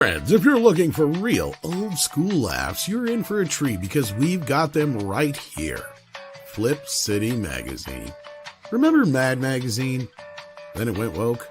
Friends, if you're looking for real old school laughs, you're in for a treat because we've got them right here. Flip City Magazine. Remember Mad Magazine? Then it went woke?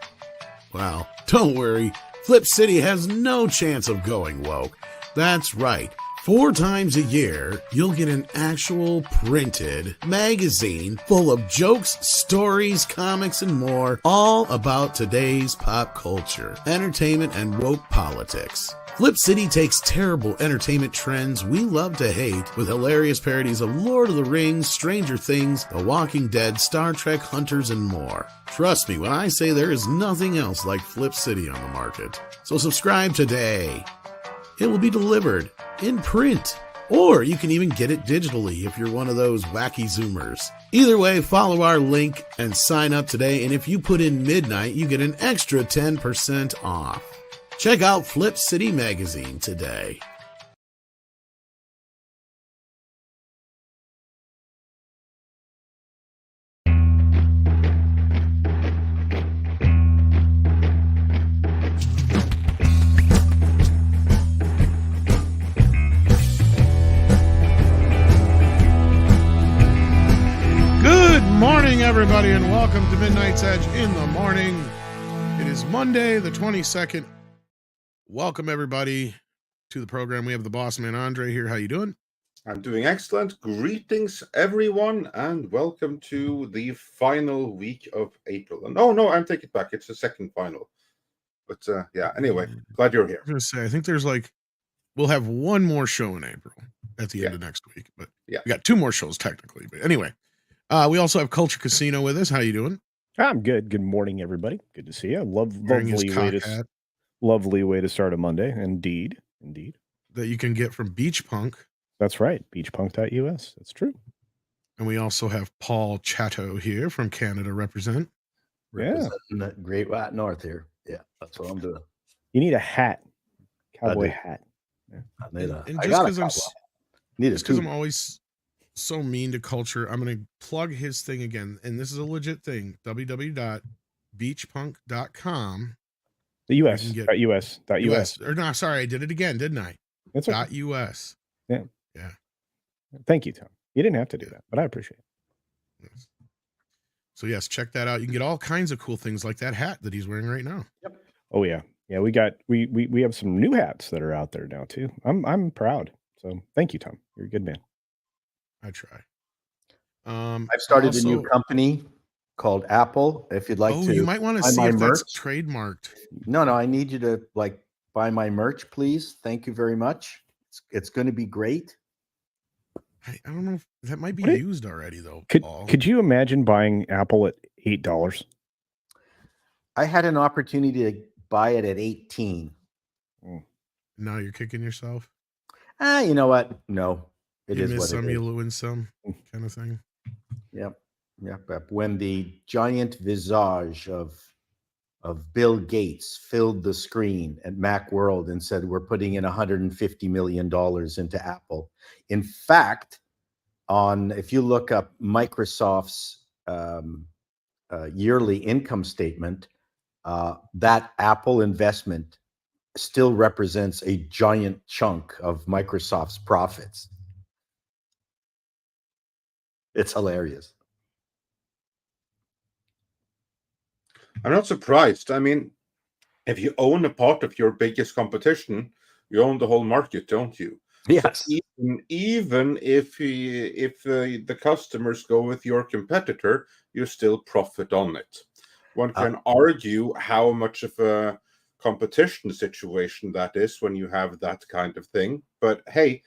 Well, don't worry. Flip City has no chance of going woke. That's right. 4 times a year, you'll get an actual printed magazine full of jokes, stories, comics, and more, all about today's pop culture, entertainment, and woke politics. Flip City takes terrible entertainment trends we love to hate with hilarious parodies of Lord of the Rings, Stranger Things, The Walking Dead, Star Trek, Hunters, and more. Trust me when I say there is nothing else like Flip City on the market. So subscribe today. It will be delivered in print, or you can even get it digitally if you're one of those wacky Zoomers. Either way, follow our link and sign up today, and if you put in midnight, you get an extra 10% off. Check out Flip City Magazine today. Morning, everybody, and welcome to Midnight's Edge in the morning. It is Monday, the 22nd. Welcome, everybody, to the program. We have the boss man, Andre, here. How you doing? I'm doing excellent. Greetings, everyone, and welcome to the final week of April. And oh, no, I take it back. It's the second final. But, yeah, anyway, glad you're here. I was going to say, I think there's we'll have one more show in April at the end of next week. But we got 2 more shows, technically. But anyway. We also have Culture Casino with us. How you doing? I'm good. Good morning, everybody. Good to see you. Lovely way to start a Monday. Indeed. That you can get from Beach Punk. That's right. Beachpunk.us. That's true. And we also have Paul Chato here from Canada representing the Great White North here. Yeah, that's what I'm doing. You need a hat. Cowboy hat. Yeah. And just because I'm always so mean to culture, I'm going to plug his thing again, and this is a legit thing. www.beachpunk.com. The US. Or no, sorry, I did it again, didn't I? It's okay. .us. Yeah. Thank you, Tom. You didn't have to do that, but I appreciate it. Yes. So yes, check that out. You can get all kinds of cool things like that hat that he's wearing right now. Yep. Oh yeah. Yeah, we have some new hats that are out there now too. I'm proud. So thank you, Tom. You're a good man. I try. I've started a new company called Apple. If you'd like to, you might want to see if that's trademarked. No, I need you to buy my merch, please. Thank you very much. It's going to be great. I don't know if that might be used already though. Could you imagine buying Apple at $8? I had an opportunity to buy it at 18. Now you're kicking yourself. You know what? No. You miss some, you win some kind of thing. Yep. When the giant visage of Bill Gates filled the screen at Macworld and said, we're putting in $150 million into Apple. In fact, if you look up Microsoft's yearly income statement, that Apple investment still represents a giant chunk of Microsoft's profits. It's hilarious. I'm not surprised. I mean, if you own a part of your biggest competition, you own the whole market, don't you? Yes. So even if the customers go with your competitor, you still profit on it. One can argue how much of a competition situation that is when you have that kind of thing. But hey,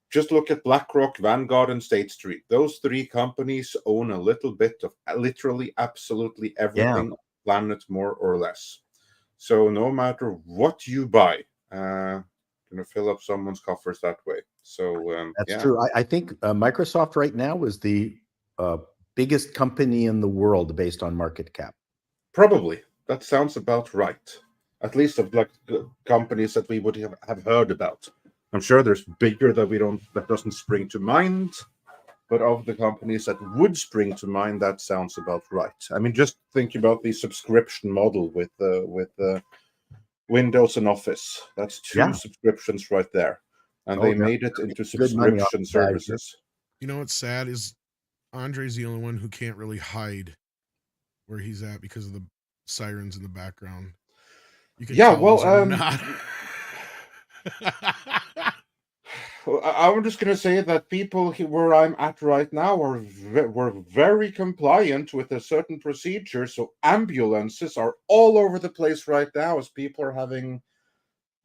just look at BlackRock, Vanguard, and State Street. Those 3 companies own a little bit of literally absolutely everything on the planet, more or less. So no matter what you buy, going to fill up someone's coffers that way. So that's true. I think Microsoft right now is the biggest company in the world based on market cap. Probably. That sounds about right. At least of companies that we would have heard about. I'm sure there's bigger that doesn't spring to mind, but of the companies that would spring to mind, that sounds about right. I mean, just think about the subscription model with Windows and Office. That's 2 subscriptions right there. And they made it into subscription services. You know what's sad is Andre's the only one who can't really hide where he's at because of the sirens in the background. You can tell those are not. I'm just going to say that people where I'm at right now were very compliant with a certain procedure. So ambulances are all over the place right now as people are having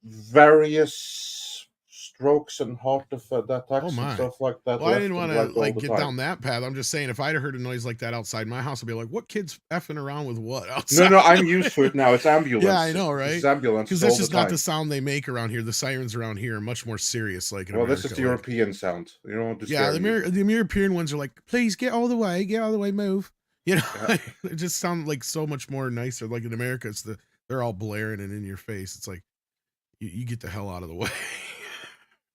various strokes and heart attacks and stuff like that. Well, I didn't want to get down that path. I'm just saying, if I'd heard a noise like that outside my house, I'd be like, "What kid's effing around with what outside?" No, I'm used to it now. It's ambulance. Yeah, I know, right? It's ambulance because that's just not the sound they make around here. The sirens around here are much more serious. Like, well, this is the European sound. You don't want to. Yeah, the European ones are like, "Please get all the way, move." You know, they just sound like so much more nicer. Like in America, they're all blaring and in your face. It's like you get the hell out of the way.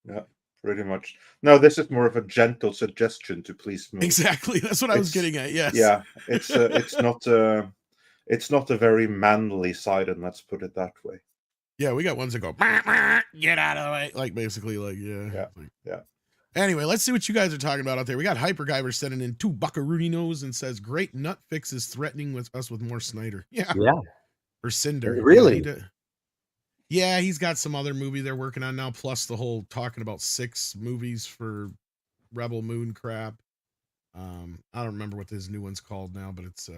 Yeah. Pretty much. No, this is more of a gentle suggestion to please move. Exactly. That's what I was getting at. Yes. Yeah. It's not a very manly side, and let's put it that way. Yeah, we got ones that go get out of the way, like basically, like yeah. Anyway, let's see what you guys are talking about out there. We got Hyperguyver sending in 2 buckarooninos and says, "Great nut fixes threatening with us with more Snyder." Yeah. Or Cinder. Really? Yeah, he's got some other movie they're working on now, plus the whole talking about 6 movies for Rebel Moon crap. I don't remember what his new one's called now, but it's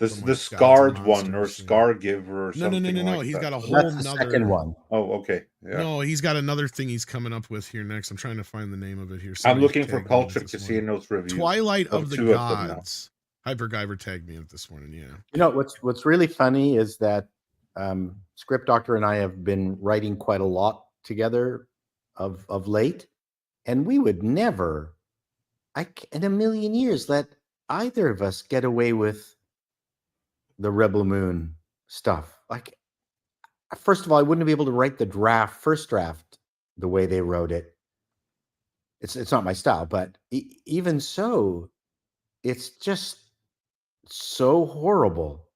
the Scarred one or Scargiver or something. No. He's got a whole nother second one. Oh, okay. Yeah. No, he's got another thing he's coming up with here next. I'm trying to find the name of it here. I'm looking for Culture Casino's review. Twilight of the Gods. Hyperguyver tagged me in this morning. Yeah. You know what's really funny is that Script Doctor and I have been writing quite a lot together of late, and we would never, in a million years, let either of us get away with the Rebel Moon stuff. Like, first of all, I wouldn't be able to write the first draft the way they wrote it. It's not my style, but even so, it's just so horrible.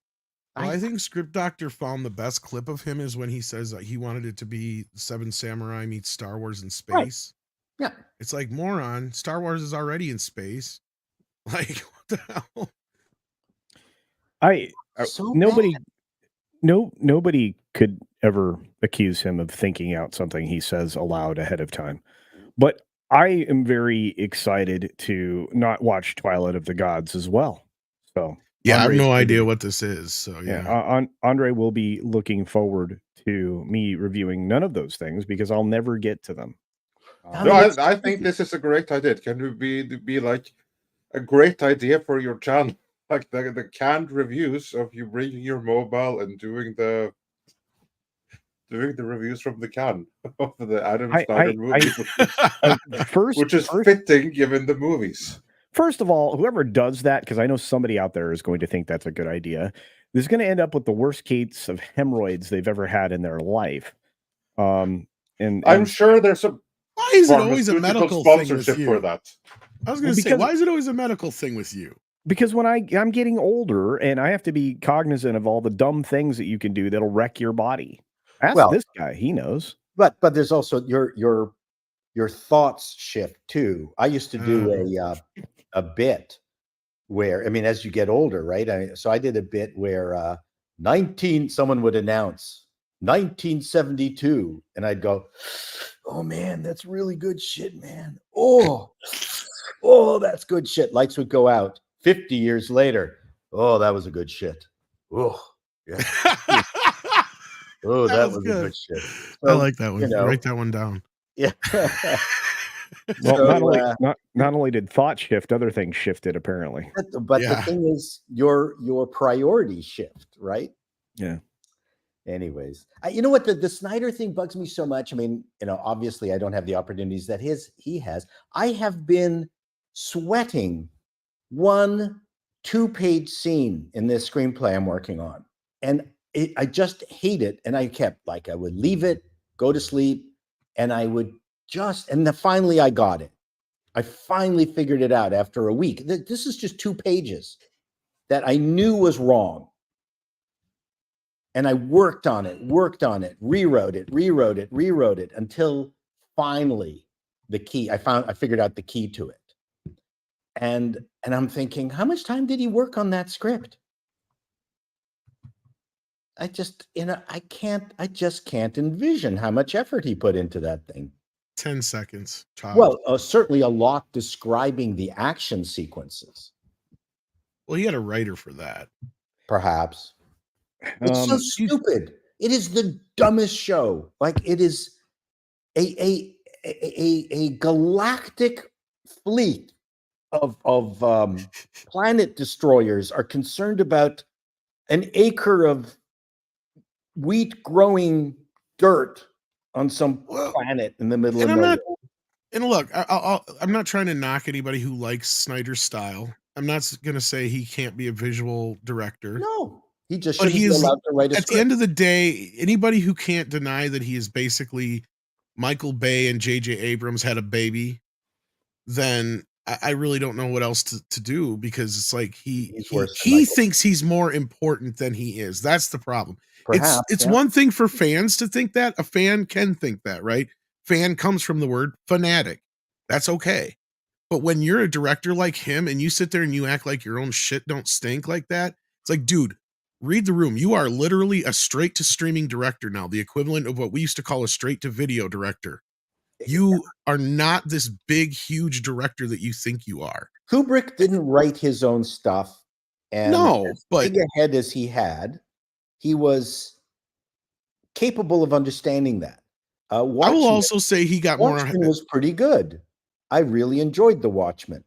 Well, I think Script Doctor found the best clip of him is when he says that he wanted it to be 7 Samurai meets Star Wars in space. Right. Yeah. It's like, moron, Star Wars is already in space. Like, what the hell? Nobody could ever accuse him of thinking out something he says aloud ahead of time. But I am very excited to not watch Twilight of the Gods as well. So yeah, I have no idea what this is. So yeah, Andre will be looking forward to me reviewing none of those things because I'll never get to them. No, I think this is a great idea. It can be like a great idea for your channel, like the canned reviews of you bringing your mobile and doing the reviews from the can of the Adam Snyder movie, which is fitting given the movies. First of all, whoever does that, because I know somebody out there is going to think that's a good idea, is going to end up with the worst case of hemorrhoids they've ever had in their life. And I'm sure there's some. Why is it always a medical sponsorship thing with you? For that? I was going to say, why is it always a medical thing with you? Because when I'm getting older and I have to be cognizant of all the dumb things that you can do that'll wreck your body. Ask this guy; he knows. But there's also your thoughts shift too. I used to do a bit where, I mean, as you get older, right? So I did a bit where someone would announce 1972, and I'd go, "Oh man, that's really good shit, man. Oh, that's good shit." Lights would go out. 50 years later, oh, that was a good shit. Oh, yeah. Oh, that was a good shit. So, I like that one. Write that one down. Yeah. Well, not only did thought shift, other things shifted apparently. But the thing is, your priorities shift, right? Yeah. Anyways, you know what? The Snyder thing bugs me so much. I mean, obviously I don't have the opportunities that he has. I have been sweating 1 2-page scene in this screenplay I'm working on, and I just hate it. And I would leave it, go to sleep, and I would and then finally I got it. I finally figured it out after a week. This is just 2 pages that I knew was wrong. And I worked on it, rewrote it until finally I figured out the key to it. And I'm thinking, how much time did he work on that script? I just can't envision how much effort he put into that thing. 10 seconds. Child. Well, certainly a lot describing the action sequences. Well, he had a writer for that. Perhaps. It's so stupid. It is the dumbest show. Like, it is a galactic fleet of planet destroyers are concerned about an acre of wheat growing dirt on some planet in the middle of nowhere. And look, I'm not trying to knock anybody who likes Snyder's style. I'm not going to say he can't be a visual director. No, he just shouldn't be allowed to write a script. At the end of the day, anybody who can't deny that he is basically Michael Bay and J.J. Abrams had a baby, then I really don't know what else to do, because it's like he thinks he's more important than he is. That's the problem. Perhaps, it's one thing for fans to think that. A fan can think that, right? Fan comes from the word fanatic. That's okay. But when you're a director like him and you sit there and you act like your own shit don't stink like that, it's like, dude, read the room. You are literally a straight to streaming director now, the equivalent of what we used to call a straight to video director. You are not this big, huge director that you think you are. Kubrick didn't write his own stuff. And but big a head as he had, he was capable of understanding that. I will also say he got Watchmen was pretty good. I really enjoyed The Watchmen.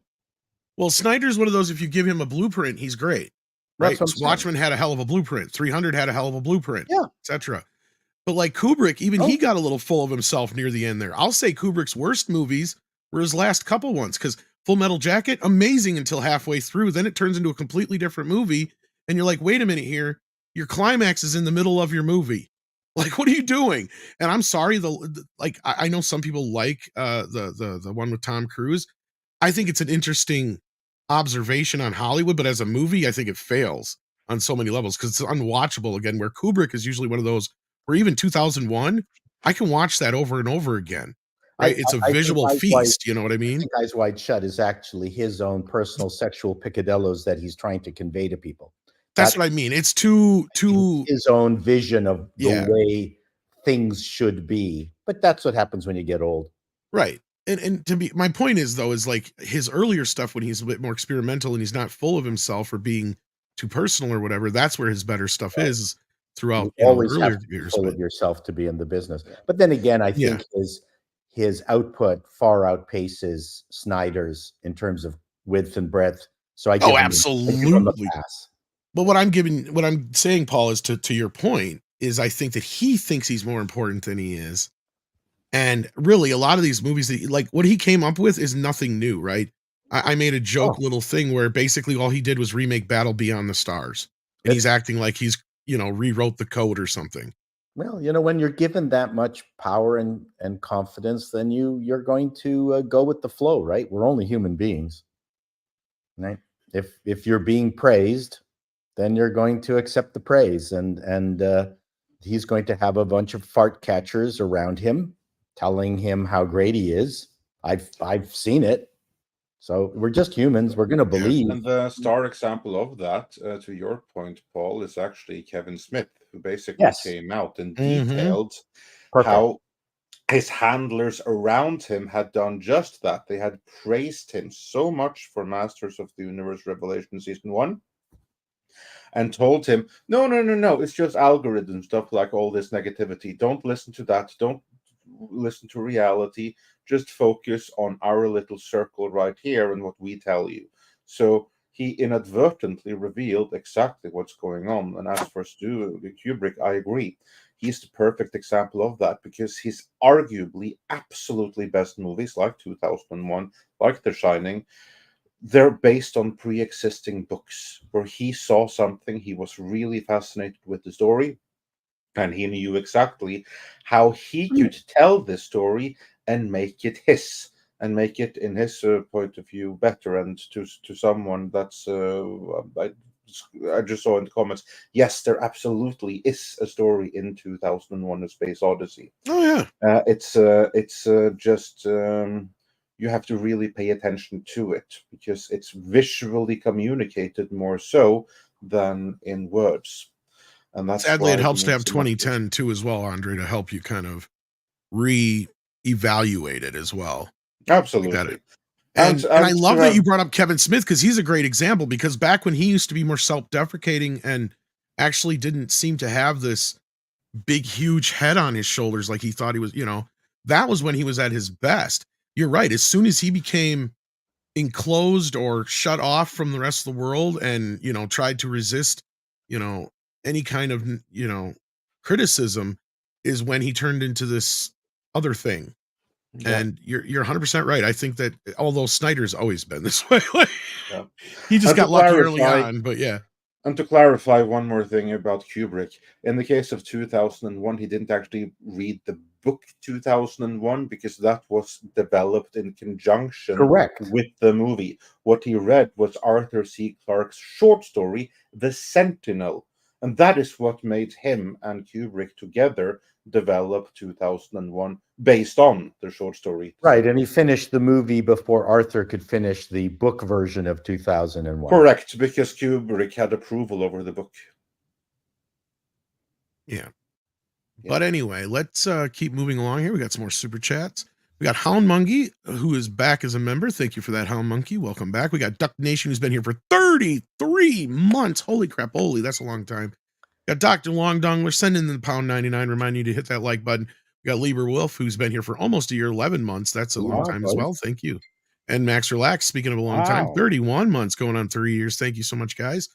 Well, Snyder's one of those, if you give him a blueprint, he's great. Right? Watchmen had a hell of a blueprint. 300 had a hell of a blueprint. Yeah. Etc. But like Kubrick, even he got a little full of himself near the end there. I'll say Kubrick's worst movies were his last couple ones, because Full Metal Jacket, amazing until halfway through. Then it turns into a completely different movie. And you're like, wait a minute here. Your climax is in the middle of your movie. Like, what are you doing? And I'm sorry, I know some people like the one with Tom Cruise. I think it's an interesting observation on Hollywood, but as a movie, I think it fails on so many levels because it's unwatchable again, where Kubrick is usually one of those, or even 2001, I can watch that over and over again. Right? It's a visual feast, you know what I mean? Eyes Wide Shut is actually his own personal sexual picadillos that he's trying to convey to people. That's what I mean. It's too his own vision of the way things should be. But that's what happens when you get old. Right. And to be, my point is though, is like his earlier stuff when he's a bit more experimental and he's not full of himself or being too personal or whatever, that's where his better stuff is throughout. You always have to be full of yourself to be in the business. But then again, I think his output far outpaces Snyder's in terms of width and breadth. So I give him a pass. But what I'm saying, Paul, is to your point, is I think that he thinks he's more important than he is. And really, a lot of these movies, like what he came up with is nothing new, right? I made a joke little thing where basically all he did was remake Battle Beyond the Stars. And he's acting like he's, rewrote the code or something. Well, when you're given that much power and confidence, then you're going to go with the flow, right? We're only human beings, right? If you're being praised, then you're going to accept the praise, and he's going to have a bunch of fart catchers around him telling him how great he is. I've seen it. So we're just humans. We're going to believe. And the star example of that, to your point, Paul, is actually Kevin Smith, who basically came out and detailed how his handlers around him had done just that. They had praised him so much for Masters of the Universe Revelation Season 1 and told him, no, it's just algorithm stuff, like all this negativity. Don't listen to that. Don't listen to reality. Just focus on our little circle right here and what we tell you. So he inadvertently revealed exactly what's going on. And as for Kubrick, I agree. He's the perfect example of that, because his arguably absolutely best movies, like 2001, like The Shining, they're based on pre-existing books where he saw something, he was really fascinated with the story, and he knew exactly how he could tell this story and make it his, and make it in his point of view better, and to someone that's saw in the comments. Yes, there absolutely is a story in 2001: A Space Odyssey. Oh yeah. It's just you have to really pay attention to it because it's visually communicated more so than in words, and that's Sadly, why it helps to makes have it much 2010 too as well, Andre, to help you kind of re-evaluate it as well. absolutely. And I love that you have brought up Kevin Smith because he's a great example, because back when he used to be more self-deprecating and actually didn't seem to have this big, huge head on his shoulders like he thought he was, that was when he was at his best. You're right. As soon as he became enclosed or shut off from the rest of the world and, tried to resist, any kind of, criticism, is when he turned into this other thing. Yeah. And you're 100% right. I think that although Snyder's always been this way, Yeah. he just And to got lucky early clarify- on, but yeah. And to clarify one more thing about Kubrick, in the case of 2001, he didn't actually read the book 2001 because that was developed in conjunction Correct. with the movie. What he read was Arthur C. Clarke's short story, The Sentinel. And that is what made him and Kubrick together develop 2001 based on the short story. Right, and he finished the movie before Arthur could finish the book version of 2001. Correct, because Kubrick had approval over the book. Yeah. But anyway, let's keep moving along here. We got some more super chats. We got Hound Monkey, who is back as a member. Thank you for that, Hound Monkey. Welcome back. We got Duck Nation, who's been here for 33 months. Holy crap. Holy, that's a long time. Got Dr. Long Dong. We're sending the £1.99. Remind you to hit that like button. We got Lieber Wolf, who's been here for almost a year, 11 months. That's a long time as well. Thank you. And Max Relax, speaking of a long time, 31 months, going on 3 years. Thank you so much, guys.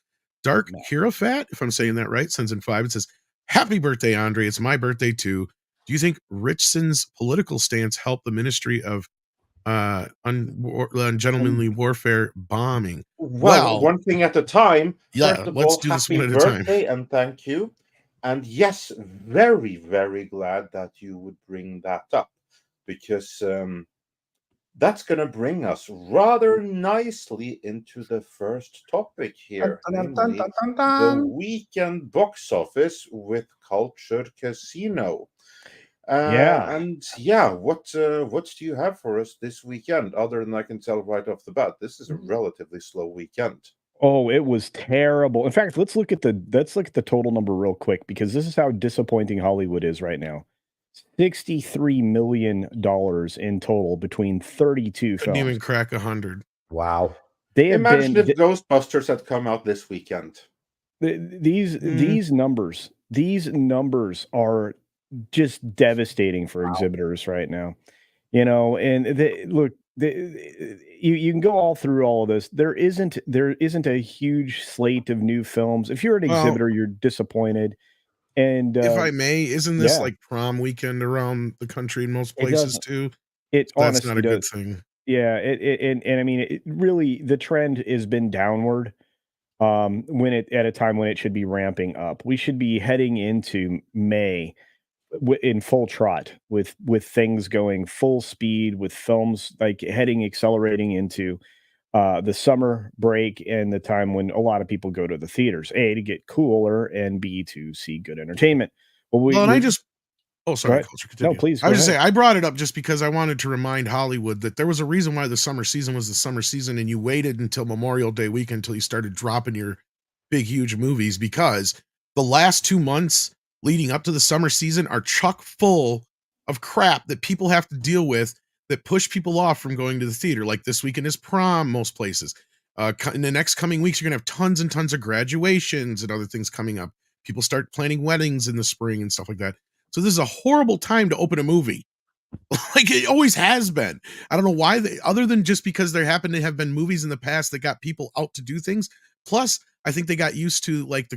Dark Hero Fat, if I'm saying that right, sends in 5. It says, happy birthday, Andre. It's my birthday, too. Do you think Ritchson's political stance helped the Ministry of Ungentlemanly Warfare bombing? Well, one thing at a time. Yeah, First of let's all, do this happy one at a time. birthday and thank you. And yes, very, very glad that you would bring that up, because that's going to bring us rather nicely into the first topic here, namely the weekend box office with Culture Casino. And what do you have for us this weekend, other than I can tell right off the bat? This is a relatively slow weekend. Oh, it was terrible. In fact, let's look at the total number real quick, because this is how disappointing Hollywood is right now. $63 million in total between 32 Couldn't films. even crack 100. Wow. Imagine if Ghostbusters had come out this weekend. These numbers are just devastating for exhibitors right now. And you can go all through all of this. There isn't a huge slate of new films. If you're an exhibitor, you're disappointed. And if I may, isn't this like prom weekend around the country in most places too? That's honestly not a good thing. Yeah, and I mean, it really, the trend has been downward. When at a time when it should be ramping up, we should be heading into May in full trot with things going full speed, with films like accelerating into the summer break and the time when a lot of people go to the theaters, A, to get cooler, and B, to see good entertainment. Sorry, Culture, continue. No, please. I was just saying, I brought it up just because I wanted to remind Hollywood that there was a reason why the summer season was the summer season, and you waited until Memorial Day weekend until you started dropping your big, huge movies, because the last 2 months leading up to the summer season are chock full of crap that people have to deal with that push people off from going to the theater. Like this weekend is prom, most places. In the next coming weeks, you're going to have tons and tons of graduations and other things coming up. People start planning weddings in the spring and stuff like that. So this is a horrible time to open a movie. Like it always has been. I don't know why other than just because there happen to have been movies in the past that got people out to do things. Plus, I think they got used to like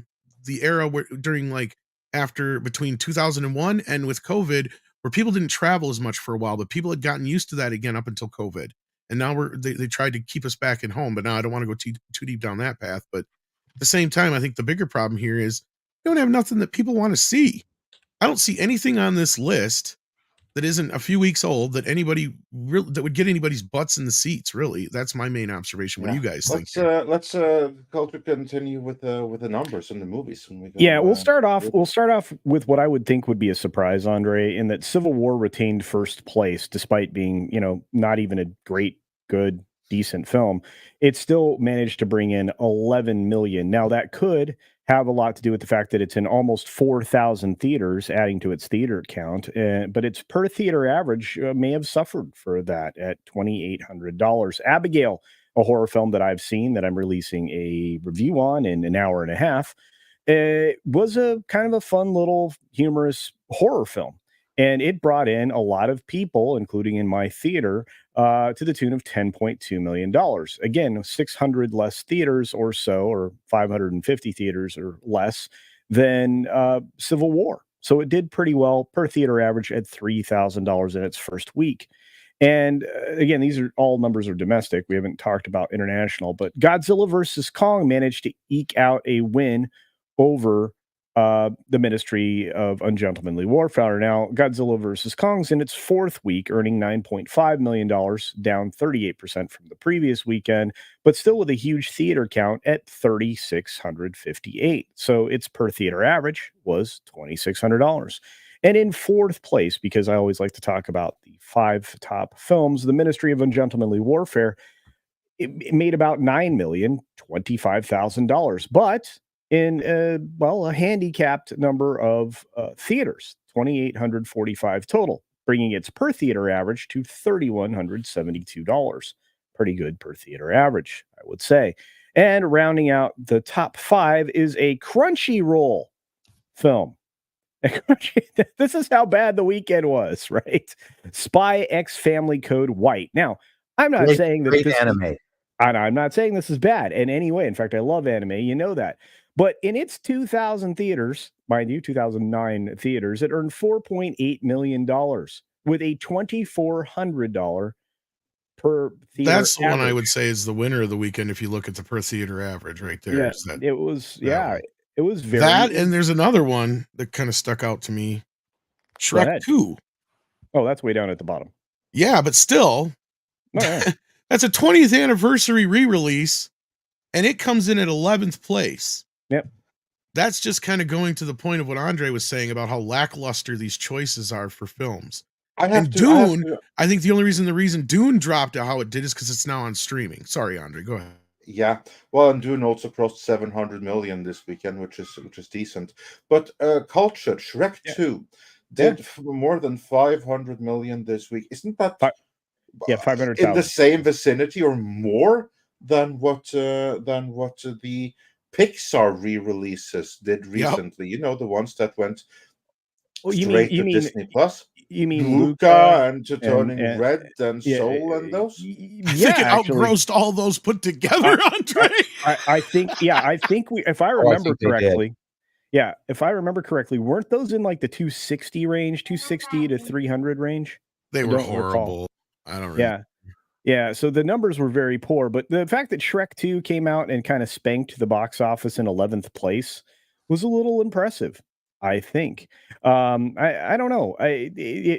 the era where between 2001 and with COVID, where people didn't travel as much for a while, but people had gotten used to that again up until COVID. And now they tried to keep us back at home, but now I don't want to go too deep down that path. But at the same time, I think the bigger problem here is we don't have nothing that people want to see. I don't see anything on this list that isn't a few weeks old that anybody really that would get anybody's butts in the seats. Really, that's my main observation. What do you guys think? Let's Culture continue with the numbers and the movies. When we go, Yeah, we'll start off with what I would think would be a surprise, Andre, in that Civil War retained first place despite being, not even a great, good, decent film. It still managed to bring in 11 million. Now that could have a lot to do with the fact that it's in almost 4,000 theaters, adding to its theater count. But its per theater average may have suffered for that at $2,800. Abigail, a horror film that I've seen that I'm releasing a review on in an hour and a half, was a kind of a fun little humorous horror film. And it brought in a lot of people, including in my theater, to the tune of $10.2 million. Again, 600 less theaters or so, or 550 theaters or less than Civil War. So it did pretty well per theater average at $3,000 in its first week. And again, these are all numbers are domestic. We haven't talked about international, but Godzilla versus Kong managed to eke out a win over the Ministry of Ungentlemanly Warfare. Now, Godzilla vs. Kong's in its fourth week, earning $9.5 million, down 38% from the previous weekend, but still with a huge theater count at 3,658. So its per theater average was $2,600. And in fourth place, because I always like to talk about the 5 top films, the Ministry of Ungentlemanly Warfare, it made about $9,025,000, but in a handicapped number of theaters, 2,845 total, bringing its per theater average to $3,172. Pretty good per theater average, I would say. And rounding out the top 5 is a Crunchyroll film. This is how bad the weekend was, right? Spy X Family Code White. Now, I'm not saying that this anime. I'm not saying this is bad in any way. In fact, I love anime. You know that. But in its 2,000 theaters, mind you, 2009 theaters, it earned $4.8 million with a $2,400 per theater. That's the one I would say is the winner of the weekend if you look at the per theater average right there. Yeah, it was very... That, and there's another one that kind of stuck out to me. Shrek 2. Oh, that's way down at the bottom. Yeah, but still, that's a 20th anniversary re-release, and it comes in at 11th place. Yep. That's just kind of going to the point of what Andre was saying about how lackluster these choices are for films. I think the only reason Dune dropped out how it did is because it's now on streaming. Sorry, Andre, go ahead. Yeah, well, and Dune also crossed 700 million this weekend, which is decent. But Culture Shrek 2 did more than 500 million this week. Isn't that 500,000 in the same vicinity or more than what the Pixar re-releases did recently? Yep. You know, the ones that went straight to Disney Plus. You mean Luca and Turning Red and Soul and those? I think it outgrossed all those put together, Andre. I think if I remember correctly, weren't those in like the 260 range, 260 to 300 range? They were horrible. I don't remember. Yeah, so the numbers were very poor, but the fact that Shrek 2 came out and kind of spanked the box office in 11th place was a little impressive, I think. I don't know.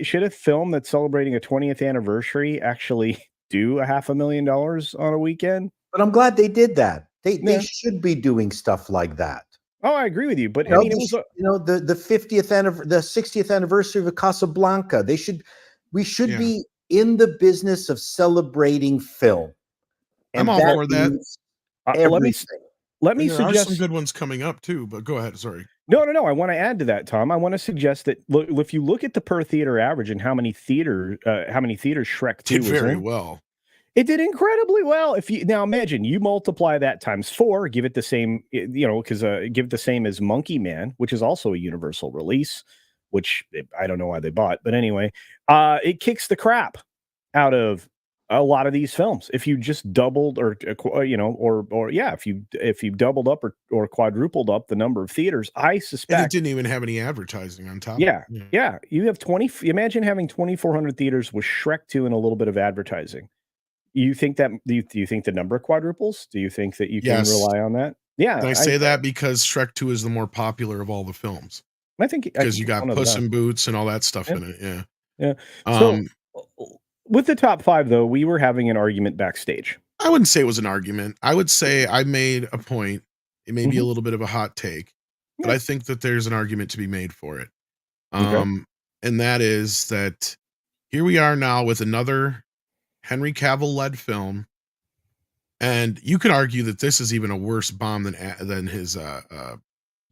Should a film that's celebrating a 20th anniversary actually do $500,000 on a weekend? But I'm glad they did that. They should be doing stuff like that. Oh, I agree with you. But it was the 60th anniversary of Casablanca. We should be in the business of celebrating film. And I'm all for that. Let me suggest there are some good ones coming up too, but go ahead. Sorry. No. I want to add to that, Tom. I want to suggest that if you look at the per theater average and how many theaters Shrek 2 did very well. It did incredibly well. Now imagine you multiply that times 4, give it the same, because give it the same as Monkey Man, which is also a Universal release, which I don't know why they bought, but anyway, it kicks the crap out of a lot of these films. If you just doubled if you doubled up or quadrupled up the number of theaters, I suspect. And it didn't even have any advertising on top. Yeah. You have imagine having 2,400 theaters with Shrek 2 and a little bit of advertising. You think that, do you think the number quadruples? Do you think that you can rely on that? Yeah. And I say that because Shrek 2 is the more popular of all the films. I think because you got Puss in Boots and all that stuff in it. Yeah. Yeah. So Um, with the top 5, though, we were having an argument backstage. I wouldn't say it was an argument. I would say I made a point. It may be a little bit of a hot take, but Yeah. I think that there's an argument to be made for it. Okay. And that is that here we are now with another Henry Cavill led film, and you could argue that this is even a worse bomb than his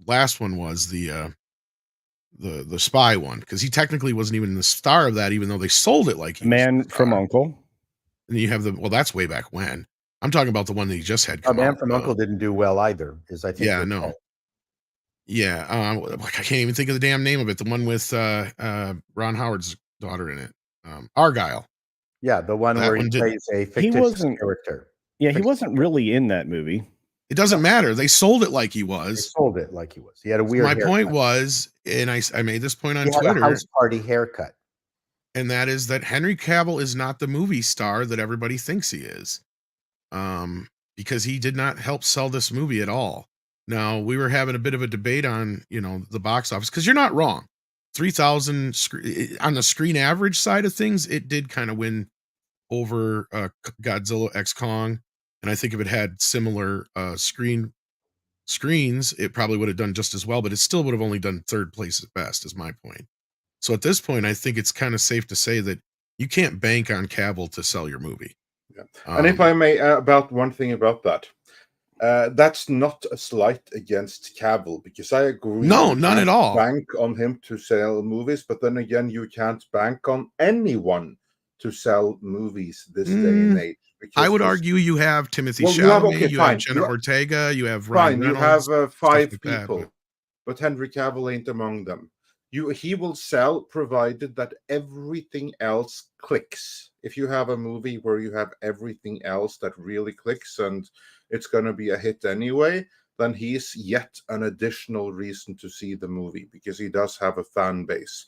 last one was, the spy one, because he technically wasn't even the star of that, even though they sold it like he was Man the from star. Uncle. And you have that's way back when. I'm talking about the one that he just had A come Man out. from Uncle didn't do well either. Is I think. Yeah, no. Yeah, I can't even think of the damn name of it. The one with Ron Howard's daughter in it, Argyle. Yeah, the one That where he one did. plays a fictitious character. Yeah, he wasn't really in that movie. It doesn't matter. They sold it like he They was. sold it like he was. He had a weird. My haircut. point was, and I made this point on He had Twitter, a house party haircut. and that is that Henry Cavill is not the movie star that everybody thinks he is, because he did not help sell this movie at all. Now, we were having a bit of a debate on, the box office, because you're not wrong. 3,000 on the screen average side of things, it did kind of win over Godzilla X Kong, and I think if it had similar screens, it probably would have done just as well, but it still would have only done third place at best, is my point. So at this point, I think it's kind of safe to say that you can't bank on Cavill to sell your movie. Yeah. And if I may, about one thing about that, that's not a slight against Cavil, because I agree. No, none at all. Bank on him to sell movies, but then again, you can't bank on anyone to sell movies this day and age. I would argue you have Timothy Chalamet, you have Jenna Ortega, you have Ryan Reynolds. You have 5 like people, but Henry Cavill ain't among them. He will sell provided that everything else clicks. If you have a movie where you have everything else that really clicks and it's going to be a hit anyway, then he's yet an additional reason to see the movie, because he does have a fan base.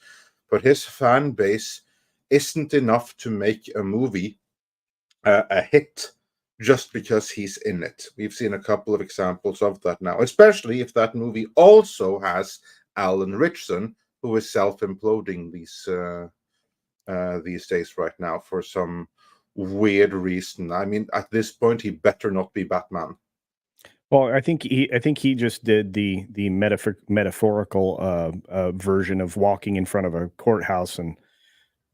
But his fan base isn't enough to make a movie a hit just because he's in it. We've seen a couple of examples of that now, especially if that movie also has Alan Ritchson, who is self-imploding these days right now for some weird reason. I mean, at this point, he better not be Batman. Well, I think he just did the metaphorical version of walking in front of a courthouse and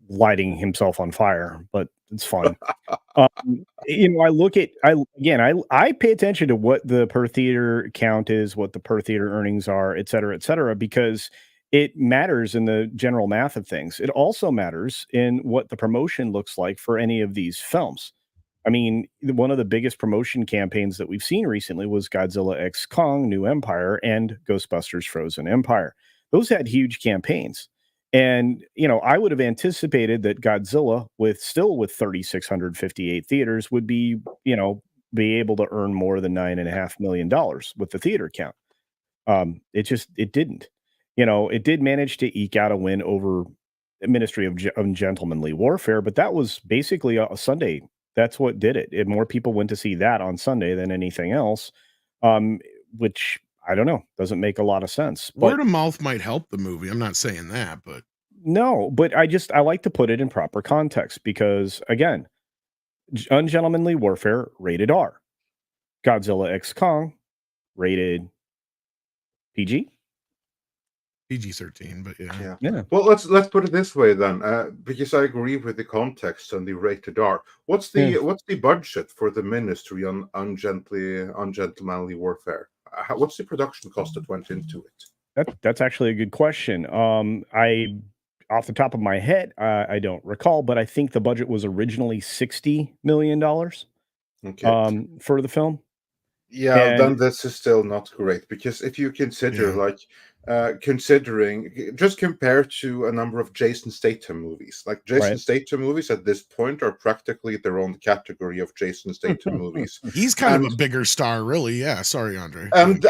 lighting himself on fire, but it's fun. I pay attention to what the per theater count is, what the per theater earnings are, et cetera, because it matters in the general math of things. It also matters in what the promotion looks like for any of these films. I mean, one of the biggest promotion campaigns that we've seen recently was Godzilla X Kong, New Empire, and Ghostbusters Frozen Empire. Those had huge campaigns. And, I would have anticipated that Godzilla, with 3,658 theaters, would be able to earn more than $9.5 million with the theater count. It didn't. It did manage to eke out a win over Ministry of Gentlemanly Warfare, but that was basically a Sunday. That's what did it. More people went to see that on Sunday than anything else, which I don't know, doesn't make a lot of sense. But word of mouth might help the movie. I'm not saying that, but no, but I like to put it in proper context, because again, Ungentlemanly Warfare rated R, Godzilla X Kong rated PG. PG-13, but yeah. Well, let's put it this way then, because I agree with the context and the rated R. What's the budget for the Ministry on Ungentlemanly Warfare? What's the production cost that went into it? That's actually a good question. I, off the top of my head, I don't recall, but I think the budget was originally $60 million. Okay. For the film. Yeah, then this is still not great, because if you consider just compared to a number of Jason Statham movies, like Jason Statham movies at this point are practically their own category of Jason Statham movies. He's kind of a bigger star, really. Yeah, sorry, Andre. And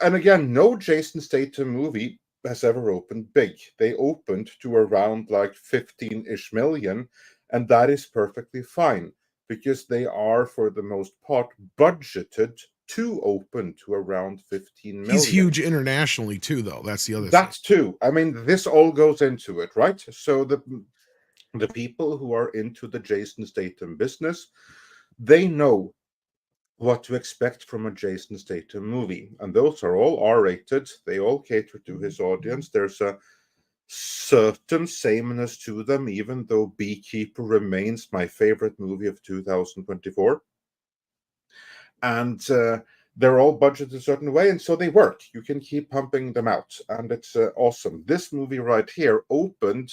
again, no Jason Statham movie has ever opened big. They opened to around 15-ish million, and that is perfectly fine, because they are, for the most part, budgeted 2 opened to around 15 million. He's huge internationally too, though. That's the other thing. That too. I mean, this all goes into it, right? So the people who are into the Jason Statham business, they know what to expect from a Jason Statham movie, and those are all R-rated. They all cater to his audience. There's a certain sameness to them, even though Beekeeper remains my favorite movie of 2024. And they're all budgeted a certain way, and so they work. You can keep pumping them out, and it's awesome. This movie right here opened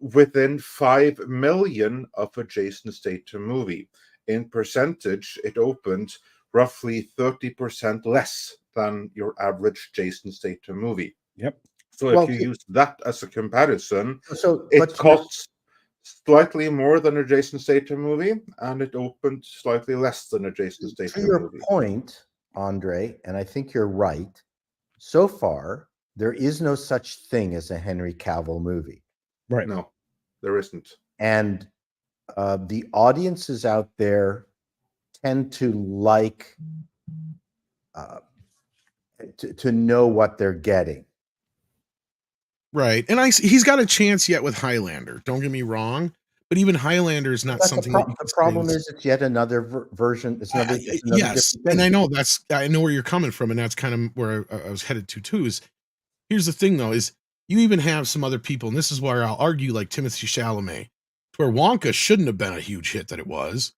within 5 million of a Jason Statham movie. In percentage, it opened roughly 30% less than your average Jason Statham movie. Yep. So if you use that as a comparison, So it costs slightly more than a Jason Statham movie, and it opened slightly less than a Jason Statham to your movie. point, Andre, and I think you're right. So far, there is no such thing as a Henry Cavill movie. Right. No, there isn't. And the audiences out there tend to like to know what they're getting. Right. And he's got a chance yet with Highlander. Don't get me wrong. But even Highlander is not something that the problem is it's yet another version. It's another, yes. And I know where you're coming from. And that's kind of where I was headed to, is here's the thing, though, is you even have some other people. And this is where I'll argue, like Timothée Chalamet, where Wonka shouldn't have been a huge hit that it was.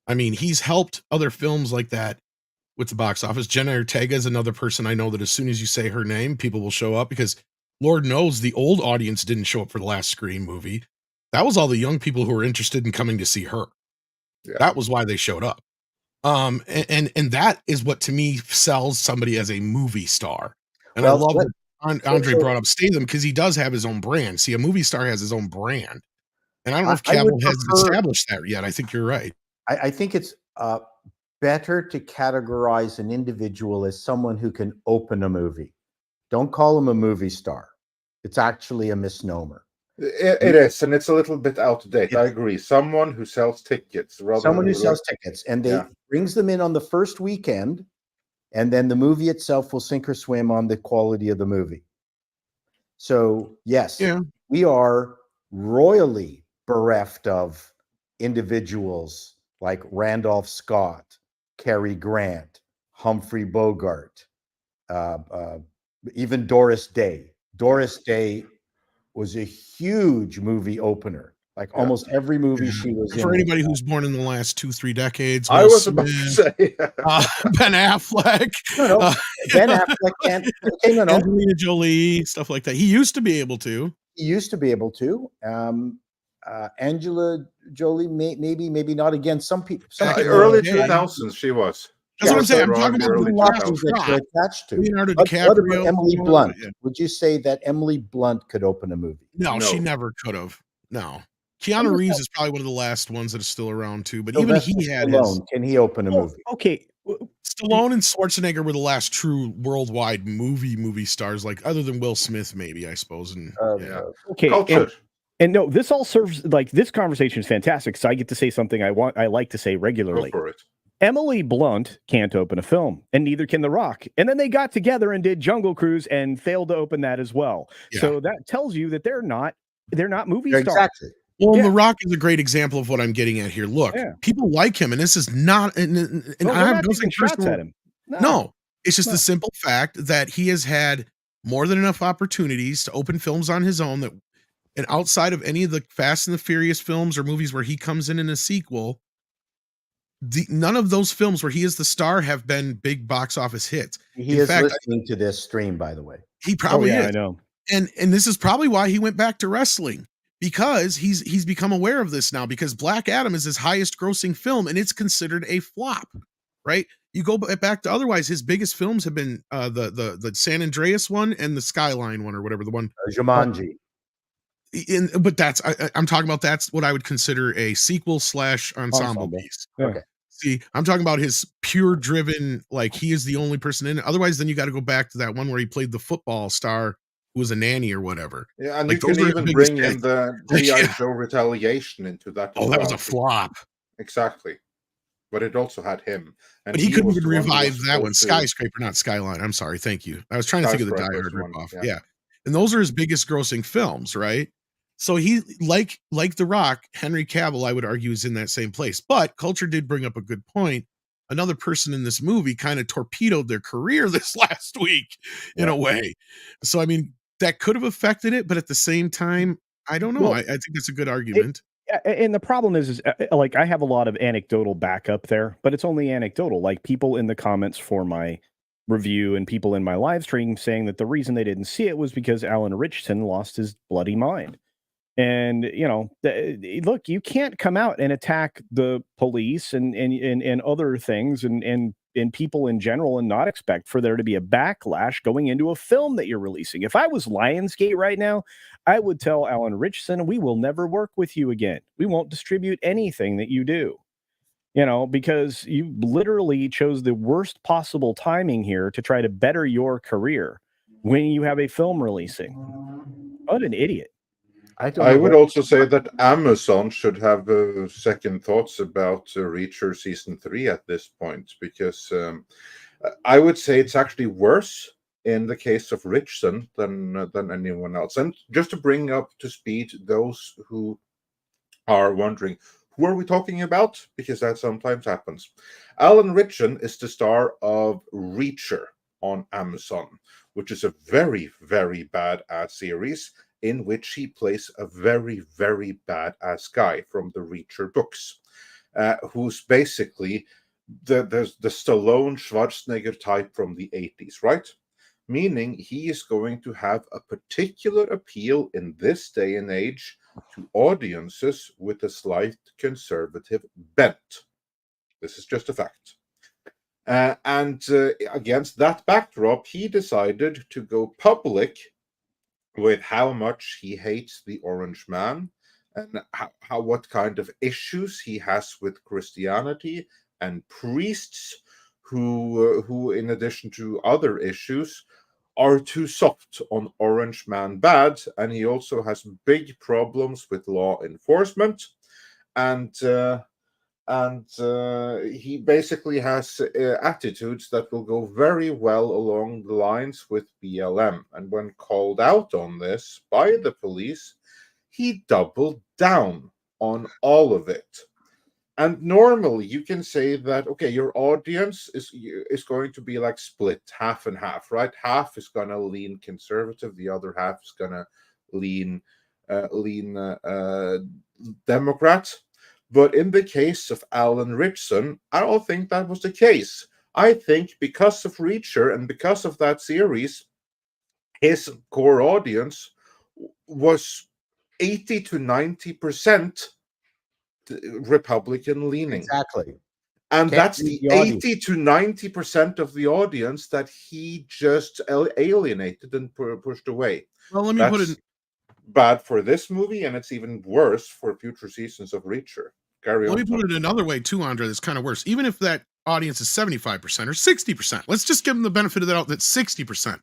I mean, he's helped other films like that with the box office. Jenna Ortega is another person I know that as soon as you say her name, people will show up, because Lord knows the old audience didn't show up for the last Scream movie. That was all the young people who were interested in coming to see her. Yeah. That was why they showed up. And that is what to me sells somebody as a movie star. And I love that Andre brought up Statham, because he does have his own brand. See, a movie star has his own brand. And I don't know if Cavill has established that yet. I think you're right. I think it's better to categorize an individual as someone who can open a movie. Don't call him a movie star. It's actually a misnomer. It is, and it's a little bit out of date. I agree. Someone who sells tickets. Someone who sells tickets, and they brings them in on the first weekend, and then the movie itself will sink or swim on the quality of the movie. So, yes, we are royally bereft of individuals like Randolph Scott, Cary Grant, Humphrey Bogart, even Doris Day. Doris Day was a huge movie opener. Like almost every movie she was in. For anybody who's born in the last 2-3 decades, I was about to say Ben Affleck. Ben Affleck and Angelina Jolie, stuff like that. He used to be able to. Angela Jolie, maybe not against some people. Early 2000s, she was. That's what I'm saying. I'm talking about attached to Leonardo DiCaprio. Emily Blunt. Would you say that Emily Blunt could open a movie? No, she never could have. No. Keanu Reeves is probably one of the last ones that is still around too. But even he had his. Can he open a movie? Okay. Stallone and Schwarzenegger were the last true worldwide movie stars, like other than Will Smith, maybe, I suppose. And okay. And no, this all serves, like, this conversation is fantastic because I get to say something I like to say regularly. Go for it. Emily Blunt can't open a film, and neither can The Rock. And then they got together and did Jungle Cruise and failed to open that as well. Yeah. So that tells you that they're not movie stars. Exactly. Well, The Rock is a great example of what I'm getting at here. Look, people like him, and this is not. And I have no shots at him. No, it's just the simple fact that he has had more than enough opportunities to open films on his own. And outside of any of the Fast and the Furious films or movies where he comes in a sequel, none of those films where he is the star have been big box office hits. He is listening to this stream, by the way. He probably is. I know. And this is probably why he went back to wrestling, because he's become aware of this now, because Black Adam is his highest grossing film and it's considered a flop, right? You go back to otherwise his biggest films have been the San Andreas one and the Skyline one, or whatever the one. Jumanji. But I'm talking about, that's what I would consider a sequel / ensemble piece. Okay. See, I'm talking about his pure driven, like he is the only person in it. Otherwise, then you got to go back to that one where he played the football star who was a nanny or whatever. Yeah, and like, you can even bring in the G.I. Joe Retaliation into that. Oh, that was a flop. Exactly. but it also had him. And But he couldn't was even the one who was revive that one. supposed to- Skyscraper, not Skyline. I'm sorry. Thank you. I was trying to think of the Die Skyscraper's Hard one, ripoff. yeah. Yeah. And those are his biggest grossing films, right? So he, like The Rock, Henry Cavill, I would argue, is in that same place. But Culture did bring up a good point. Another person in this movie kind of torpedoed their career this last week in a way. So, I mean, that could have affected it, but at the same time, I don't know. Well, I think that's a good argument. And the problem is like I have a lot of anecdotal backup there, but it's only anecdotal. Like people in the comments for my review and people in my live stream saying that the reason they didn't see it was because Alan Ritchson lost his bloody mind. And you know, look, you can't come out and attack the police and other things and people in general and not expect for there to be a backlash going into a film that you're releasing. If I was Lionsgate right now, I would tell Alan Ritchson, we will never work with you again. We won't distribute anything that you do. You know, because you literally chose the worst possible timing here to try to better your career when you have a film releasing. What an idiot. I would also say that Amazon should have second thoughts about Reacher season 3 at this point, because I would say it's actually worse in the case of Ritchson than anyone else. And just to bring up to speed those who are wondering, who are we talking about? Because that sometimes happens. Alan Ritchson is the star of Reacher on Amazon, which is a very, very bad ad series in which he plays a very, very badass guy from the Reacher books, who's basically the Stallone Schwarzenegger type from the 80s, right? Meaning he is going to have a particular appeal in this day and age to audiences with a slight conservative bent. This is just a fact. And against that backdrop, he decided to go public with how much he hates the Orange Man and what kind of issues he has with Christianity and priests who in addition to other issues, are too soft on Orange Man bad. And he also has big problems with law enforcement. And he basically has attitudes that will go very well along the lines with BLM. And when called out on this by the police, he doubled down on all of it. And normally you can say that, okay, your audience is going to be like split half and half, right? Half is going to lean conservative, the other half is going to lean Democrat. But in the case of Alan Ritchson, I don't think that was the case. I think because of Reacher and because of that series, his core audience was 80 to 90% Republican leaning. Exactly. And Can't that's read the the audience. 80 to 90% of the audience that he just alienated and pushed away. Well, let me put it. Bad for this movie, and it's even worse for future seasons of Reacher. Let me put it another way too, Andre. That's kind of worse. Even if that audience is 75% or 60%, let's just give them the benefit of the doubt that 60%.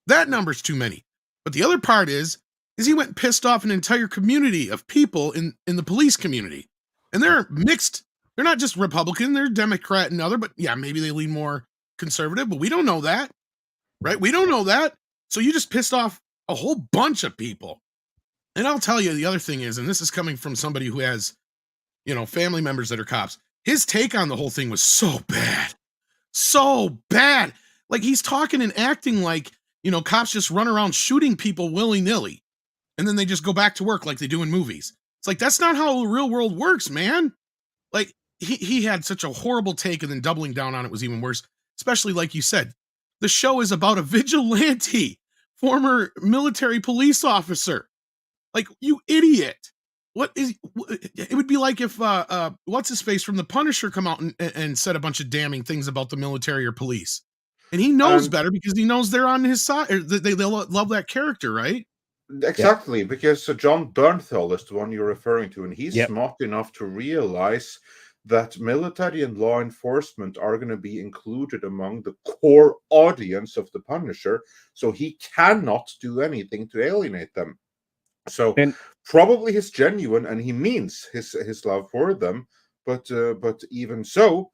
That number's too many. But the other part is he went and pissed off an entire community of people in the police community, and they're mixed. They're not just Republican; they're Democrat and other. But yeah, maybe they lean more conservative. But we don't know that, right? We don't know that. So you just pissed off a whole bunch of people. And I'll tell you, the other thing is, and this is coming from somebody who has, family members that are cops. His take on the whole thing was so bad. So bad. Like he's talking and acting like, cops just run around shooting people willy-nilly. And then they just go back to work like they do in movies. It's like, that's not how the real world works, man. Like he had such a horrible take, and then doubling down on it was even worse. Especially like you said, the show is about a vigilante, former military police officer. Like, you idiot. It would be like if, what's his face from The Punisher come out and said a bunch of damning things about the military or police. And he knows better because he knows they're on his side. Or they love that character, right? Exactly, because John Bernthal is the one you're referring to, and he's smart enough to realize that military and law enforcement are going to be included among the core audience of The Punisher, so he cannot do anything to alienate them. So probably he's genuine and he means his love for them, but even so,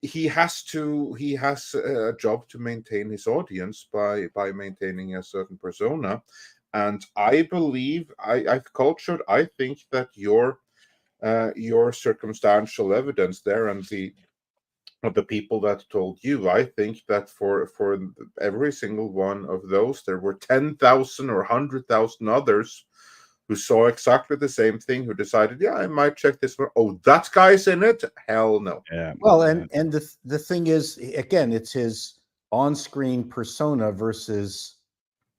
he has a job to maintain his audience by maintaining a certain persona. And I believe I've cultured. I think that your circumstantial evidence there and the people that told you, I think that for every single one of those, there were 10,000 or 100,000 others who saw exactly the same thing, who decided, yeah, I might check this one. Oh, that guy's in it? Hell no. Yeah. Well, and the thing is, again, it's his on-screen persona versus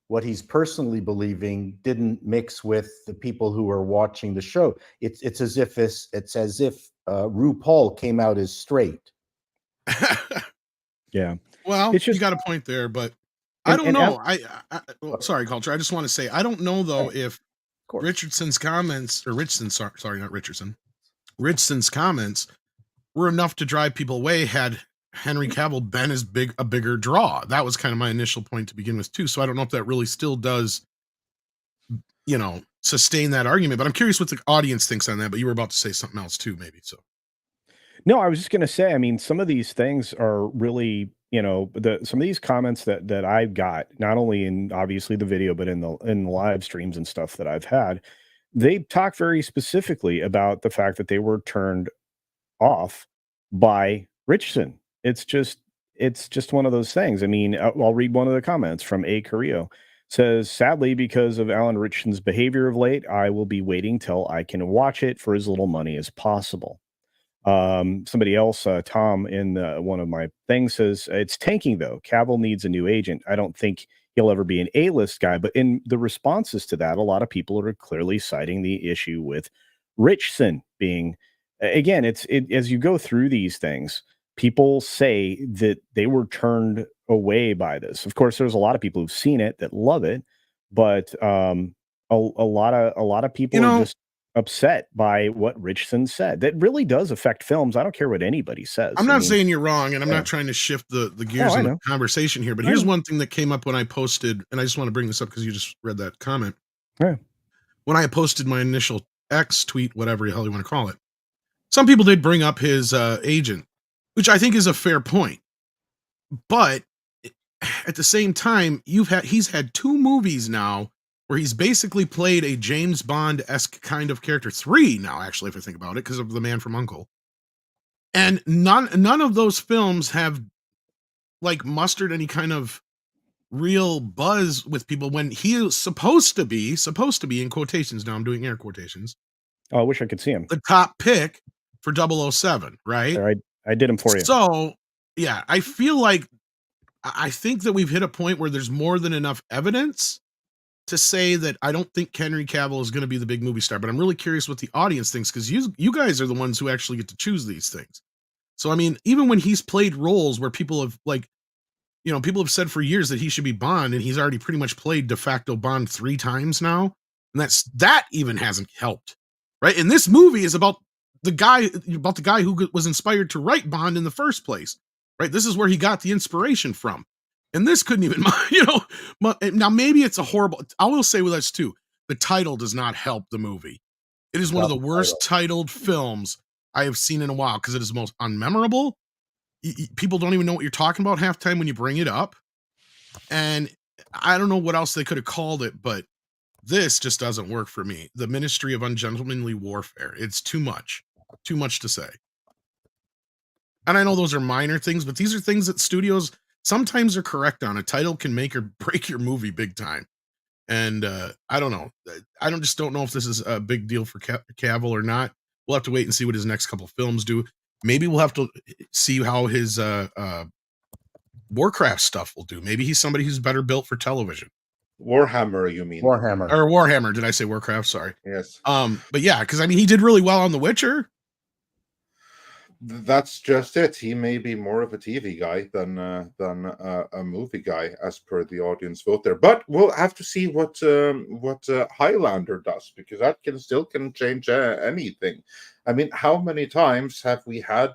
what he's personally believing didn't mix with the people who are watching the show. It's as if RuPaul came out as straight. Yeah. Well, It's just- you got a point there, but I don't know. Sorry, Culture. I just want to say, I don't know though if Richardson's comments, or Ritchson, sorry, not Richardson, Ritchson's comments were enough to drive people away had Henry Cavill been a bigger draw. That was kind of my initial point to begin with too. So I don't know if that really still does, sustain that argument, but I'm curious what the audience thinks on that. But you were about to say something else too, maybe. So. No, I was just going to say, I mean, some of these things are really, some of these comments that I've got, not only in obviously the video, but in the live streams and stuff that I've had, they talk very specifically about the fact that they were turned off by Ritchson. It's just one of those things. I mean, I'll read one of the comments from A. Carrillo. Says, sadly, because of Alan Ritchson's behavior of late, I will be waiting till I can watch it for as little money as possible. Somebody else, Tom, in one of my things says, it's tanking though. Cavill needs a new agent. I don't think he'll ever be an A-list guy, but in the responses to that, a lot of people are clearly citing the issue with Ritchson being, again, as you go through these things, people say that they were turned away by this. Of course, there's a lot of people who've seen it that love it, but a lot of people are just upset by what Ritchson said. That really does affect films. I don't care what anybody says. I'm not saying you're wrong, and I'm not trying to shift the gears in the conversation here, but here's one thing that came up when I posted, and I just want to bring this up because you just read that comment. Yeah. When I posted my initial X tweet, whatever the hell you want to call it, some people did bring up his agent, which I think is a fair point. But at the same time, he's had 2 movies now where he's basically played a James Bond-esque kind of character. 3 now, actually, if I think about it, because of The Man from U.N.C.L.E. And none of those films have mustered any kind of real buzz with people when he is supposed to be in quotations. Now I'm doing air quotations. Oh, I wish I could see him. The top pick for 007, right? There, I did him for you. So yeah, I think that we've hit a point where there's more than enough evidence to say that I don't think Henry Cavill is going to be the big movie star, but I'm really curious what the audience thinks, because you guys are the ones who actually get to choose these things. So, I mean, even when he's played roles where people have people have said for years that he should be Bond, and he's already pretty much played de facto Bond 3 times now. And that even hasn't helped, right? And this movie is about the guy who was inspired to write Bond in the first place, right? This is where he got the inspiration from. And this couldn't even, now maybe it's a horrible, I will say with us too, the title does not help the movie. It is one of the worst titled films I have seen in a while, because it is the most unmemorable. People don't even know what you're talking about half time when you bring it up. And I don't know what else they could have called it, but this just doesn't work for me. The Ministry of Ungentlemanly Warfare. It's too much to say. And I know those are minor things, but these are things that studios sometimes are correct on. A title can make or break your movie big time. And I don't know. I just don't know if this is a big deal for Cavill or not. We'll have to wait and see what his next couple films do. Maybe we'll have to see how his Warcraft stuff will do. Maybe he's somebody who's better built for television. Warhammer, you mean? Warhammer. Did I say Warcraft? Sorry. Yes. But yeah, because I mean, he did really well on The Witcher. That's just it. He may be more of a TV guy than a movie guy, as per the audience vote there. But we'll have to see what Highlander does, because that can change anything. I mean, how many times have we had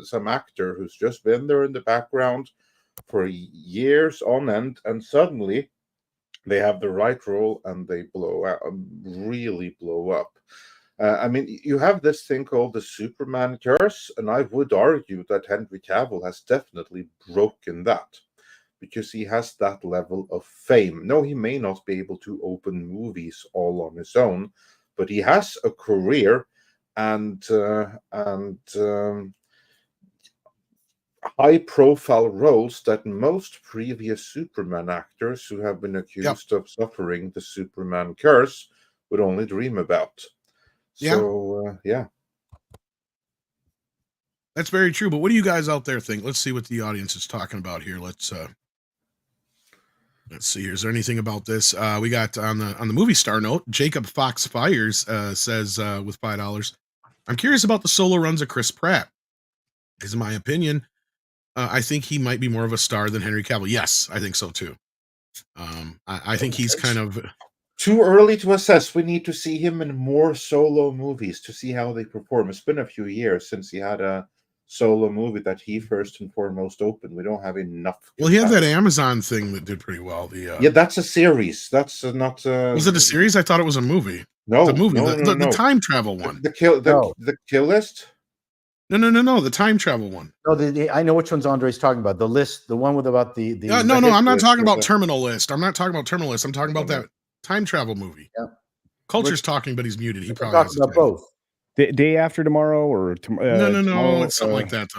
some actor who's just been there in the background for years on end, and suddenly they have the right role and they blow out, really blow up. I mean, you have this thing called the Superman curse, and I would argue that Henry Cavill has definitely broken that because he has that level of fame. No, he may not be able to open movies all on his own, but he has a career and high-profile roles that most previous Superman actors who have been accused of suffering the Superman curse would only dream about. So, yeah. That's very true. But what do you guys out there think? Let's see what the audience is talking about here. Let's see. Is there anything about this? We got on the movie star note, Jacob Fox Fires says with $5, I'm curious about the solo runs of Chris Pratt. Because in my opinion, I think he might be more of a star than Henry Cavill. Yes, I think so too. I think he's kind of too early to assess. We need to see him in more solo movies to see how they perform. It's been a few years since he had a solo movie that he first and foremost opened. We don't have enough. Well, he had that Amazon thing that did pretty well. Yeah, that's a series. That's not. Was it a series? I thought it was a movie. No, the movie, no, the time travel one. The kill list. No, the time travel one. No, I know which one's Andre's talking about. The list, the one with about the. No, I'm not talking about Terminal List. I'm not talking about Terminal List. I'm talking about that time travel movie. Yeah. Culture's talking, but he's muted. He probably talking about both. The day after tomorrow, or no, it's something like that.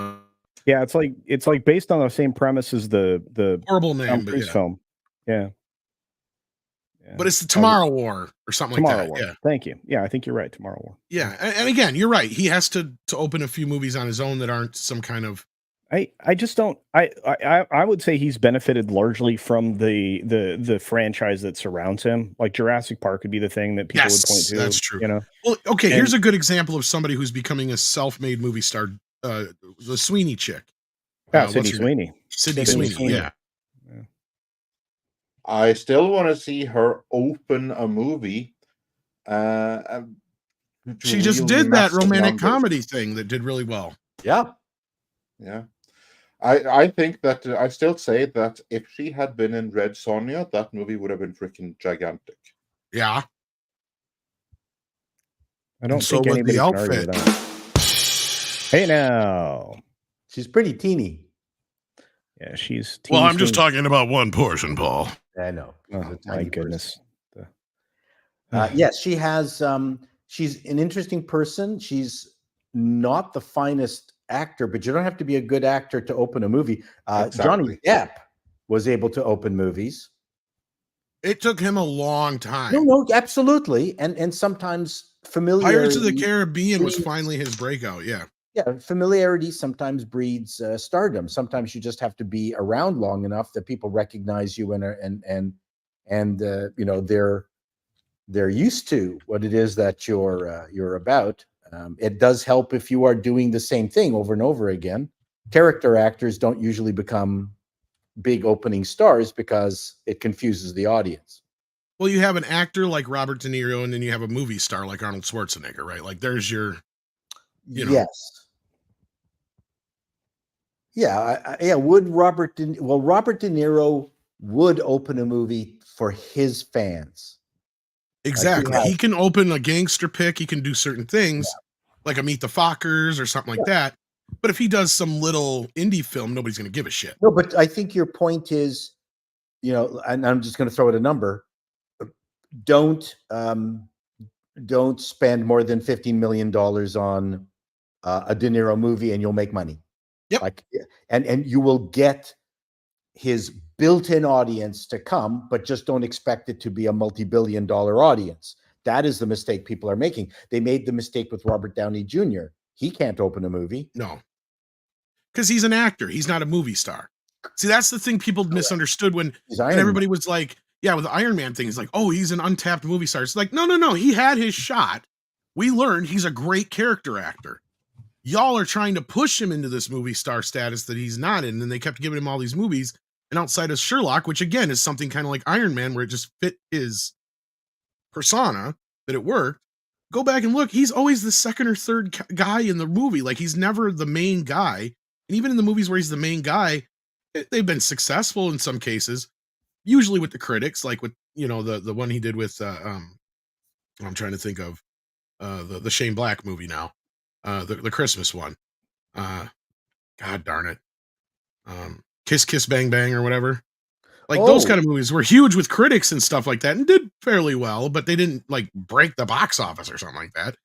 Yeah, it's like based on the same premise as the horrible name, but film. Yeah. But it's the Tomorrow War or something like that. War. Yeah. Thank you. Yeah, I think you're right. Tomorrow War. Yeah, and again, you're right. He has to open a few movies on his own that aren't some kind of. I just don't. I would say he's benefited largely from the franchise that surrounds him. Like Jurassic Park would be the thing that people would point to. That's true. You know. Well, okay. Here's a good example of somebody who's becoming a self-made movie star. The Sweeney chick. Sydney Sweeney. Sydney Sweeney. Yeah. I still want to see her open a movie. She just did that romantic comedy thing that did really well. Yeah. Yeah. I think that I still say that if she had been in Red Sonja, that movie would have been freaking gigantic. Yeah. I don't think anybody can argue with that. Hey now. She's pretty teeny. Yeah, she's teeny. Well, I'm just talking about one portion, Paul. I know. Oh, my goodness. Yes, she has. She's an interesting person. She's not the finest actor, but you don't have to be a good actor to open a movie. Exactly. Johnny Depp was able to open movies. It took him a long time. No, absolutely. And sometimes familiarity. Pirates of the Caribbean was finally his breakout. Yeah. Yeah, familiarity sometimes breeds stardom. Sometimes you just have to be around long enough that people recognize you and you know they're used to what it is that you're about. It does help if you are doing the same thing over and over again. Character actors don't usually become big opening stars because it confuses the audience. Well, you have an actor like Robert De Niro, and then you have a movie star like Arnold Schwarzenegger, right? Like there's your, you know. Yes. Yeah. Robert De Niro would open a movie for his fans. Exactly. He can open a gangster pick. He can do certain things like a Meet the Fockers or something like that. But if he does some little indie film, nobody's going to give a shit. No, but I think your point is, you know, and I'm just going to throw out a number. Don't spend more than $15 million on a De Niro movie and you'll make money. Yep. Like, and you will get his built-in audience to come, but just don't expect it to be a multi-billion-dollar audience. That is the mistake people are making. They made the mistake with Robert Downey Jr. He can't open a movie. No. Because he's an actor. He's not a movie star. See, that's the thing people misunderstood when everybody was like, yeah, with the Iron Man thing, it's like, oh, he's an untapped movie star. It's like, no. He had his shot. We learned he's a great character actor. Y'all are trying to push him into this movie star status that he's not in. And they kept giving him all these movies. And outside of Sherlock, which again is something kind of like Iron Man, where it just fit his persona, that it worked. Go back and look. He's always the second or third guy in the movie. Like he's never the main guy. And even in the movies where he's the main guy, they've been successful in some cases, usually with the critics, like with, you know, the one he did with, I'm trying to think of, the Shane Black movie now, the Christmas one. God darn it, Kiss Kiss Bang Bang or whatever. Like those kind of movies were huge with critics and stuff like that, and did fairly well, but they didn't like break the box office or something like that.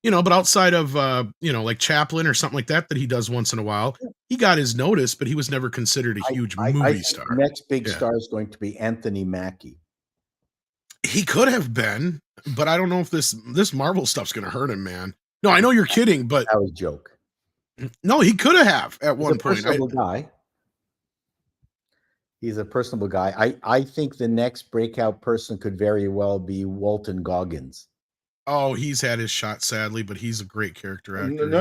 But outside of like Chaplin or something like that he does once in a while, he got his notice, but he was never considered a huge I movie think star. The next big star is going to be Anthony Mackie. He could have been, but I don't know if this Marvel stuff's going to hurt him, man. No, I know you're kidding, but that was a joke. No, he could have at one point. Personable guy. He's a personable guy. I think the next breakout person could very well be Walton Goggins. Oh, he's had his shot, sadly, but he's a great character actor. No.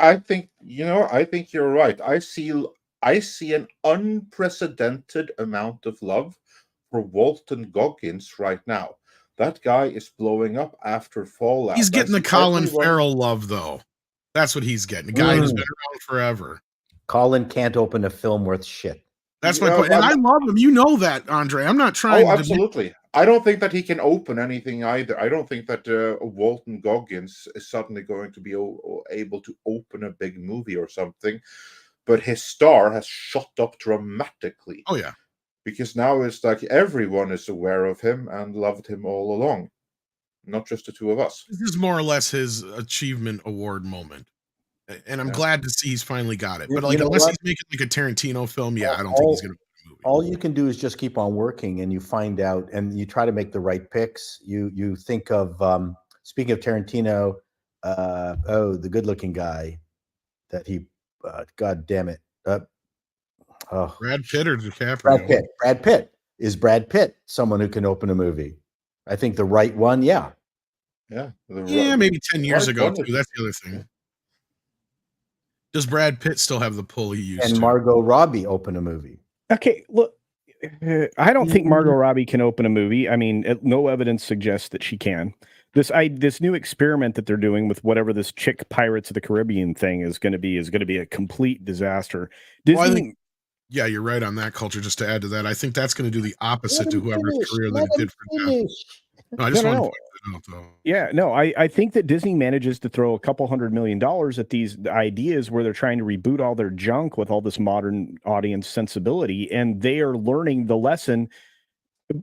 I think you're right. I see an unprecedented amount of love for Walton Goggins right now. That guy is blowing up after Fallout. He's getting the Colin Farrell love, though. That's what he's getting. A guy who's been around forever. Colin can't open a film worth shit. That's my point. And I love him. You know that, Andre. I'm not trying to... absolutely. I don't think that he can open anything either. I don't think that Walton Goggins is suddenly going to be able to open a big movie or something. But his star has shot up dramatically. Oh, yeah. Because now it's like everyone is aware of him and loved him all along. Not just the two of us. This is more or less his achievement award moment. And I'm glad to see he's finally got it. But like, unless he's making like a Tarantino film, I don't think he's going to make a movie. All you can do is just keep on working, and you find out, and you try to make the right picks. You think of, speaking of Tarantino, the good-looking guy that he, God damn it. Brad Pitt or DiCaprio? Brad Pitt. Is Brad Pitt someone who can open a movie? I think the right one, yeah. Maybe 10 years ago, too. That's the other thing. Does Brad Pitt still have the pull he used to? And Margot Robbie open a movie? Okay, look, I don't think Margot Robbie can open a movie. I mean, no evidence suggests that she can. This new experiment that they're doing with whatever this chick Pirates of the Caribbean thing is going to be a complete disaster. Disney. Yeah, you're right on that, Culture. Just to add to that, I think that's going to do the opposite to whoever's career that it did for them. No, I just want to point that out, though. Yeah, no, I think that Disney manages to throw a couple $100 million at these ideas where they're trying to reboot all their junk with all this modern audience sensibility, and they are learning the lesson.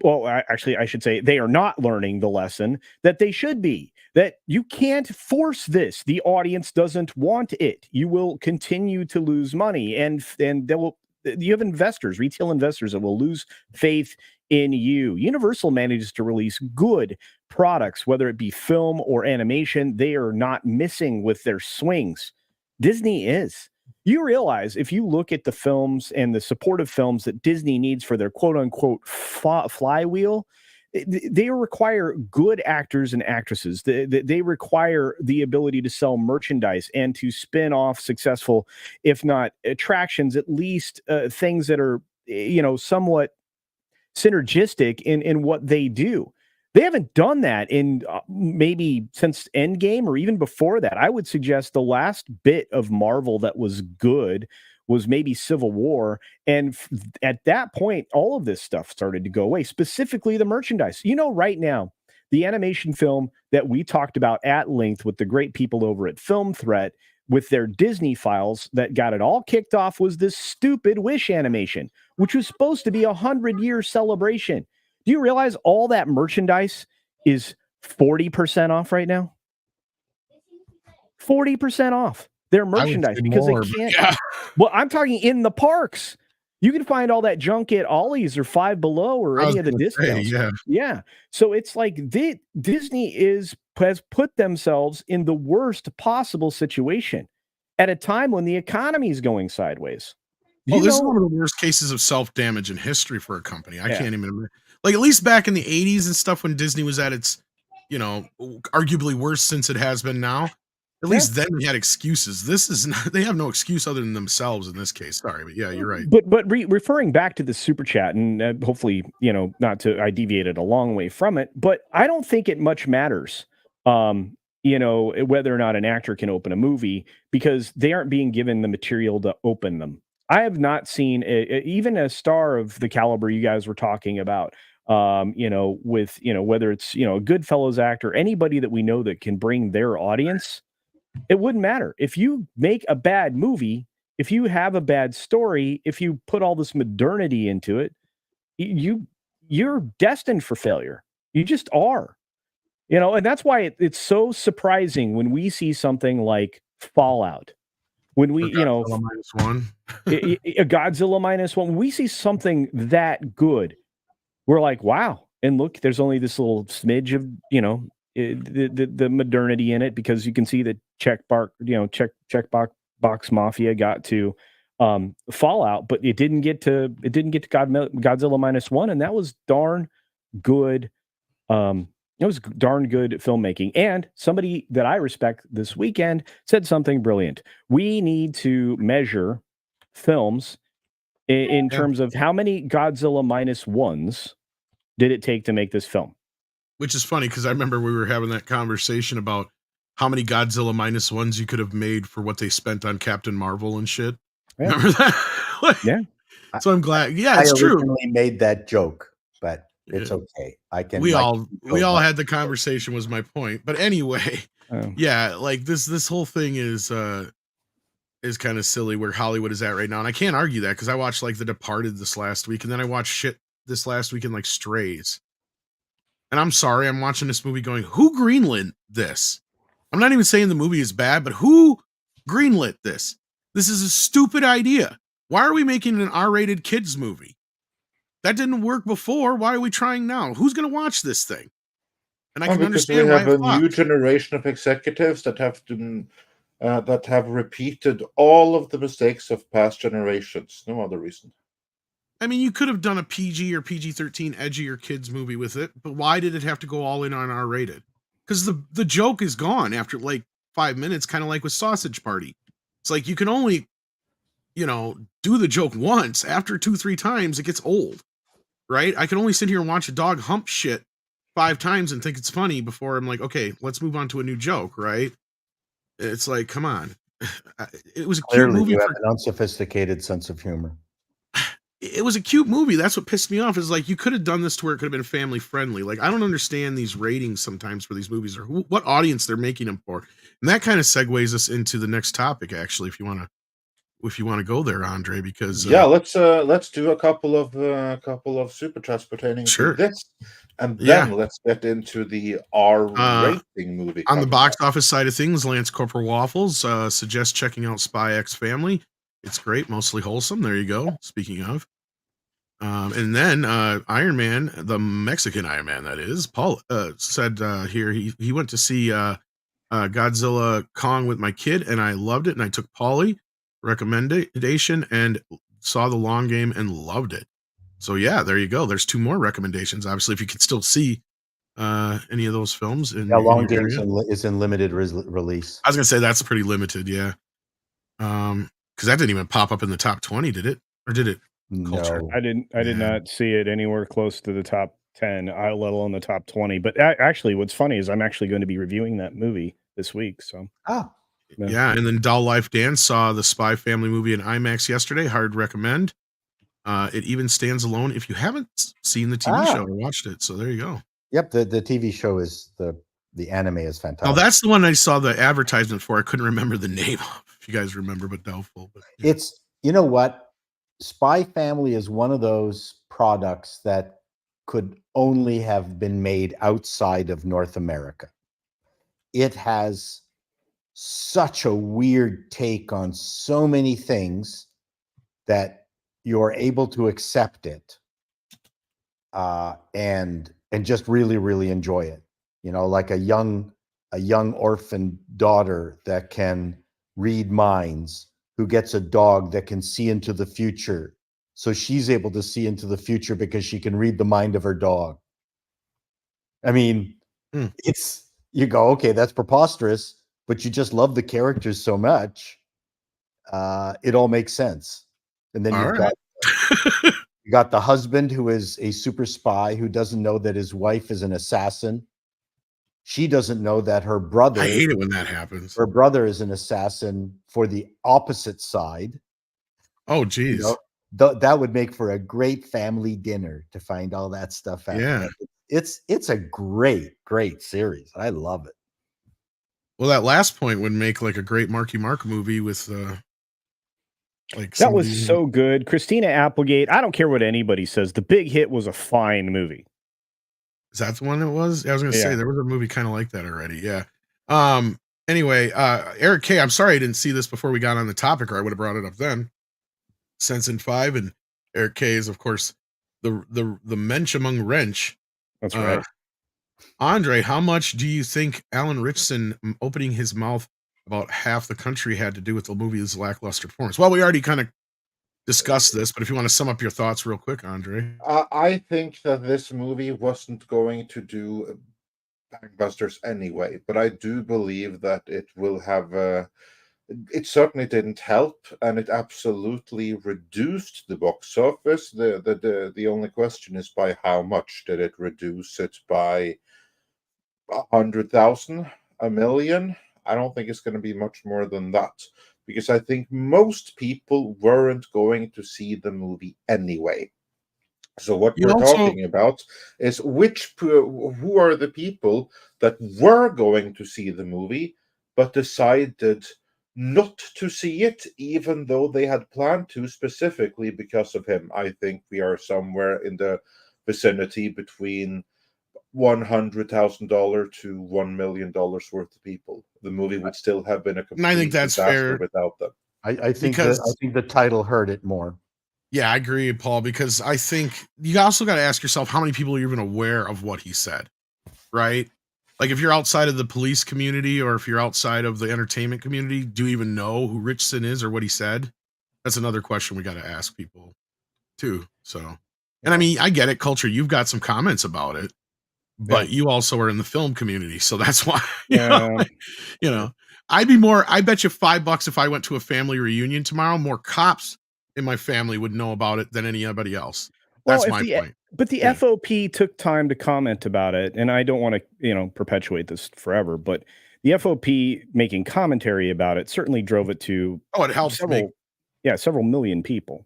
Well, actually, I should say they are not learning the lesson that they should be. That you can't force this. The audience doesn't want it. You will continue to lose money, and they will. You have investors, retail investors that will lose faith in you. Universal manages to release good products, whether it be film or animation. They are not missing with their swings. Disney is. You realize if you look at the films and the supportive films that Disney needs for their quote unquote flywheel, they require good actors and actresses. They require the ability to sell merchandise and to spin off successful, if not attractions, at least things that are, somewhat synergistic in what they do. They haven't done that in maybe since Endgame or even before that. I would suggest the last bit of Marvel that was good was maybe Civil War. And at that point, all of this stuff started to go away, specifically the merchandise. Right now, the animation film that we talked about at length with the great people over at Film Threat with their Disney files that got it all kicked off was this stupid Wish animation, which was supposed to be a 100-year celebration. Do you realize all that merchandise is 40% off right now? 40% off their merchandise because they can't. Yeah. Well, I'm talking in the parks. You can find all that junk at Ollie's or Five Below or any of the discounts. Yeah. So it's like Disney has put themselves in the worst possible situation at a time when the economy is going sideways. This is one of the worst cases of self-damage in history for a company. I can't even like, at least back in the 80s and stuff when Disney was at its, arguably worse since it has been now. At least then we had excuses. This is not, they have no excuse other than themselves in this case. Sorry, but yeah, you're right. But referring back to the super chat, and hopefully, not to, I deviated a long way from it, but I don't think it much matters, whether or not an actor can open a movie because they aren't being given the material to open them. I have not seen even a star of the caliber you guys were talking about, you know, with, you know, whether it's, you know, a Goodfellas actor, anybody that we know that can bring their audience, it wouldn't matter. If you make a bad movie, if you have a bad story, if you put all this modernity into it, you're destined for failure. You just are. You know, and that's why it's so surprising when we see something like Fallout. When we, you know, -1. a Godzilla -1, when we see something that good, we're like, wow. And look, there's only this little smidge of, you know, the modernity in it, because you can see that check box mafia got to Fallout, but it didn't get to Godzilla -1, and that was darn good. It was darn good filmmaking. And somebody that I respect this weekend said something brilliant. We need to measure films in terms of how many Godzilla -1s did it take to make this film. Which is funny, because I remember we were having that conversation about how many Godzilla -1s you could have made for what they spent on Captain Marvel and shit. Yeah. Remember that? Like, Yeah. So I'm glad. Yeah, I it's true. originally made that joke, but it's Yeah. okay. I can. We I all can go on. had the conversation, was my point. But anyway, yeah, like this whole thing is kind of silly where Hollywood is at right now. And I can't argue that, because I watched like The Departed this last week, and then I watched shit this last weekend like Strays. And I'm sorry, I'm watching this movie going, who greenlit this? I'm not even saying the movie is bad, but who greenlit this? This is a stupid idea. Why are we making an R-rated kids movie? That didn't work before. Why are we trying now? Who's going to watch this thing? And I can understand we why have it a new flopped. generation of executives that have repeated all of the mistakes of past generations. No other reason. I mean, you could have done a PG or PG-13 edgier kids movie with it, but why did it have to go all in on R-rated? Because the joke is gone after like 5 minutes, kind of like with Sausage Party. It's like you can only, you know, do the joke once. After 2-3 times, it gets old, right? I can only sit here and watch a dog hump shit 5 times and think it's funny before I'm like, okay, let's move on to a new joke, right? It's like, come on. It was a cute movie. You have an unsophisticated sense of humor. It was a cute movie. That's what pissed me off, is like, you could have done this to where it could have been family friendly. Like, I don't understand these ratings sometimes for these movies, or what audience they're making them for. And that kind of segues us into the next topic, actually, if you want to go there, Andre, because let's do a couple of super chats pertaining to this, and then let's get into the R rating movie. On the box office side of things, Lance Corporal Waffles suggests checking out Spy X Family. It's great, mostly wholesome. There you go. Speaking of, and then Iron Man, the Mexican Iron Man, that is, Paul said here he went to see Godzilla Kong with my kid, and I loved it. And I took Paulie recommendation and saw The Long Game and loved it. So yeah, there you go. There's 2 more recommendations. Obviously, if you could still see any of those films. Long Game is in limited release. I was gonna say that's pretty limited, yeah. Because that didn't even pop up in the top 20, did it? Or did it? Culture? No, I did not see it anywhere close to the top 10, let alone the top 20. But actually, what's funny is I'm actually going to be reviewing that movie this week. So yeah. And then Doll Life Dan saw the Spy Family movie in IMAX yesterday. Hard recommend. It even stands alone if you haven't seen the TV show or watched it. So there you go. Yep, the TV show is the anime is fantastic. Oh, that's the one I saw the advertisement for. I couldn't remember the name of, if you guys remember, but doubtful. But yeah. It's, you know what? Spy Family is one of those products that could only have been made outside of North America. It has such a weird take on so many things that you're able to accept it and just really, really enjoy it. You know, like a young orphan daughter that can read minds, who gets a dog that can see into the future. So she's able to see into the future because she can read the mind of her dog. I mean, you go, okay, that's preposterous, but you just love the characters so much. It all makes sense. And then you got the husband who is a super spy who doesn't know that his wife is an assassin. She doesn't know that her brother. I hate it when that happens. Her brother is an assassin for the opposite side. Oh, geez. You know? that would make for a great family dinner to find all that stuff out. Yeah. It's a great series. I love it. Well, that last point would make like a great Marky Mark movie with like That was so good. Christina Applegate, I don't care what anybody says. The Big Hit was a fine movie. Is that the one it was? I was going to say there was a movie kind of like that already. Yeah. Anyway, Eric K, I'm sorry I didn't see this before we got on the topic, or I would have brought it up then. Sense in 5, and Eric K is of course the mensch among wrench. That's right. Andre, how much do you think Alan Ritchson opening his mouth about half the country had to do with the movie's lackluster performance? Well, we already kind of discussed this, but if you want to sum up your thoughts real quick, Andre. I think that this movie wasn't going to do gangbusters anyway, but I do believe that it will have. It certainly didn't help, and it absolutely reduced the box office. The only question is by how much. Did it reduce it by 100,000, a million? I don't think it's going to be much more than that, because I think most people weren't going to see the movie anyway. So what we're talking about is who are the people that were going to see the movie but decided not to see it, even though they had planned to, specifically because of him. I think we are somewhere in the vicinity between $100,000 to $1 million worth of people. The movie would still have been a complete disaster fair without them. I think the title hurt it more. Yeah, I agree, Paul, because I think you also got to ask yourself how many people are even aware of what he said, right? Like if you're outside of the police community or if you're outside of the entertainment community, do you even know who Ritchson is or what he said? That's another question we got to ask people too. So, and I mean, I get it, Culture, you've got some comments about it, but you also are in the film community. So that's why, you know, I bet you $5 if I went to a family reunion tomorrow, more cops in my family would know about it than anybody else. That's my point. But the FOP took time to comment about it, and I don't want to, perpetuate this forever, but the FOP making commentary about it certainly drove it to it helps several million people.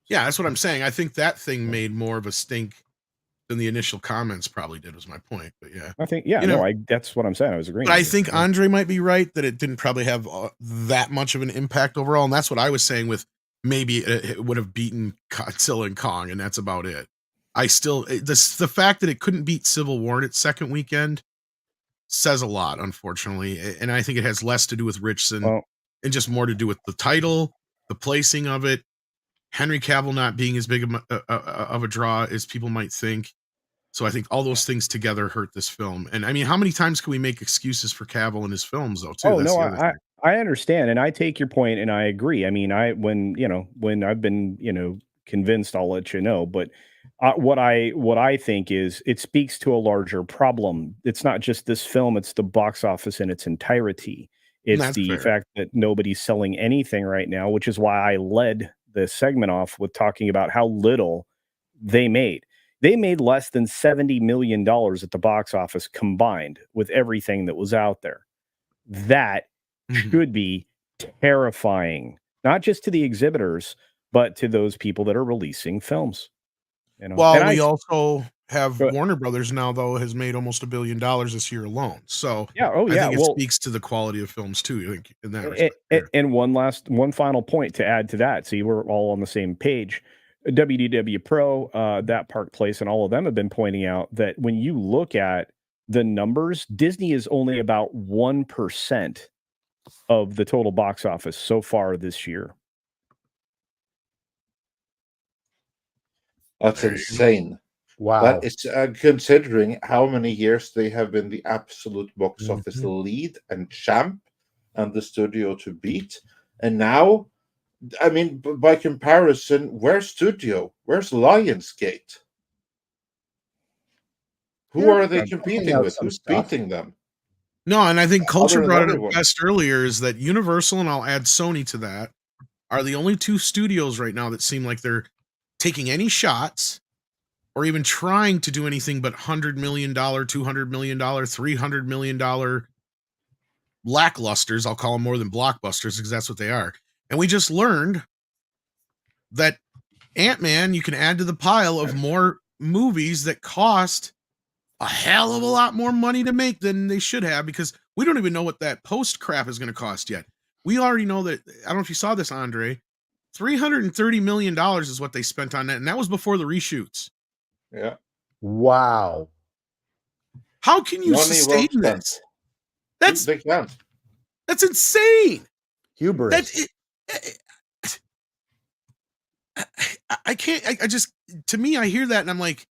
Yeah, that's what I'm saying. I think that thing made more of a stink than the initial comments probably did, was my point. But yeah, I think that's what I'm saying. I was agreeing. But I think Andre might be right that it didn't probably have that much of an impact overall, and that's what I was saying with maybe it would have beaten Godzilla and Kong, and that's about it. The fact that it couldn't beat Civil War in its second weekend says a lot, unfortunately, and I think it has less to do with Ritchson and just more to do with the title, the placing of it, Henry Cavill not being as big of a draw as people might think. So I think all those things together hurt this film. And I mean, how many times can we make excuses for Cavill in his films, though? Too. I understand, and I take your point, and I agree. I mean, when I've been convinced, I'll let you know. But what I think is it speaks to a larger problem. It's not just this film; it's the box office in its entirety. It's the fact that nobody's selling anything right now, which is why I led the segment off with talking about how little they made. They made less than $70 million at the box office combined with everything that was out there. That should be terrifying, not just to the exhibitors, but to those people that are releasing films. Well, we also have Warner Brothers now, though, has made almost $1 billion this year alone. So I think it speaks to the quality of films too. I think in that respect. And one final point to add to that. See, we're all on the same page. WDW Pro, that Park Place, and all of them have been pointing out that when you look at the numbers, Disney is only about 1% of the total box office so far this year. That's insane. Wow. That is considering how many years they have been the absolute box office lead and champ and the studio to beat. And now, I mean, by comparison, where's Studio? Where's Lionsgate? Who are they competing with? Who's beating them? No, and I think Culture brought it up best earlier is that Universal, and I'll add Sony to that, are the only two studios right now that seem like they're taking any shots or even trying to do anything but $100 million, $200 million, $300 million lacklusters. I'll call them more than blockbusters because that's what they are. And we just learned that Ant-Man, you can add to the pile of more movies that cost a hell of a lot more money to make than they should have, because we don't even know what that post crap is going to cost yet. We already know that, I don't know if you saw this, Andre, $330 million is what they spent on that, and that was before the reshoots. Yeah. Wow. How can you Money sustain well this? spent. They can't. That's insane. Hubris. I can't. I just, to me, I hear that and I'm like,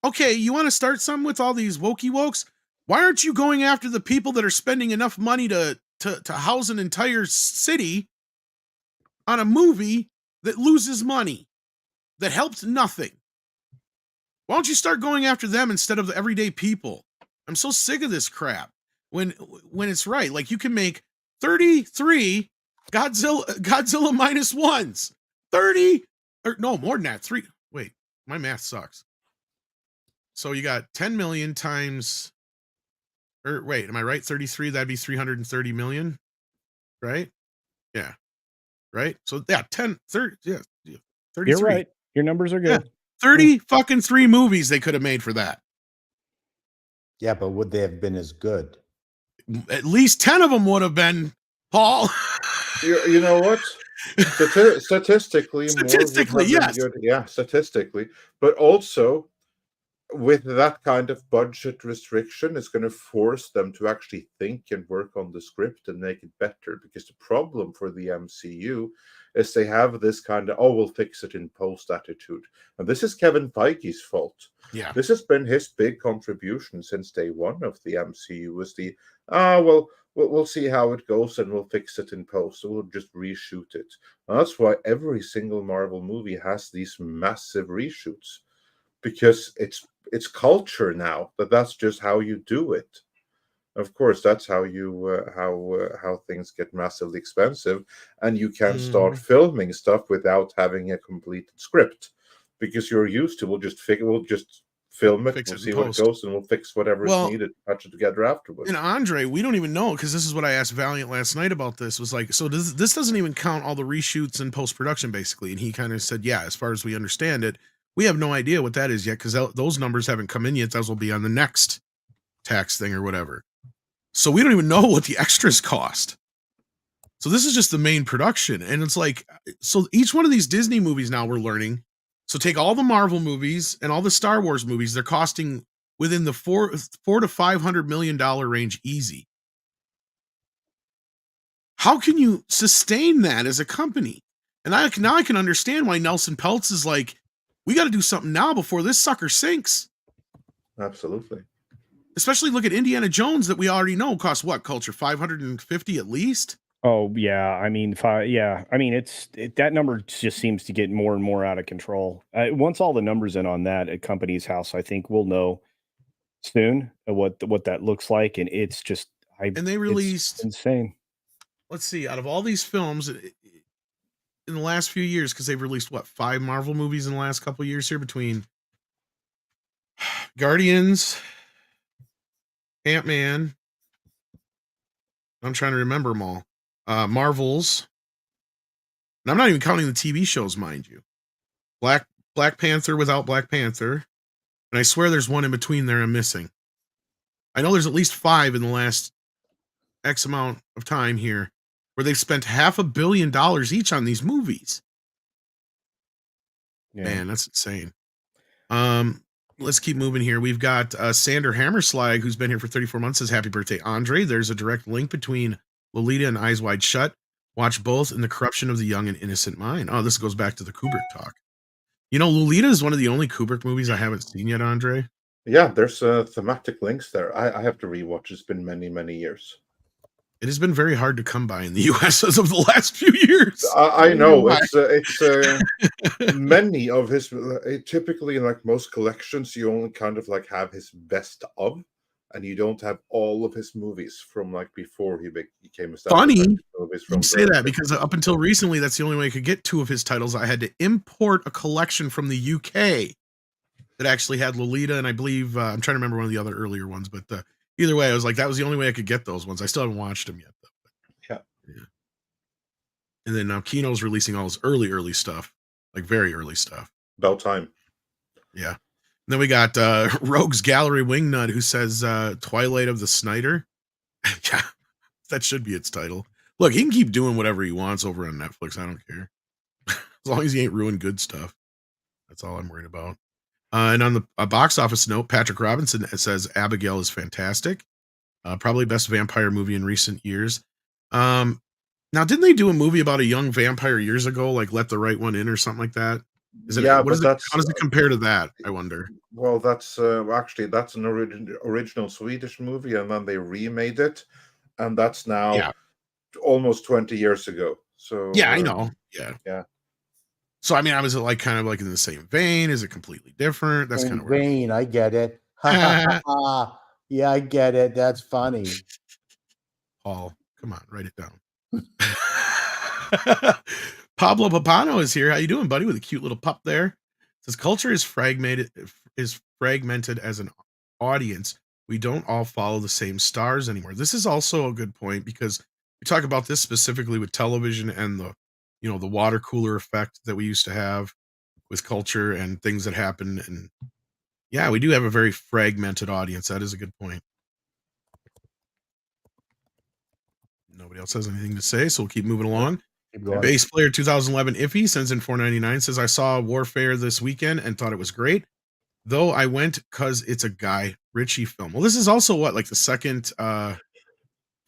okay, you want to start some with all these wokey wokes? Why aren't you going after the people that are spending enough money to house an entire city on a movie that loses money, that helped nothing? Why don't you start going after them instead of the everyday people? I'm so sick of this crap. When it's right, like you can make 33 Godzilla minus ones, 30 or no more than that. 3. Wait, my math sucks. So you got 10 million times, or wait, am I right? 33, that'd be 330 million, right? Yeah. Right? So yeah, 10, 30, yeah, 33. You're right. Your numbers are good. Yeah, 30 fucking 3 movies they could have made for that. Yeah, but would they have been as good? At least 10 of them would have been, Paul. You know what? Statistically, more would have been yes. good. Yeah, statistically, but also with that kind of budget restriction, it's going to force them to actually think and work on the script and make it better. Because the problem for the MCU is they have this kind of, oh, we'll fix it in post attitude. And this is Kevin Feige's fault. Yeah. This has been his big contribution since day one of the MCU, was the, well, we'll see how it goes and we'll fix it in post. So we'll just reshoot it. And that's why every single Marvel movie has these massive reshoots. Because it's culture now, that's just how you do it. Of course, that's how you how things get massively expensive, and you can start filming stuff without having a completed script, because you're used to we'll just film it, we'll see what it goes, and we'll fix whatever is needed, patch it together afterwards. And Andre, we don't even know, because this is what I asked Valiant last night about this, was like, so this doesn't even count all the reshoots and post-production, basically. And he kind of said, yeah, as far as we understand it, we have no idea what that is yet, because those numbers haven't come in yet. Those will be on the next tax thing or whatever. So we don't even know what the extras cost. So this is just the main production. And it's like, so each one of these Disney movies now we're learning. So take all the Marvel movies and all the Star Wars movies, they're costing within the $400 to $500 million range easy. How can you sustain that as a company? And now I can understand why Nelson Peltz is like, we got to do something now before this sucker sinks. Absolutely. Especially look at Indiana Jones, that we already know costs what, Culture? 550 at least? Oh yeah, I mean, that number just seems to get more and more out of control. Once all the numbers in on that at Company's House, I think we'll know soon what that looks like, and it's just and they released insane. Let's see, out of all these films in the last few years, because they've released what, 5 Marvel movies in the last couple of years here, between Guardians, Ant-Man, I'm trying to remember them all. Marvels, and I'm not even counting the TV shows, mind you. Black Panther without Black Panther, and I swear there's one in between there I'm missing. I know there's at least 5 in the last X amount of time here, where they've spent $500 million each on these movies. Yeah. Man, that's insane. Let's keep moving here. We've got Sander Hammerslag, who's been here for 34 months, says happy birthday, Andre. There's a direct link between Lolita and Eyes Wide Shut. Watch both in the corruption of the young and innocent mind. Oh, this goes back to the Kubrick talk. You know, Lolita is one of the only Kubrick movies I haven't seen yet, Andre. Yeah, there's thematic links there. I have to rewatch. It's been many, many years. It has been very hard to come by in the U.S. as of the last few years. I know. It's many of his, typically in like most collections, you only kind of like have his best of, and you don't have all of his movies from like before he became a star. Funny you say that, because up until recently, that's the only way I could get 2 of his titles. I had to import a collection from the UK that actually had Lolita, and I believe, I'm trying to remember one of the other earlier ones, but either way, I was like, that was the only way I could get those ones. I still haven't watched them yet, though. Yeah. And then now Kino's releasing all his early stuff, like very early stuff. About time. Yeah. And then we got Rogue's Gallery Wingnut, who says Twilight of the Snyder. Yeah, that should be its title. Look, he can keep doing whatever he wants over on Netflix. I don't care. As long as he ain't ruined good stuff. That's all I'm worried about. And on the box office note, Patrick Robinson says Abigail is fantastic. Probably best vampire movie in recent years. Now, didn't they do a movie about a young vampire years ago, like Let the Right One In or something like that? Yeah, but how does it compare to that? I wonder. Well, that's actually that's an original Swedish movie, and then they remade it, and that's now almost 20 years ago. So yeah, I know. Yeah. So I mean, I was like kind of like in the same vein. Is it completely different? That's kind of weird. Vein. I get it. Yeah, I get it. That's funny. Paul, come on, write it down. Pablo Papano is here. How you doing, buddy? With a cute little pup there. Says culture is fragmented as an audience. We don't all follow the same stars anymore. This is also a good point because we talk about this specifically with television and the water cooler effect that we used to have with culture and things that happen. And yeah, we do have a very fragmented audience. That is a good point. Nobody else has anything to say, so we'll keep moving along. Bass player 2011 Iffy sends in $4.99, says I saw Warfare this weekend and thought it was great, though I went because it's a Guy Ritchie film. Well, this is also like the second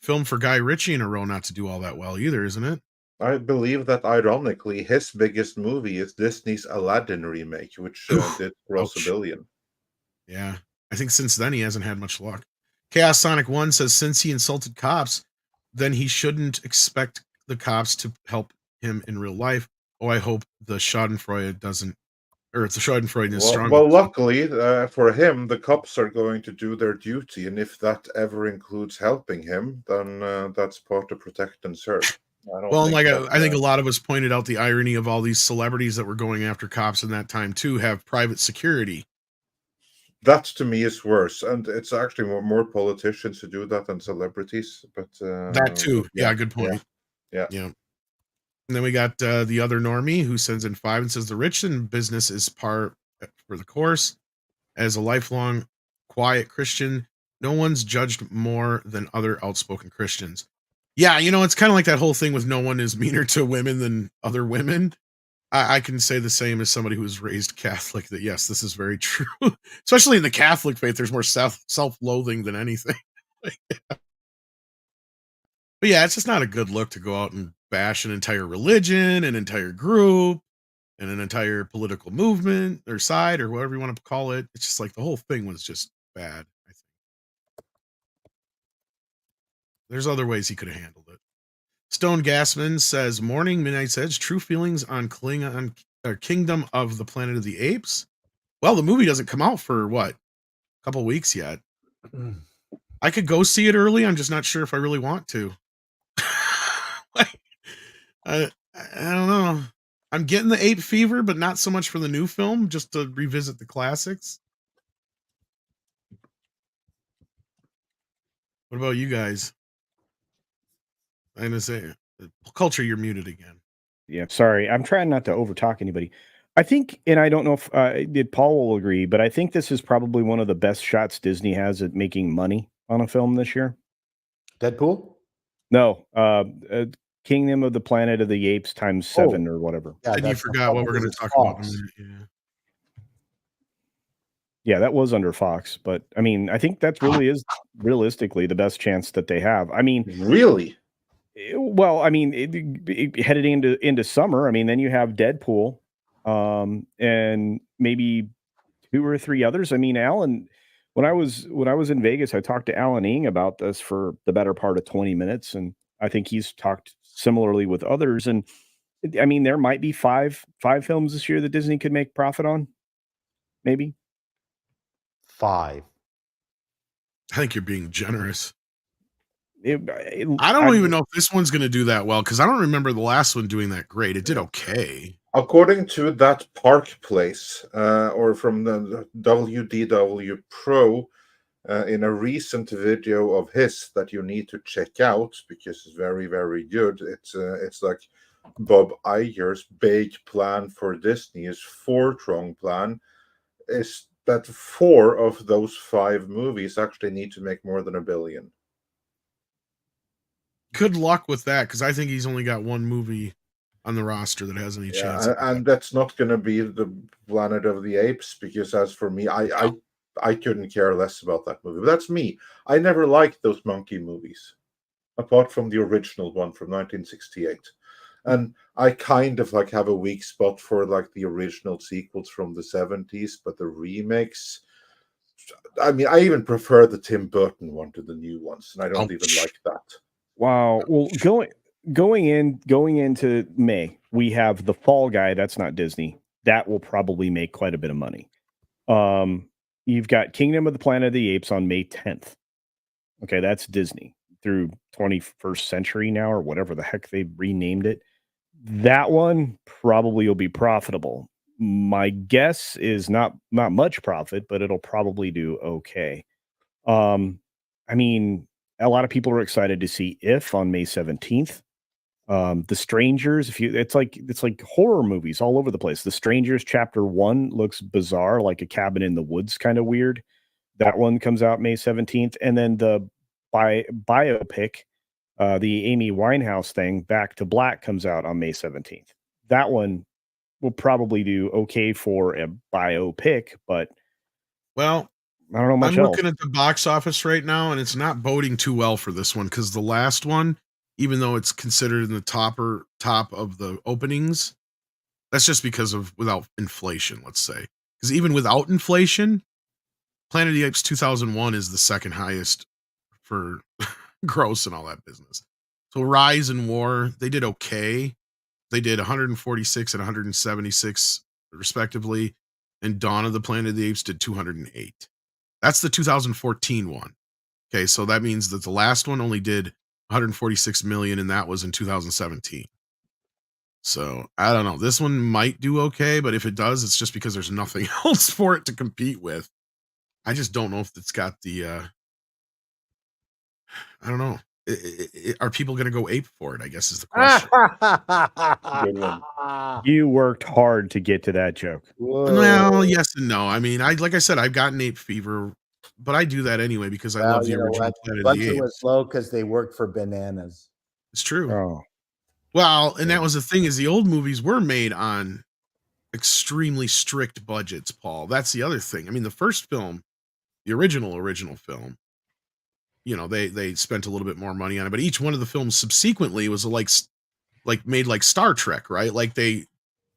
film for Guy Ritchie in a row not to do all that well either, isn't it? I believe that ironically his biggest movie is Disney's Aladdin remake, which did gross $1 billion. Yeah, I think since then he hasn't had much luck. Chaos Sonic 1 says since he insulted cops, then he shouldn't expect the cops to help him in real life. Oh, I hope the Schadenfreude doesn't, or if the Schadenfreude is strong. Well, luckily for him, the cops are going to do their duty, and if that ever includes helping him, then that's part of protect and serve. I think a lot of us pointed out the irony of all these celebrities that were going after cops in that time too have private security. That to me is worse, and it's actually more politicians who do that than celebrities. But that too, yeah, good point. Yeah. And then we got the other normie who sends in 5 and says the Ritchson business is par for the course. As a lifelong quiet Christian, no one's judged more than other outspoken Christians. Yeah, it's kind of like that whole thing with no one is meaner to women than other women. I can say the same as somebody who was raised Catholic that yes, this is very true. Especially in the Catholic faith, there's more self-loathing than anything. But yeah, it's just not a good look to go out and bash an entire religion, an entire group, and an entire political movement or side or whatever you want to call it. It's just like the whole thing was just bad, I think. There's other ways he could have handled it. Stone Gassman says, Morning Midnight's Edge, true feelings on Klingon or Kingdom of the Planet of the Apes. Well, the movie doesn't come out for what? A couple weeks yet. I could go see it early. I'm just not sure if I really want to. I don't know. I'm getting the ape fever, but not so much for the new film, just to revisit the classics. What about you guys? I'm gonna say, culture, you're muted again. Yeah, sorry. I'm trying not to overtalk anybody. I think, and I don't know if Paul will agree, but I think this is probably one of the best shots Disney has at making money on a film this year. Deadpool? No, Kingdom of the Planet of the Apes times 7 or whatever. Yeah, and you forgot what we're going to talk about. Yeah, that was under Fox, but I mean, I think that really is realistically the best chance that they have. I mean, really? Well, I mean, headed into summer. I mean, then you have Deadpool, and maybe 2 or 3 others. I mean, Alan, when I was in Vegas, I talked to Alan Ng about this for the better part of 20 minutes, and I think he's talked similarly with others. And I mean, there might be five films this year that Disney could make profit on. Maybe 5. I think you're being generous. I don't even know if this one's going to do that well because I don't remember the last one doing that great. It did okay. According to that Park Place, or from the WDW Pro, in a recent video of his that you need to check out because it's very, very good. It's like Bob Iger's big plan for Disney, his four-prong plan, is that 4 of those 5 movies actually need to make more than $1 billion. Good luck with that, because I think he's only got one movie on the roster that has any chance. And that's not going to be the Planet of the Apes, because as for me, I couldn't care less about that movie. But that's me. I never liked those monkey movies, apart from the original one from 1968. And I kind of like have a weak spot for like the original sequels from the 70s, but the remakes, I mean, I even prefer the Tim Burton one to the new ones, and I don't even like that. Wow. Well, going into May, we have The Fall Guy. That's not Disney. That will probably make quite a bit of money. You've got Kingdom of the Planet of the Apes on May 10th. Okay, that's Disney through 21st Century now, or whatever the heck they renamed it. That one probably will be profitable. My guess is not much profit, but it'll probably do okay. I mean, a lot of people are excited to see If on May 17th. The Strangers, it's like horror movies all over the place. The Strangers Chapter 1 looks bizarre, like a cabin in the woods, kind of weird. That one comes out May 17th. And then the biopic, the Amy Winehouse thing, Back to Black, comes out on May 17th. That one will probably do okay for a biopic, but well, I don't know much I'm else. looking at the box office right now, and it's not boding too well for this one, because the last one, even though it's considered in the top of the openings, that's just because of without inflation, let's say. Because even without inflation, Planet of the Apes 2001 is the second highest for gross and all that business. So Rise and War, they did okay. They did 146 and 176 respectively, and Dawn of the Planet of the Apes did 208. That's the 2014 one. Okay, so that means that the last one only did 146 million, and that was in 2017. So I don't know. This one might do okay, but if it does, it's just because there's nothing else for it to compete with. I just don't know if it's got the I don't know. Are people going to go ape for it, I guess, is the question. Good one. You worked hard to get to that joke. Whoa. Well, yes and no. I mean, like I said, I've gotten ape fever, but I do that anyway because I love the original Planet of the Budget Apes. was low because they worked for bananas. It's true. Oh, Well, and that was the thing, is the old movies were made on extremely strict budgets, Paul. That's the other thing. I mean, the first film, the original film, you know, they spent a little bit more money on it, but each one of the films subsequently was like made like Star Trek, right? Like they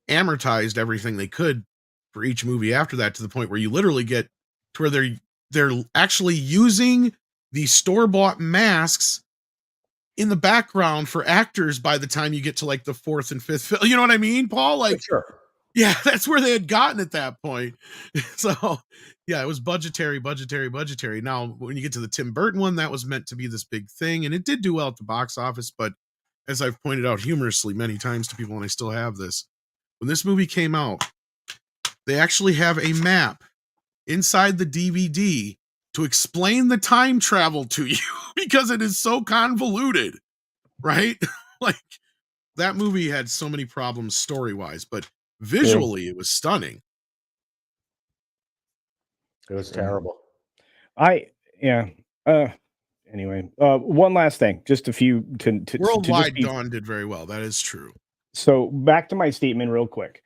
amortized everything they could for each movie after that, to the point where you literally get to where they're actually using the store-bought masks in the background for actors by the time you get to like the 4th and 5th film. You know what I mean, Paul? Like, Sure. yeah, that's where they had gotten at that point. So yeah, it was budgetary. Now, when you get to the Tim Burton one, that was meant to be this big thing, and it did do well at the box office. But as I've pointed out humorously many times to people, and I still have this, when this movie came out, they actually have a map inside the DVD to explain the time travel to you because it is so convoluted, right? Like, that movie had so many problems story-wise, but visually it was stunning. It was terrible. Anyway, one last thing, just a few to Worldwide, Dawn did very well. That is true. So back to my statement real quick.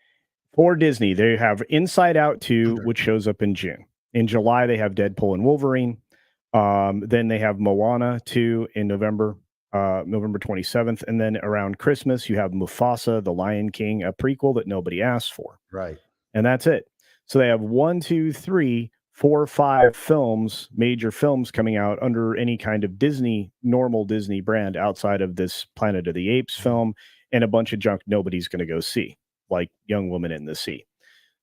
For Disney, they have Inside Out 2, which shows up in June. In July, they have Deadpool and Wolverine. Then they have Moana 2 in November 27th. And then around Christmas, you have Mufasa, The Lion King, a prequel that nobody asked for. Right. And that's it. So they have 1, 2, 3, 4, 5 films, major films coming out under any kind of normal Disney brand outside of this Planet of the Apes film, and a bunch of junk nobody's going to go see, like Young Woman in the Sea.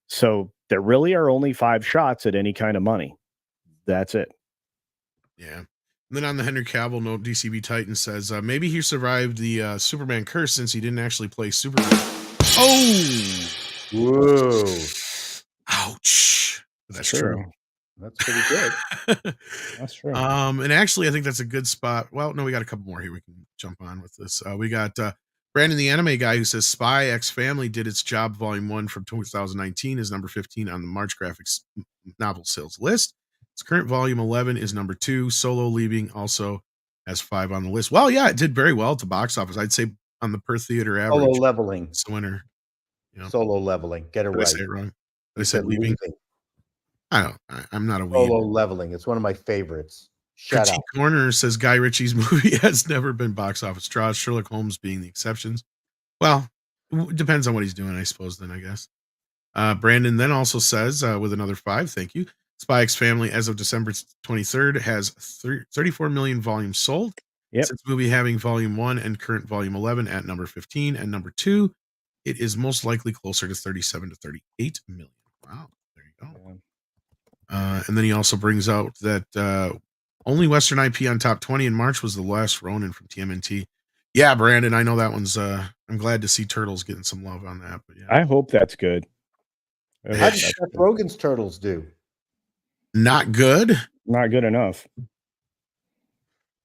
So there really are only 5 shots at any kind of money. That's it. Yeah. And then on the Henry Cavill note, DCB Titan says, maybe he survived the Superman curse since he didn't actually play Superman. Oh! Whoa. Ouch. That's true. That's pretty good. That's true. And actually, I think that's a good spot. Well, no, we got a couple more here we can jump on with this. We got Brandon, the anime guy, who says Spy X Family did its job. Volume 1 from 2019 is number 15 on the March Graphics novel sales list. Its current volume 11 is number 2. Solo Leaving also has 5 on the list. Well, yeah, it did very well at the box office. I'd say on the per theater average. Solo Leveling. It's the winner. Yeah. Solo Leveling. Get it Did right. I say it wrong? Did I said Leaving? I'm not a weeb. Solo Leveling. It's one of my favorites. Shut Critique up. Corner says Guy Ritchie's movie has never been box office draws, Sherlock Holmes being the exceptions. Well, it depends on what he's doing, I suppose, then, I guess. Brandon then also says, with another 5, thank you, Spy X Family, as of December 23rd, has 34 million volumes sold. Yep. Since movie having volume 1 and current volume 11 at number 15 and number 2, it is most likely closer to 37 to 38 million. Wow, there you go. And then he also brings out that only Western IP on top 20 in March was The Last Ronin from TMNT. Yeah, Brandon, I know that one's. I'm glad to see Turtles getting some love on that. But yeah, I hope that's good. How did Seth Rogen's Turtles do? not good. Not good enough.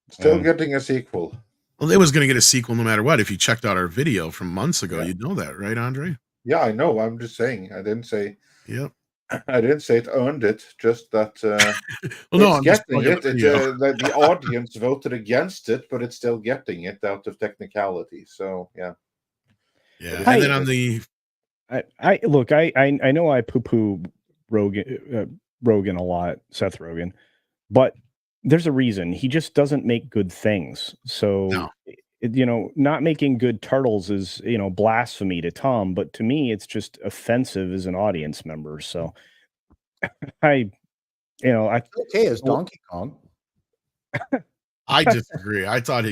Still getting a sequel. Well, it was going to get a sequel no matter what. If you checked out our video from months ago, you'd know that, right, Andre? Yeah, I know. I'm just saying. I didn't say. Yep. I didn't say it earned it. Just that. Well, no, it's I'm just getting pulling it. up the video. The audience voted against it, but it's still getting it out of technicality. So yeah. Yeah, Hi. and then on the I look, I know I poo-poo Rogan a lot, Seth Rogen, but there's a reason. He just doesn't make good things. So, No. Not making good Turtles is, blasphemy to Tom, but to me, it's just offensive as an audience member. So I Okay, as Donkey Kong. I disagree. I thought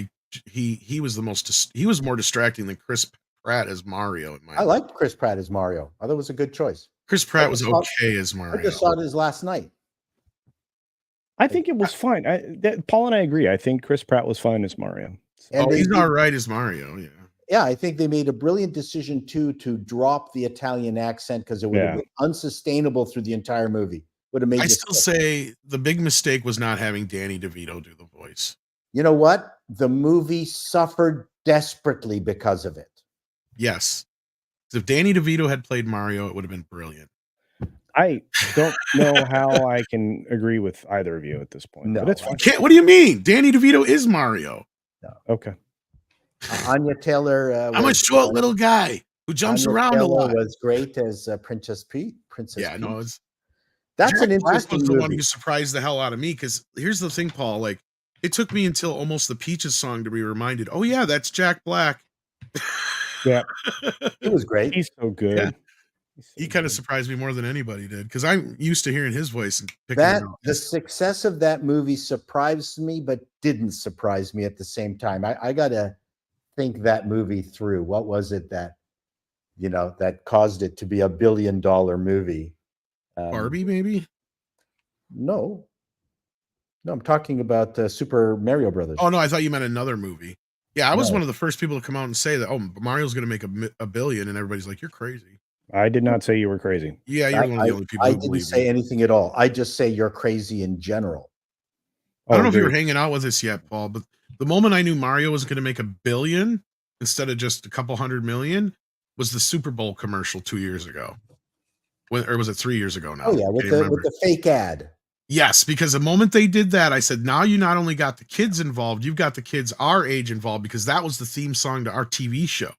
he was he was more distracting than Chris Pratt as Mario. In my I liked Chris Pratt as Mario. I thought it was a good choice. Chris Pratt I was just saw- okay as Mario. I just saw it his last night. I think it was fine. Paul and I agree. I think Chris Pratt was fine as Mario. And He's all right as Mario. Yeah. Yeah, I think they made a brilliant decision too to drop the Italian accent because it would have been unsustainable through the entire movie. Would have made. I still say the big mistake was not having Danny DeVito do the voice. You know what? The movie suffered desperately because of it. Yes. If Danny DeVito had played Mario, it would have been brilliant. I don't know how I can agree with either of you at this point. No, but it's fine. What do you mean? Danny DeVito is Mario. No. Okay. Anya Taylor. I'm a short little guy who jumps Anya around Taylor a lot. Was great as Princess Peach. Yeah, no, it's that's Jack an Black interesting was the one movie. who surprised the hell out of me because here's the thing, Paul. Like, it took me until almost the Peaches song to be reminded. Oh yeah, that's Jack Black. Yeah, it was great. He's so good. Yeah. He kind of surprised me more than anybody did because I'm used to hearing his voice and picking That it out. the success of that movie surprised me, but didn't surprise me at the same time. I gotta think that movie through. What was it that that caused it to be $1 billion movie? Barbie, maybe? No, I'm talking about Super Mario Brothers. Oh no, I thought you meant another movie. Yeah, I was one of the first people to come out and say that. Oh, Mario's going to make $1 billion, and everybody's like, "You're crazy." I did not say you were crazy. Yeah, you're one of the only people. I who didn't say anything at all. I just say you're crazy in general. I don't know if you were hanging out with us yet, Paul, but the moment I knew Mario was going to make $1 billion instead of just a couple hundred million was the Super Bowl commercial 2 years ago. Or was it 3 years ago now? Oh yeah, with the fake ad. Yes, because the moment they did that, I said, now you not only got the kids involved, you've got the kids our age involved because that was the theme song to our TV show,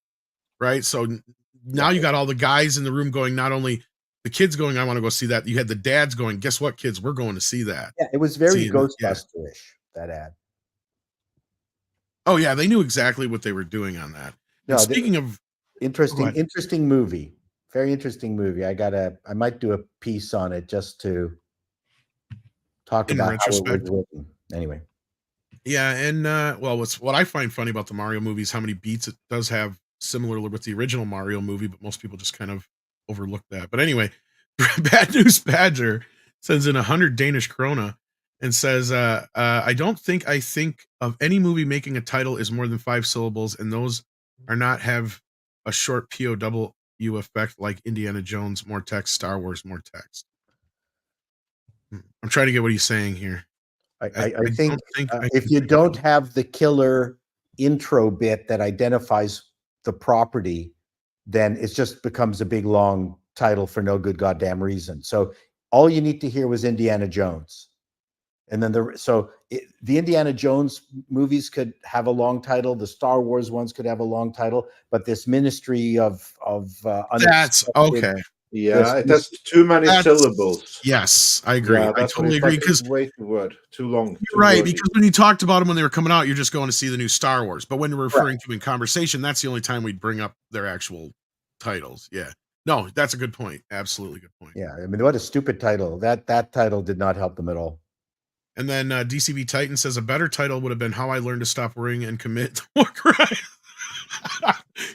right? So now you got all the guys in the room going, not only the kids going, I want to go see that. You had the dads going, guess what, kids, we're going to see that. Yeah, it was very Ghostbuster-ish, that ad. Oh yeah, they knew exactly what they were doing on that. No, speaking of interesting movie, very interesting movie. I might do a piece on it just to talk about how it was written. Anyway. Yeah, and what I find funny about the Mario movie is how many beats it does have similar with the original Mario movie, but most people just kind of overlook that. But anyway, Bad News Badger sends in 100 Danish krona and says, I don't think I think of any movie making a title is more than 5 syllables, and those are not have a short POW effect like Indiana Jones, more text, Star Wars, more text. I'm trying to get what he's saying here. I think if you don't have the killer intro bit that identifies the property, then it just becomes a big long title for no good goddamn reason. So all you need to hear was Indiana Jones. And then the Indiana Jones movies could have a long title. The Star Wars ones could have a long title, but this Ministry of That's okay. Yeah, it has too many syllables. Yes, I agree. Yeah, I totally agree because way too word, too long. You're right, because when you talked about them when they were coming out, you're just going to see the new Star Wars. But when we're referring to in conversation, that's the only time we'd bring up their actual titles. Yeah. No, that's a good point. Absolutely good point. Yeah, I mean, what a stupid title. That title did not help them at all. And then DCB Titan says a better title would have been How I Learned to Stop Worrying and Commit to War Crimes.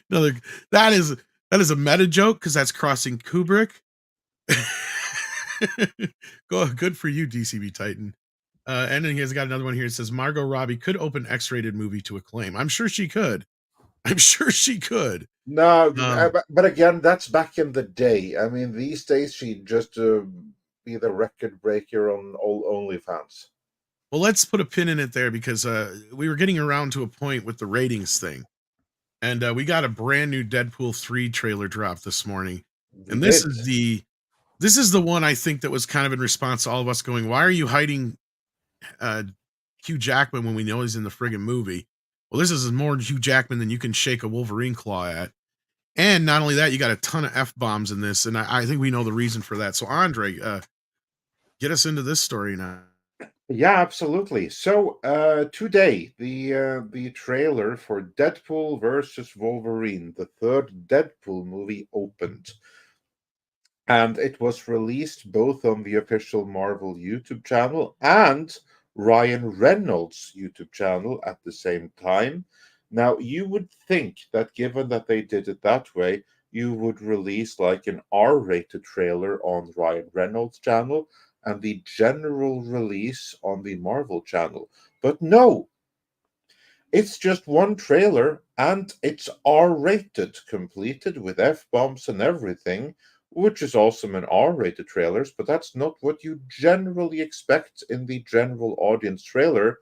No, that is a meta joke because that's crossing Kubrick. Good for you, DCB Titan. And then he has got another one here. It says Margot Robbie could open X-rated movie to acclaim. I'm sure she could. No, but again, that's back in the day. I mean, these days she'd just be the record breaker on all OnlyFans. Well, let's put a pin in it there because we were getting around to a point with the ratings thing. And we got a brand new Deadpool 3 trailer drop this morning. And this is the one I think that was kind of in response to all of us going, why are you hiding Hugh Jackman when we know he's in the friggin' movie? Well, this is more Hugh Jackman than you can shake a Wolverine claw at. And not only that, you got a ton of F-bombs in this. And I think we know the reason for that. So, Andre, get us into this story now. Yeah, absolutely. So today, the trailer for Deadpool versus Wolverine, the third Deadpool movie, opened. And it was released both on the official Marvel YouTube channel and Ryan Reynolds' YouTube channel at the same time. Now, you would think that given that they did it that way, you would release like an R-rated trailer on Ryan Reynolds' channel and the general release on the Marvel channel. But no, it's just one trailer and it's R-rated, completed with F-bombs and everything, which is awesome in R-rated trailers, but that's not what you generally expect in the general audience trailer.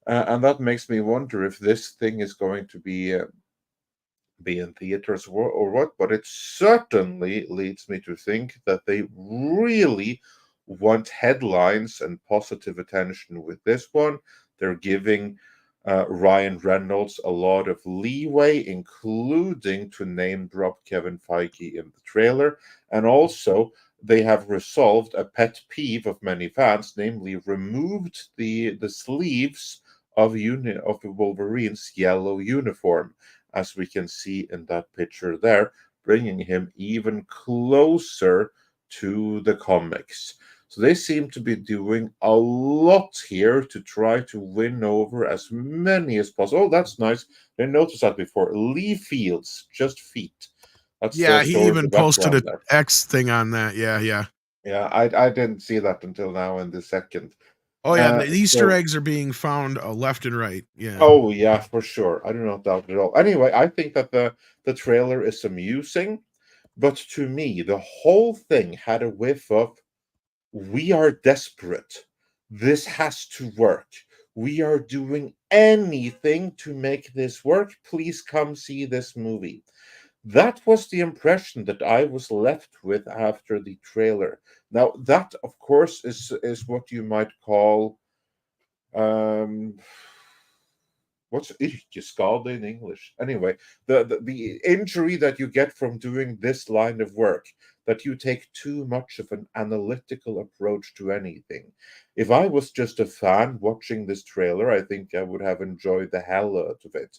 And that makes me wonder if this thing is going to be in theaters or what, but it certainly leads me to think that they really want headlines and positive attention with this one. They're giving Ryan Reynolds a lot of leeway, including to name drop Kevin Feige in the trailer. And also, they have resolved a pet peeve of many fans, namely removed the sleeves of Wolverine's yellow uniform, as we can see in that picture there, bringing him even closer to the comics. So they seem to be doing a lot here to try to win over as many as possible. Oh, that's nice. I didn't notice that before. Lee Fields, just feet. That's he even posted an X thing on that. Yeah, I didn't see that until now in the second. Oh, yeah, the Easter eggs are being found left and right. Yeah. Oh, yeah, for sure. I do not doubt it at all. Anyway, I think that the trailer is amusing, but to me, the whole thing had a whiff of, we are desperate. This has to work. We are doing anything to make this work. Please come see this movie. That was the impression that I was left with after the trailer. Now, that, of course, is what you might call what's skade in English? Anyway, the injury that you get from doing this line of work, that you take too much of an analytical approach to anything. If I was just a fan watching this trailer, I think I would have enjoyed the hell out of it.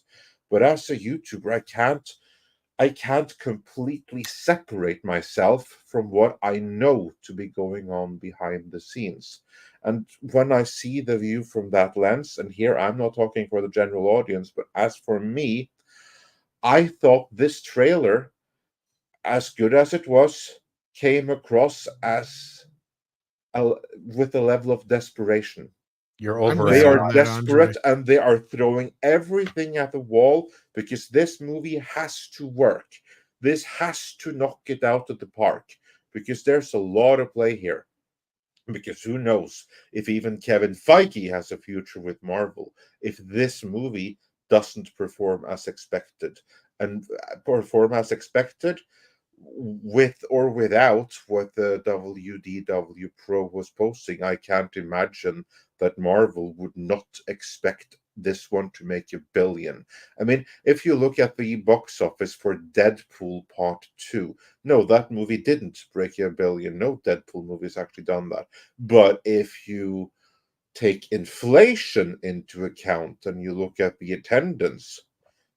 But as a YouTuber, I can't completely separate myself from what I know to be going on behind the scenes. And when I see the view from that lens, and here I'm not talking for the general audience, but as for me, I thought this trailer, as good as it was, came across as with a level of desperation. You're over. They are desperate and they are throwing everything at the wall because this movie has to work. This has to knock it out of the park because there's a lot of play here. Because who knows if even Kevin Feige has a future with Marvel, if this movie doesn't perform as expected. And perform as expected with or without what the WDW Pro was posting. I can't imagine that Marvel would not expect this one to make $1 billion. I mean, if you look at the box office for Deadpool Part 2, no, that movie didn't break $1 billion. No Deadpool movie's actually done that. But if you take inflation into account and you look at the attendance,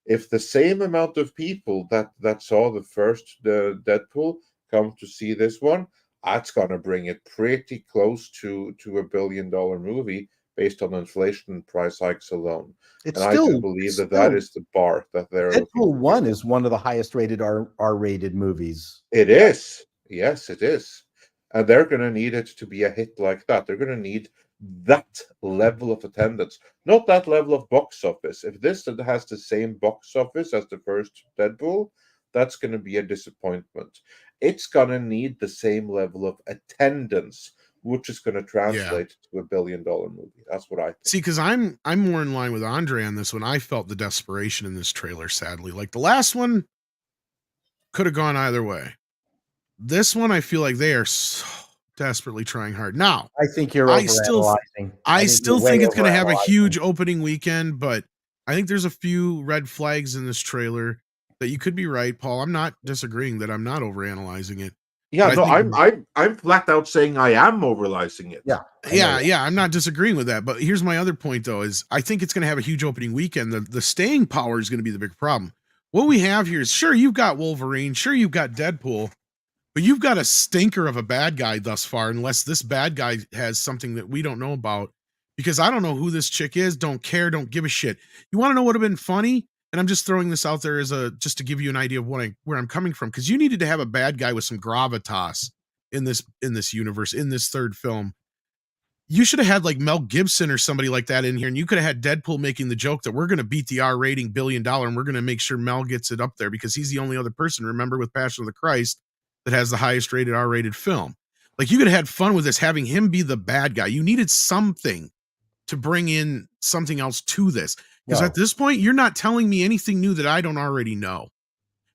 if the same amount of people that saw the first Deadpool come to see this one, that's gonna bring it pretty close to $1 billion movie based on inflation and price hikes alone. It's and still, I do believe that still, is the bar that they're Deadpool looking 1 is one of the highest rated R-rated movies. It is. Yes, it is. And they're going to need it to be a hit like that. They're going to need that level of attendance, not that level of box office. If this has the same box office as the first Deadpool, that's going to be a disappointment. It's going to need the same level of attendance, which is going to translate to $1 billion movie. That's what I think. See, because I'm more in line with Andre on this one. I felt the desperation in this trailer, sadly. Like the last one could have gone either way. This one, I feel like they are so desperately trying hard. Now, I think you're overanalyzing. I still think it's going to have a huge opening weekend, but I think there's a few red flags in this trailer that you could be right, Paul. I'm not disagreeing that I'm not overanalyzing it. Yeah, no, I'm flat out saying I am overanalyzing it. Yeah, I'm not disagreeing with that. But here's my other point, though, is I think it's going to have a huge opening weekend. The staying power is going to be the big problem. What we have here is, sure, you've got Wolverine, sure, you've got Deadpool, but you've got a stinker of a bad guy thus far, unless this bad guy has something that we don't know about. Because I don't know who this chick is, don't care, don't give a shit. You want to know what would have been funny? And I'm just throwing this out there as just to give you an idea of where I'm coming from, because you needed to have a bad guy with some gravitas in this universe, in this third film. You should have had like Mel Gibson or somebody like that in here, and you could have had Deadpool making the joke that we're going to beat the R rating $1 billion, and we're going to make sure Mel gets it up there because he's the only other person, remember, with Passion of the Christ that has the highest rated R rated film. Like, you could have had fun with this, having him be the bad guy. You needed something to bring in something else to this. Because at this point, you're not telling me anything new that I don't already know.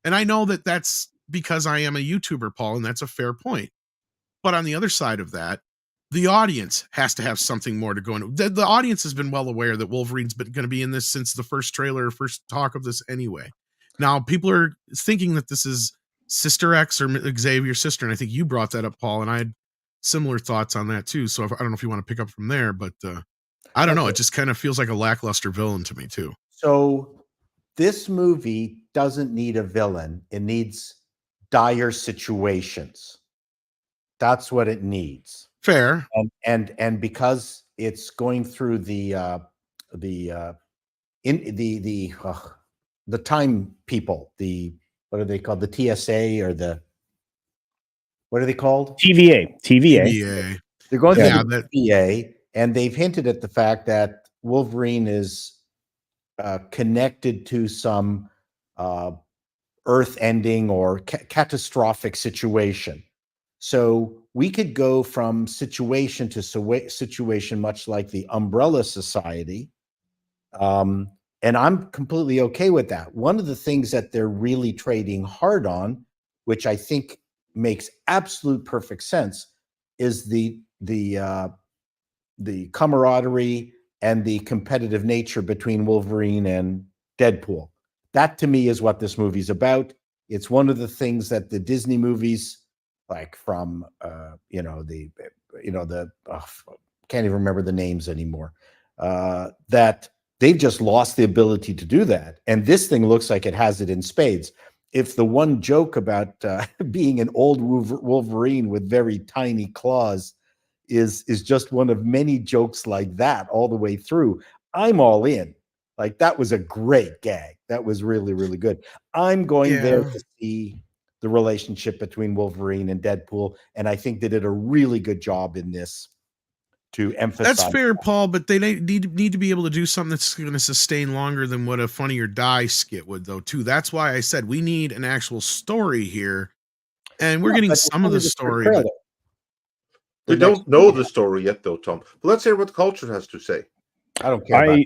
And I know that that's because I am a YouTuber, Paul, and that's a fair point. But on the other side of that, the audience has to have something more to go into. The audience has been well aware that Wolverine's been going to be in this since the first trailer, first talk of this anyway. Now, people are thinking that this is Sister X or Xavier's sister, and I think you brought that up, Paul, and I had similar thoughts on that too. So I don't know if you want to pick up from there, but I don't know. It just kind of feels like a lackluster villain to me too. So this movie doesn't need a villain. It needs dire situations. That's what it needs. Fair. And because it's going through the time people, what are they called? The TSA or what are they called? TVA. They're going through the TVA. And they've hinted at the fact that Wolverine is connected to some earth-ending or catastrophic situation. So we could go from situation to situation, much like the Umbrella Society. And I'm completely okay with that. One of the things that they're really trading hard on, which I think makes absolute perfect sense, is the camaraderie and the competitive nature between Wolverine and Deadpool. That to me is what this movie's about. It's one of the things that the Disney movies, like from can't even remember the names anymore, that they've just lost the ability to do that. And this thing looks like it has it in spades. If the one joke about being an old Wolverine with very tiny claws is just one of many jokes like that all the way through, I'm all in. Like, that was a great gag. That was really, really good. I'm going there to see the relationship between Wolverine and Deadpool, and I think they did a really good job in this to emphasize. That's fair, Paul, but they need to be able to do something that's going to sustain longer than what a Funny or Die skit would, though, too. That's why I said we need an actual story here, and we're getting some of the story. But we don't know the story yet, though, Tom. But let's hear what Culture has to say. I don't care.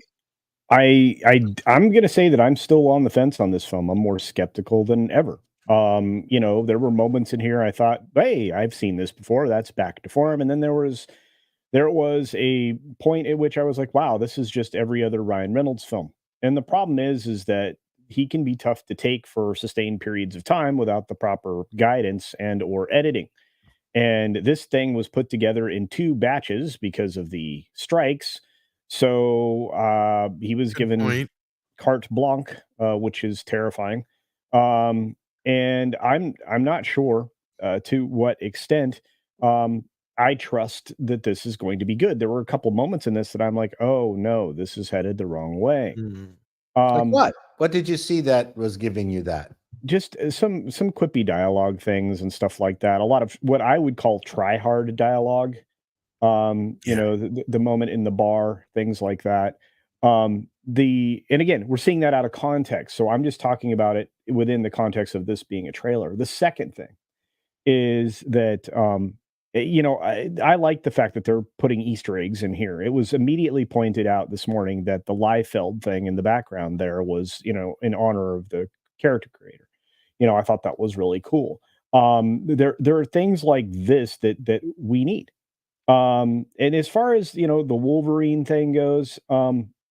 I'm going to say that I'm still on the fence on this film. I'm more skeptical than ever. There were moments in here I thought, hey, I've seen this before. That's back to form. And then there was a point at which I was like, wow, this is just every other Ryan Reynolds film. And the problem is that he can be tough to take for sustained periods of time without the proper guidance and or editing. And this thing was put together in 2 batches because of the strikes. So he was Good given point. carte blanche, which is terrifying. And I'm not sure to what extent I trust that this is going to be good. There were a couple moments in this that I'm like, oh no, this is headed the wrong way. Mm. Like what? What did you see that was giving you that? Just some quippy dialogue things and stuff like that. A lot of what I would call try hard dialogue. Yeah. The moment in the bar, things like that. And again, we're seeing that out of context. So I'm just talking about it within the context of this being a trailer. The second thing is that I like the fact that they're putting Easter eggs in here. It was immediately pointed out this morning that the Liefeld thing in the background there was, in honor of the character creator. I thought that was really cool. There are things like this that we need. And as far as the Wolverine thing goes,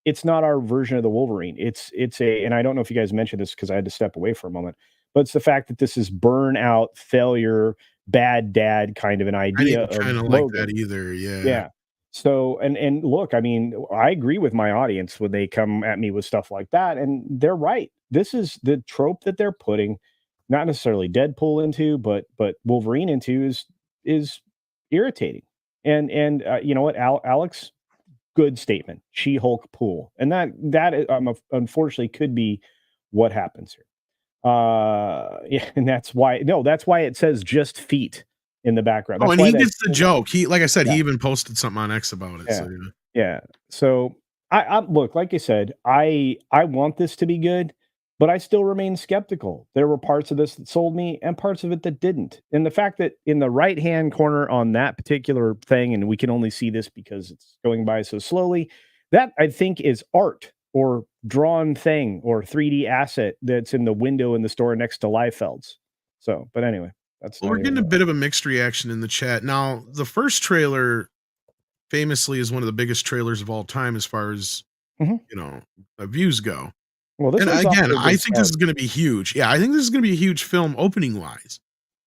it's not our version of the Wolverine. It's and I don't know if you guys mentioned this because I had to step away for a moment, but it's the fact that this is burnout, failure, bad dad kind of an I idea didn't of kind of like Logan. that either. Yeah. Yeah. So and look, I mean, I agree with my audience when they come at me with stuff like that, and they're right. This is the trope that they're putting, not necessarily Deadpool into, but Wolverine into is irritating. And you know what, Alex, good statement. She-Hulk pool, and unfortunately could be what happens here. Yeah, and that's why it says just feet in the background. Oh, That's and why he that gets the joke. He, like I said, Yeah. he even posted something on X about it. Yeah. So yeah. Yeah. So I look, like I said, I want this to be good, but I still remain skeptical. There were parts of this that sold me and parts of it that didn't. And the fact that in the right-hand corner on that particular thing, and we can only see this because it's going by so slowly, that I think is art or drawn thing or 3D asset that's in the window in the store next to Liefeld's. So, but anyway, that's Well, not we're getting a even bit of a mixed reaction in the chat. Now, the first trailer famously is one of the biggest trailers of all time as far as Mhm. views go. Well, this And one's off again, to a I good think this start. is going to be huge. Yeah, I think this is going to be a huge film opening wise.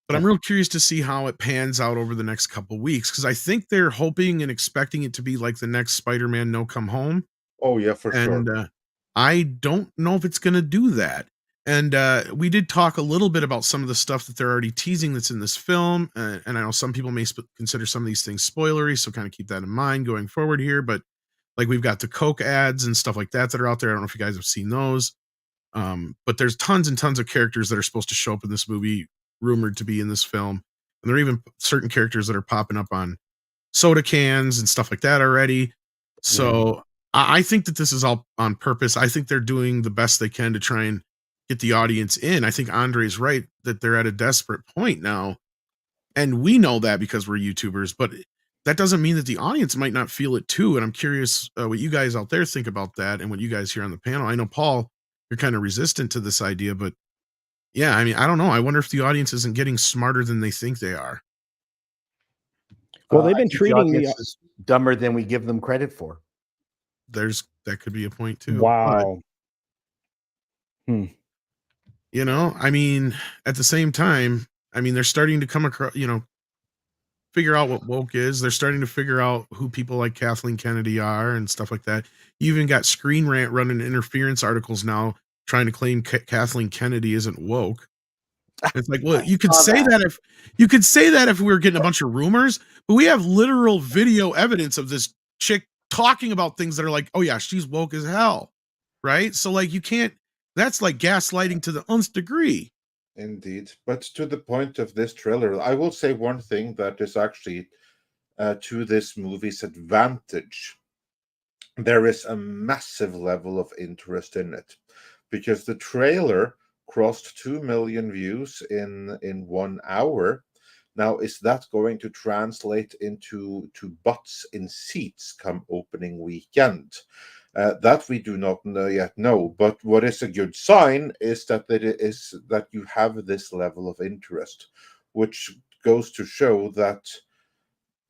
But I'm Yeah. real curious to see how it pans out over the next couple weeks because I think they're hoping and expecting it to be like the next Spider-Man No Come Home. Oh yeah, for And sure. I don't know if it's going to do that. And we did talk a little bit about some of the stuff that they're already teasing that's in this film. And I know some people may consider some of these things spoilery, so kind of keep that in mind going forward here. But like we've got the Coke ads and stuff like that are out there. I don't know if you guys have seen those. But there's tons and tons of characters that are supposed to show up in this movie, rumored to be in this film. And there are even certain characters that are popping up on soda cans and stuff like that already. So I think that this is all on purpose. I think they're doing the best they can to try and get the audience in. I think Andre's right that they're at a desperate point now. And we know that because we're YouTubers, but that doesn't mean that the audience might not feel it too. And I'm curious what you guys out there think about that and what you guys hear on the panel. I know, Paul, you're kind of resistant to this idea, but yeah, I mean, I don't know. I wonder if the audience isn't getting smarter than they think they are. Well, they've I been think the treating the audience is dumber than we give them credit for. That could be a point too. But, wow. I mean, at the same time, I mean, they're starting to come across, figure out what woke is. They're starting to figure out who people like Kathleen Kennedy are and stuff like that. You even got Screen Rant running interference articles now trying to claim Kathleen Kennedy isn't woke. It's like, well, you could say that if we were getting a bunch of rumors, but we have literal video evidence of this chick talking about things that are like, oh yeah, she's woke as hell, right? So like, you can't. That's like gaslighting to the nth degree. Indeed. But to the point of this trailer, I will say one thing that is actually to this movie's advantage. There is a massive level of interest in it because the trailer crossed 2 million views in 1 hour. Now, is that going to translate into butts in seats come opening weekend? That we do not yet know. But what is a good sign is that you have this level of interest, which goes to show that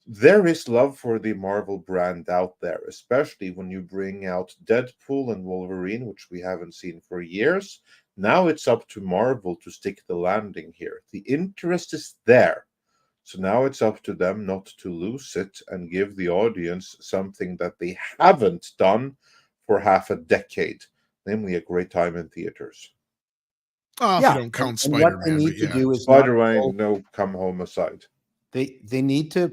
there is love for the Marvel brand out there, especially when you bring out Deadpool and Wolverine, which we haven't seen for years. Now it's up to Marvel to stick the landing here. The interest is there. So now it's up to them not to lose it and give the audience something that they haven't done for half a decade, namely a great time in theaters. Oh, if you don't count and Spider-Man. what they need to do is Spider-Man, no, come home aside. They need to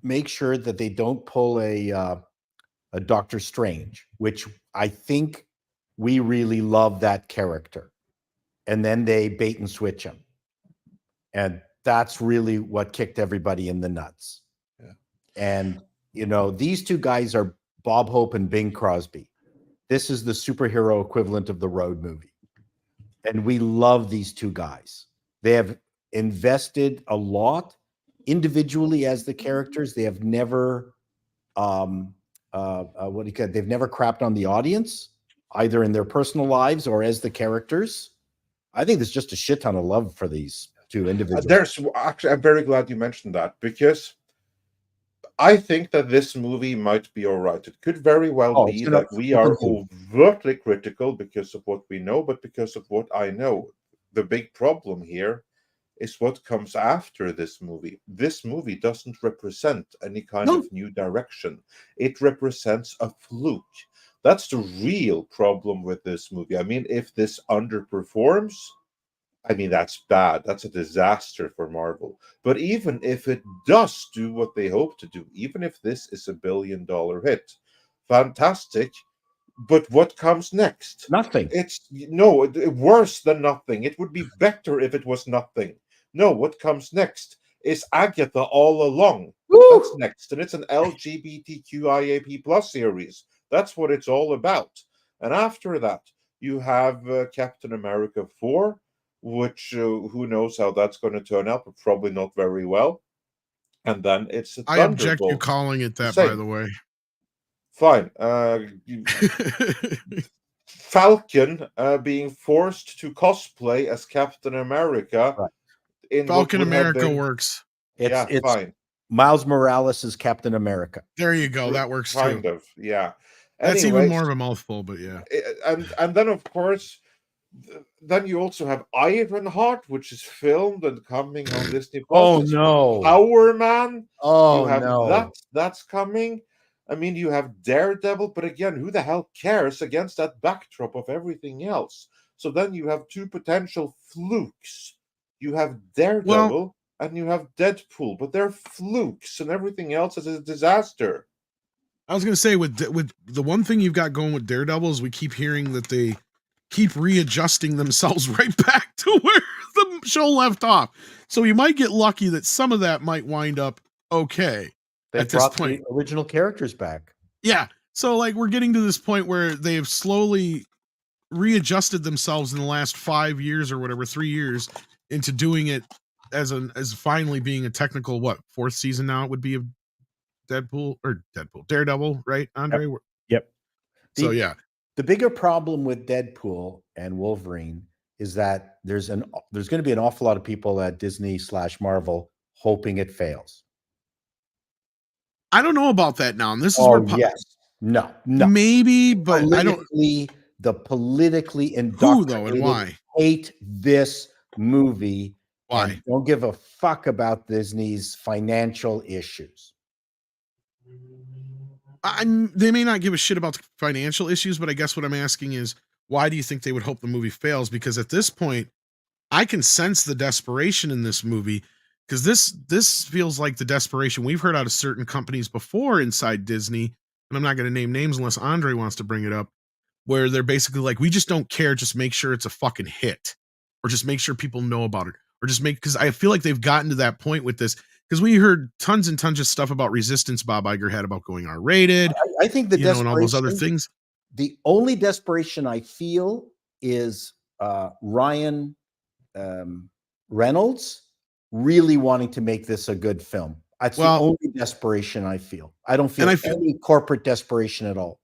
make sure that they don't pull a Doctor Strange, which I think we really love that character, and then they bait and switch him, and that's really what kicked everybody in the nuts. Yeah. And these two guys are Bob Hope and Bing Crosby. This is the superhero equivalent of the Road movie, and we love these two guys. They have invested a lot individually as the characters. They have never they've never crapped on the audience, either in their personal lives or as the characters. I think there's just a shit ton of love for these two individuals. I'm very glad you mentioned that, because I think that this movie might be all right. It could very well be that we are overtly critical because of what we know, but because of what I know. The big problem here is what comes after this movie. This movie doesn't represent any kind of new direction. It represents a fluke. That's the real problem with this movie. I mean, if this underperforms, I mean, that's bad. That's a disaster for Marvel. But even if it does do what they hope to do, even if this is a $1 billion hit, fantastic. But what comes next? Nothing. It's worse than nothing. It would be better if it was nothing. No, what comes next is Agatha All Along. Woo! That's next, and it's an LGBTQIAP+ series. That's what it's all about. And after that, you have Captain America 4, which who knows how that's going to turn out, but probably not very well. And then it's a I object you calling it that, by the way. Fine. Falcon being forced to cosplay as Captain America. Right. Falcon America works. It's fine. Miles Morales is Captain America. There you go. That works kind too. of, yeah. That's even more of a mouthful, but yeah. And then of course, then you also have Ironheart, which is filmed and coming on Disney+. Oh no! Power Man. Oh you have no! That's coming. I mean, you have Daredevil, but again, who the hell cares against that backdrop of everything else? So then you have two potential flukes. You have Daredevil and you have Deadpool, but they're flukes, and everything else is a disaster. I was going to say, with the one thing you've got going with Daredevil is we keep hearing that they keep readjusting themselves right back to where the show left off. So you might get lucky that some of that might wind up okay. They brought the original characters back. Yeah. So like we're getting to this point where they've slowly readjusted themselves in the last 5 years or whatever, 3 years, into doing it as finally being a technical fourth season now. It would be of Daredevil, right, Andre? Yep. So yeah. The bigger problem with Deadpool and Wolverine is that there's going to be an awful lot of people at Disney/Marvel hoping it fails. I don't know about that now, and this is where no, maybe, but I don't. The politically Who though, and why hate this movie? Why and don't give a fuck about Disney's financial issues? They may not give a shit about the financial issues, but I guess what I'm asking is, why do you think they would hope the movie fails? Because at this point, I can sense the desperation in this movie, because this feels like the desperation we've heard out of certain companies before inside Disney, and I'm not going to name names unless Andre wants to bring it up, where they're basically like, we just don't care, just make sure it's a fucking hit, or just make sure people know about it, or just because I feel like they've gotten to that point with this. Because we heard tons and tons of stuff about Resistance Bob Iger had about going R-rated. I think the desperation, and all those other things. The only desperation I feel is Ryan Reynolds really wanting to make this a good film. That's the only desperation I feel. I don't feel any corporate desperation at all.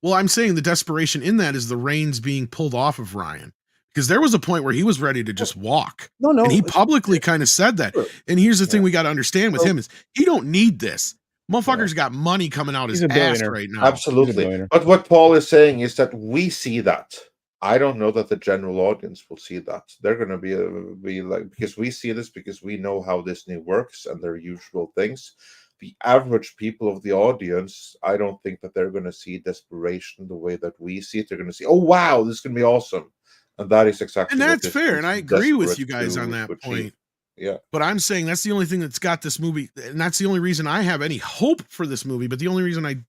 Well, I'm saying the desperation in that is the reins being pulled off of Ryan, because there was a point where he was ready to just walk. No, And he publicly kind of said that. Sure. And here's the thing we got to understand with him is he don't need this. Motherfucker's got money coming out his He's a ass billionaire. right now. Absolutely. But what Paul is saying is that we see that. I don't know that the general audience will see that. They're going to be like, because we see this because we know how Disney works and their usual things. The average people of the audience, I don't think that they're going to see desperation the way that we see it. They're going to see, oh wow, this is going to be awesome, and that is exactly. And that's what fair, and I agree with you Desperate guys on to that achieve. point. Yeah, but I'm saying that's the only thing that's got this movie, and that's the only reason I have any hope for this movie. But the only reason I'm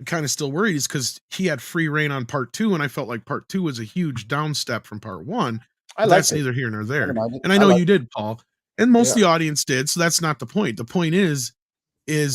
kind of still worried is because he had free reign on part 2, and I felt like part 2 was a huge downstep from part 1. That's neither here nor there. And I know you did, Paul, and most of the audience did. So that's not the point. The point is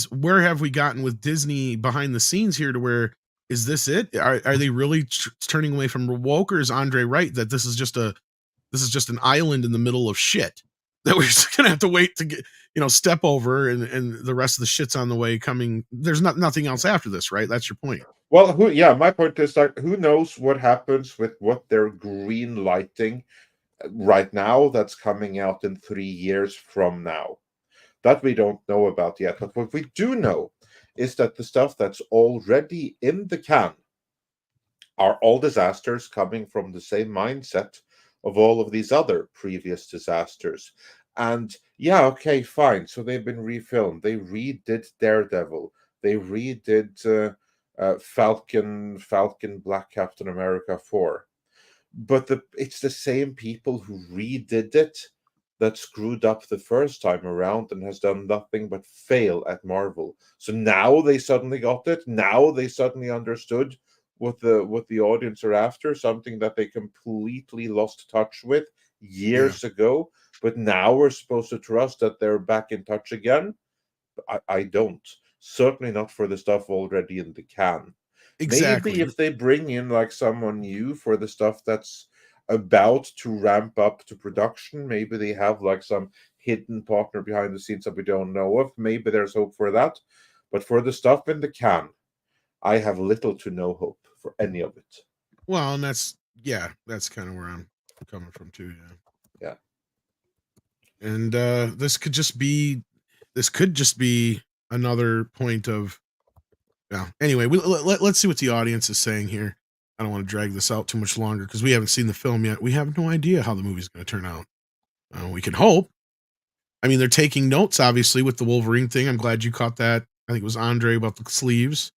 where have we gotten with Disney behind the scenes here to where is this it? Are they really turning away from woke, or is Andre right that this is just an island in the middle of shit that we're just gonna have to wait to get, step over, and the rest of the shit's on the way coming. There's nothing else after this, right? That's your point. Well, my point is like, who knows what happens with what they're green lighting right now that's coming out in 3 years from now. That we don't know about yet. But what we do know is that the stuff that's already in the can are all disasters coming from the same mindset of all of these other previous disasters. And yeah, okay, fine. So they've been refilmed. They redid Daredevil. They redid Falcon Black Captain America 4. But it's the same people who redid it that screwed up the first time around and has done nothing but fail at Marvel. So now they suddenly got it. Now they suddenly understood what the audience are after, something that they completely lost touch with years ago. But now we're supposed to trust that they're back in touch again. I don't. Certainly not for the stuff already in the can. Exactly. Maybe if they bring in like someone new for the stuff that's about to ramp up to production, maybe they have like some hidden partner behind the scenes that we don't know of. Maybe there's hope for that. But for the stuff in the can, I have little to no hope for any of it. Well, and that's kind of where I'm coming from too. Yeah. And this could just be another point of, anyway, let's see what the audience is saying here. I don't want to drag this out too much longer because we haven't seen the film yet. We have no idea how the movie's going to turn out. We can hope. I mean, they're taking notes, obviously, with the Wolverine thing. I'm glad you caught that. I think it was Andre about the sleeves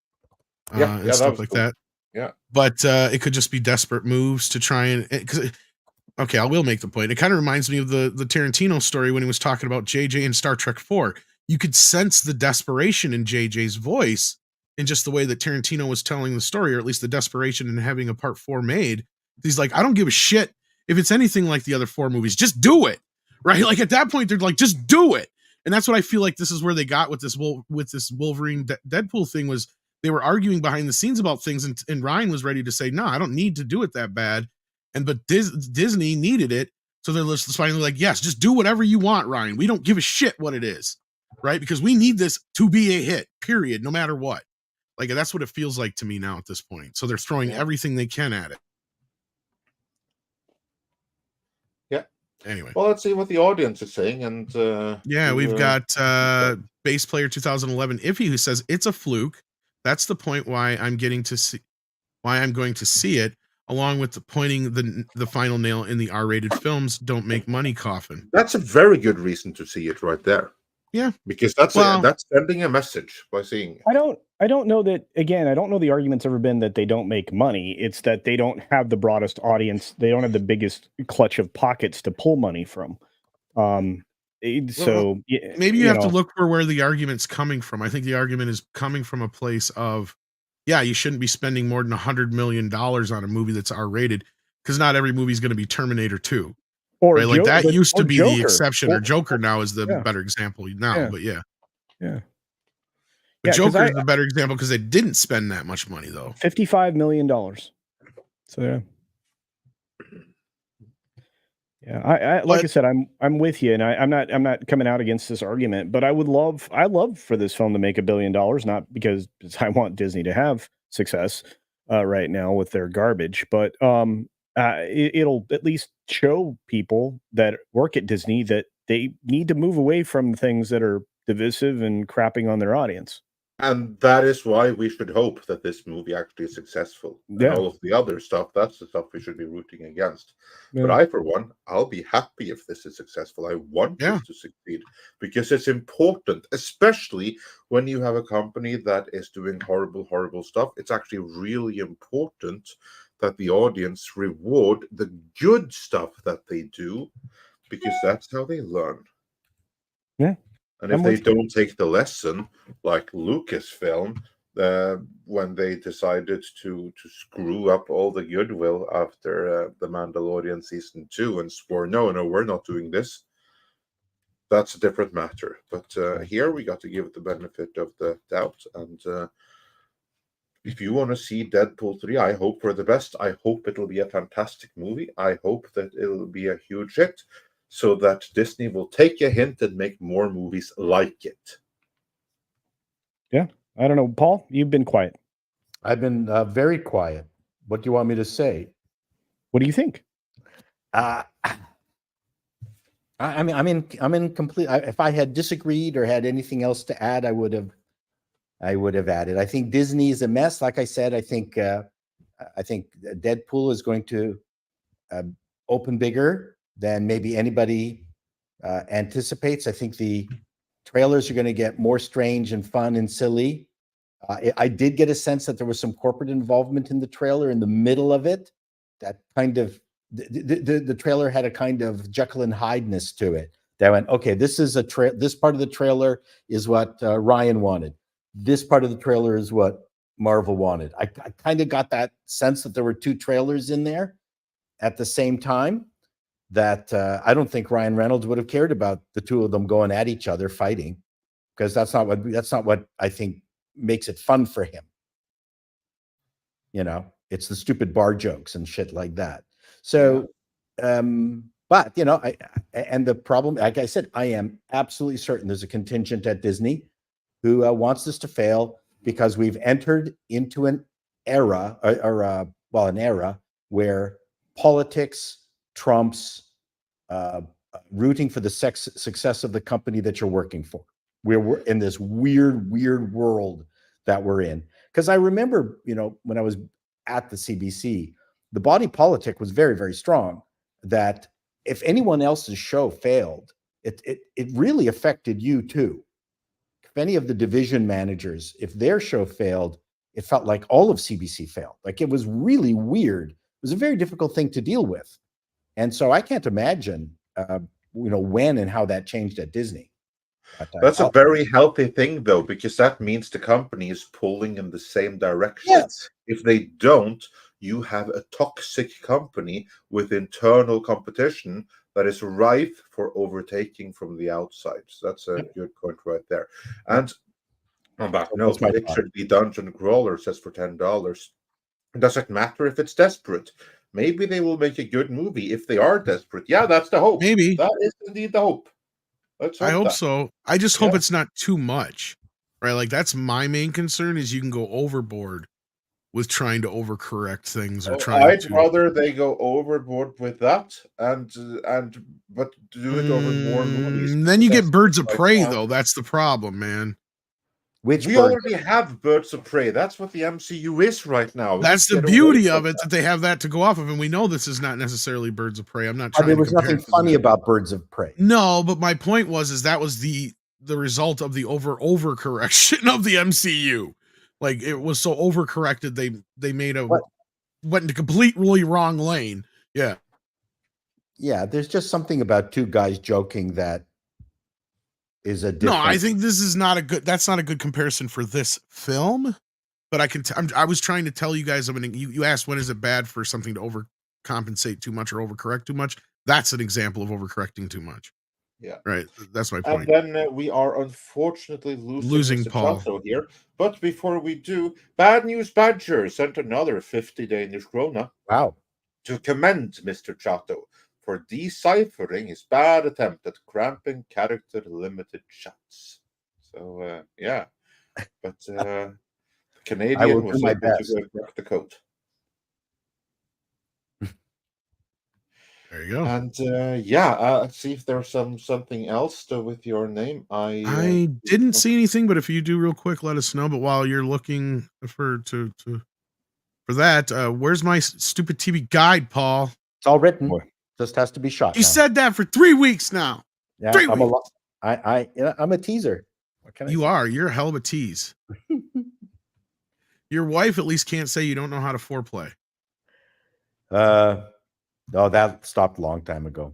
and stuff like that. Yeah. But it could just be desperate moves to try and... Okay, I will make the point. It kind of reminds me of the Tarantino story when he was talking about JJ in Star Trek 4. You could sense the desperation in JJ's voice in just the way that Tarantino was telling the story, or at least the desperation in having a part 4 made. He's like, I don't give a shit if it's anything like the other 4 movies. Just do it, right? Like at that point, they're like, just do it. And that's what I feel like this is where they got with this Wolverine Deadpool thing, was they were arguing behind the scenes about things, and Ryan was ready to say, no, I don't need to do it that bad. But Disney needed it. So they're just finally like, yes, just do whatever you want, Ryan. We don't give a shit what it is, right? Because we need this to be a hit, period, no matter what. Like, that's what it feels like to me now at this point. So they're throwing everything they can at it. Yeah. Anyway. Well, let's see what the audience is saying. And we've got Bass Player 2011 Iffy, who says it's a fluke. That's the point why I'm going to see it, along with pointing the final nail in the R-rated films don't make money coffin. That's a very good reason to see it right there. Yeah, because that's sending a message by seeing it. I don't know that, again, I don't know the argument's ever been that they don't make money. It's that they don't have the broadest audience. They don't have the biggest clutch of pockets to pull money from. So maybe you have to look for where the argument's coming from. I think the argument is coming from a place of, you shouldn't be spending more than $100 million on a movie that's R-rated, because not every movie is going to be Terminator 2. Or right? Like that used to be Joker. the exception, or Joker now is the better example now. But But Joker is the better example because they didn't spend that much money, though. $55 million. So I like I said, I'm with you, and I'm not coming out against this argument, but I love for this film to make $1 billion, not because I want Disney to have success, right now with their garbage, but it'll at least show people that work at Disney that they need to move away from things that are divisive and crapping on their audience. And that is why we should hope that this movie actually is successful. And Yeah. all of the other stuff, that's the stuff we should be rooting against. But Yeah. I, for one, I'll be happy if this is successful. I want Yeah. this to succeed because it's important, especially when you have a company that is doing horrible, horrible stuff. It's actually really important that the audience reward the good stuff that they do because that's how they learn. Yeah. And if I'm they with you. don't take the lesson, like Lucasfilm, when they decided to screw up all the goodwill after The Mandalorian season 2 and swore, no, we're not doing this, that's a different matter. But here we got to give it the benefit of the doubt. And if you want to see Deadpool 3, I hope for the best. I hope it'll be a fantastic movie. I hope that it'll be a huge hit, so that Disney will take a hint and make more movies like it. Yeah. I don't know. Paul, you've been quiet. I've been very quiet. What do you want me to say? What do you think? I'm in complete. If I had disagreed or had anything else to add, I would have added. I think Disney is a mess. Like I said, I think Deadpool is going to open bigger than maybe anybody anticipates. I think the trailers are going to get more strange and fun and silly. I did get a sense that there was some corporate involvement in the trailer in the middle of it. That kind of the trailer had a kind of Jekyll and Hyde-ness to it. That went, okay, this is this part of the trailer is what Ryan wanted. This part of the trailer is what Marvel wanted. I kind of got that sense that there were two trailers in there at the same time. That I don't think Ryan Reynolds would have cared about the two of them going at each other fighting, because that's not what I think makes it fun for him. You know, it's the stupid bar jokes and shit like that. So, but you know, and the problem, like I said, I am absolutely certain there's a contingent at Disney who wants this to fail because we've entered into an era, an era where politics trumps rooting for the success of the company that you're working for. We're in this weird world that we're in. Because I remember, you know, when I was at the CBC, the body politic was very, very strong. That if anyone else's show failed, it really affected you too. If any of the division managers, if their show failed, it felt like all of CBC failed. Like, it was really weird. It was a very difficult thing to deal with. And so I can't imagine, you know, when and how that changed at Disney. But, That's a very healthy thing, though, because that means the company is pulling in the same direction. Yes. If they don't, you have a toxic company with internal competition that is rife for overtaking from the outside. So that's a good point right there. And on that note, it should be Dungeon Crawler says for $10. It doesn't matter if it's desperate. Maybe they will make a good movie if they are desperate. Yeah, that's the hope. Maybe. That is indeed the hope. I hope so. I just hope it's not too much, right? Like, that's my main concern, is you can go overboard with trying to overcorrect things or trying I'd to. rather they go overboard with that but do it over more movies. Then you get Birds of Prey, though. That's the problem, man. We already have Birds of Prey. That's what the MCU is right now. That's the beauty of it, that they have that to go off of, and we know this is not necessarily Birds of Prey. I'm not trying. There was nothing funny about Birds of Prey. No, but my point was that was the result of the overcorrection of the MCU. Like, it was so overcorrected, they made went into completely wrong lane. Yeah. Yeah, there's just something about two guys joking that is a different. No, I think that's not a good comparison for this film, but I was trying to tell you guys, I mean, you asked when is it bad for something to overcompensate too much or overcorrect too much. That's an example of overcorrecting too much. Yeah. Right. That's my point. And then we are unfortunately losing Mr. Paul Chato here. But before we do, Bad News Badger sent another 50 Danish krona. Wow. To commend Mr. Chato for deciphering his bad attempt at cramping character limited chats. So, yeah. But Canadian will was do my able best. to crack the code. There you go. And let's see if there's something else with your name. I didn't see anything, but if you do real quick, let us know. But while you're looking for that, where's my stupid TV guide, Paul? It's all written. Boy. Just has to be shot. You now. said that for 3 weeks now. Yeah, 3 I'm weeks. I'm a teaser. What can I You say? are. You're a hell of a tease. Your wife at least can't say you don't know how to foreplay. No, that stopped a long time ago.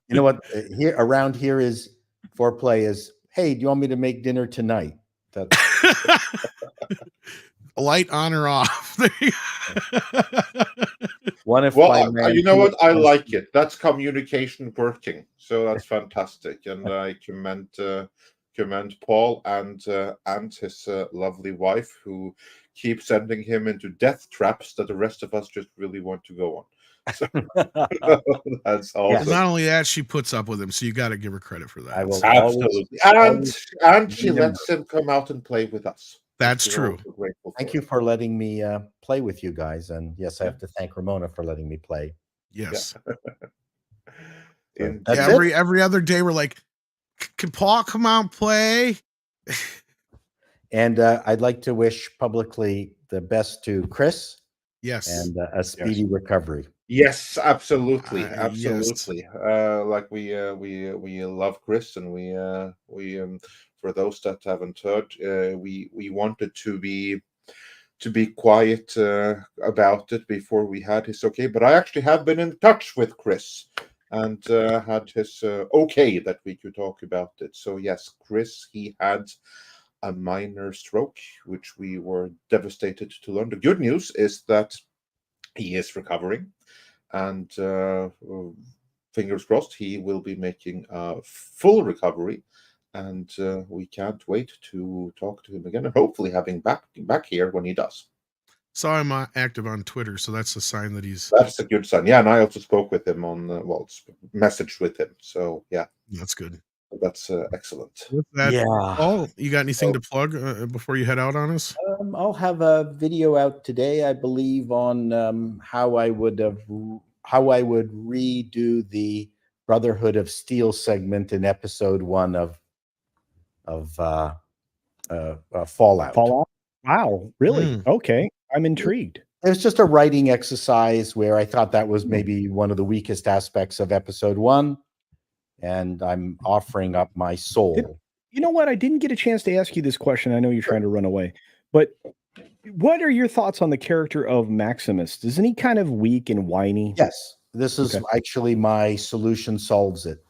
You know what? Here around here is foreplay is, hey, do you want me to make dinner tonight? That's Light on or off. There you one if Well, by man, you know two what? if I by like it. That's communication working. So that's fantastic. And I commend Paul and his lovely wife, who keep sending him into death traps that the rest of us just really want to go on. So that's awesome. Not only that, she puts up with him, so you got to give her credit for that. I will Absolutely. always And she remember. lets him come out and play with us. That's Which we're true. also grateful Thank for. you for letting me play with you guys. And yes, I have to thank Ramona for letting me play. Yes. In- That's Yeah, every other day we're like, can Paul come out and play? And I'd like to wish publicly the best to Chris Yes. and a speedy recovery. Yes, absolutely, Yes. absolutely. Like we love Chris, and we for those that haven't heard, we wanted to be quiet about it before we had his okay, but I actually have been in touch with Chris and had his okay that we could talk about it. So yes, Chris, he had a minor stroke, which we were devastated to learn. The good news is that he is recovering, and fingers crossed he will be making a full recovery, and we can't wait to talk to him again and hopefully having back here when he does. Saw him active on Twitter, so that's a sign that he's. That's a good sign. Yeah, and I also spoke with him on messaged with him. So yeah, That's good. that's excellent. With that, Yeah. Paul, you got anything to plug before you head out on us? I'll have a video out today, I believe, on how I would redo the Brotherhood of Steel segment in episode 1 of Fallout. Fallout. Wow, really? Mm. Okay, I'm intrigued. It was just a writing exercise where I thought that was maybe one of the weakest aspects of episode 1, and I'm offering up my soul. You know what? I didn't get a chance to ask you this question. I know you're trying to run away, but what are your thoughts on the character of Maximus? Isn't he kind of weak and whiny? Yes, this is actually my solution solves it.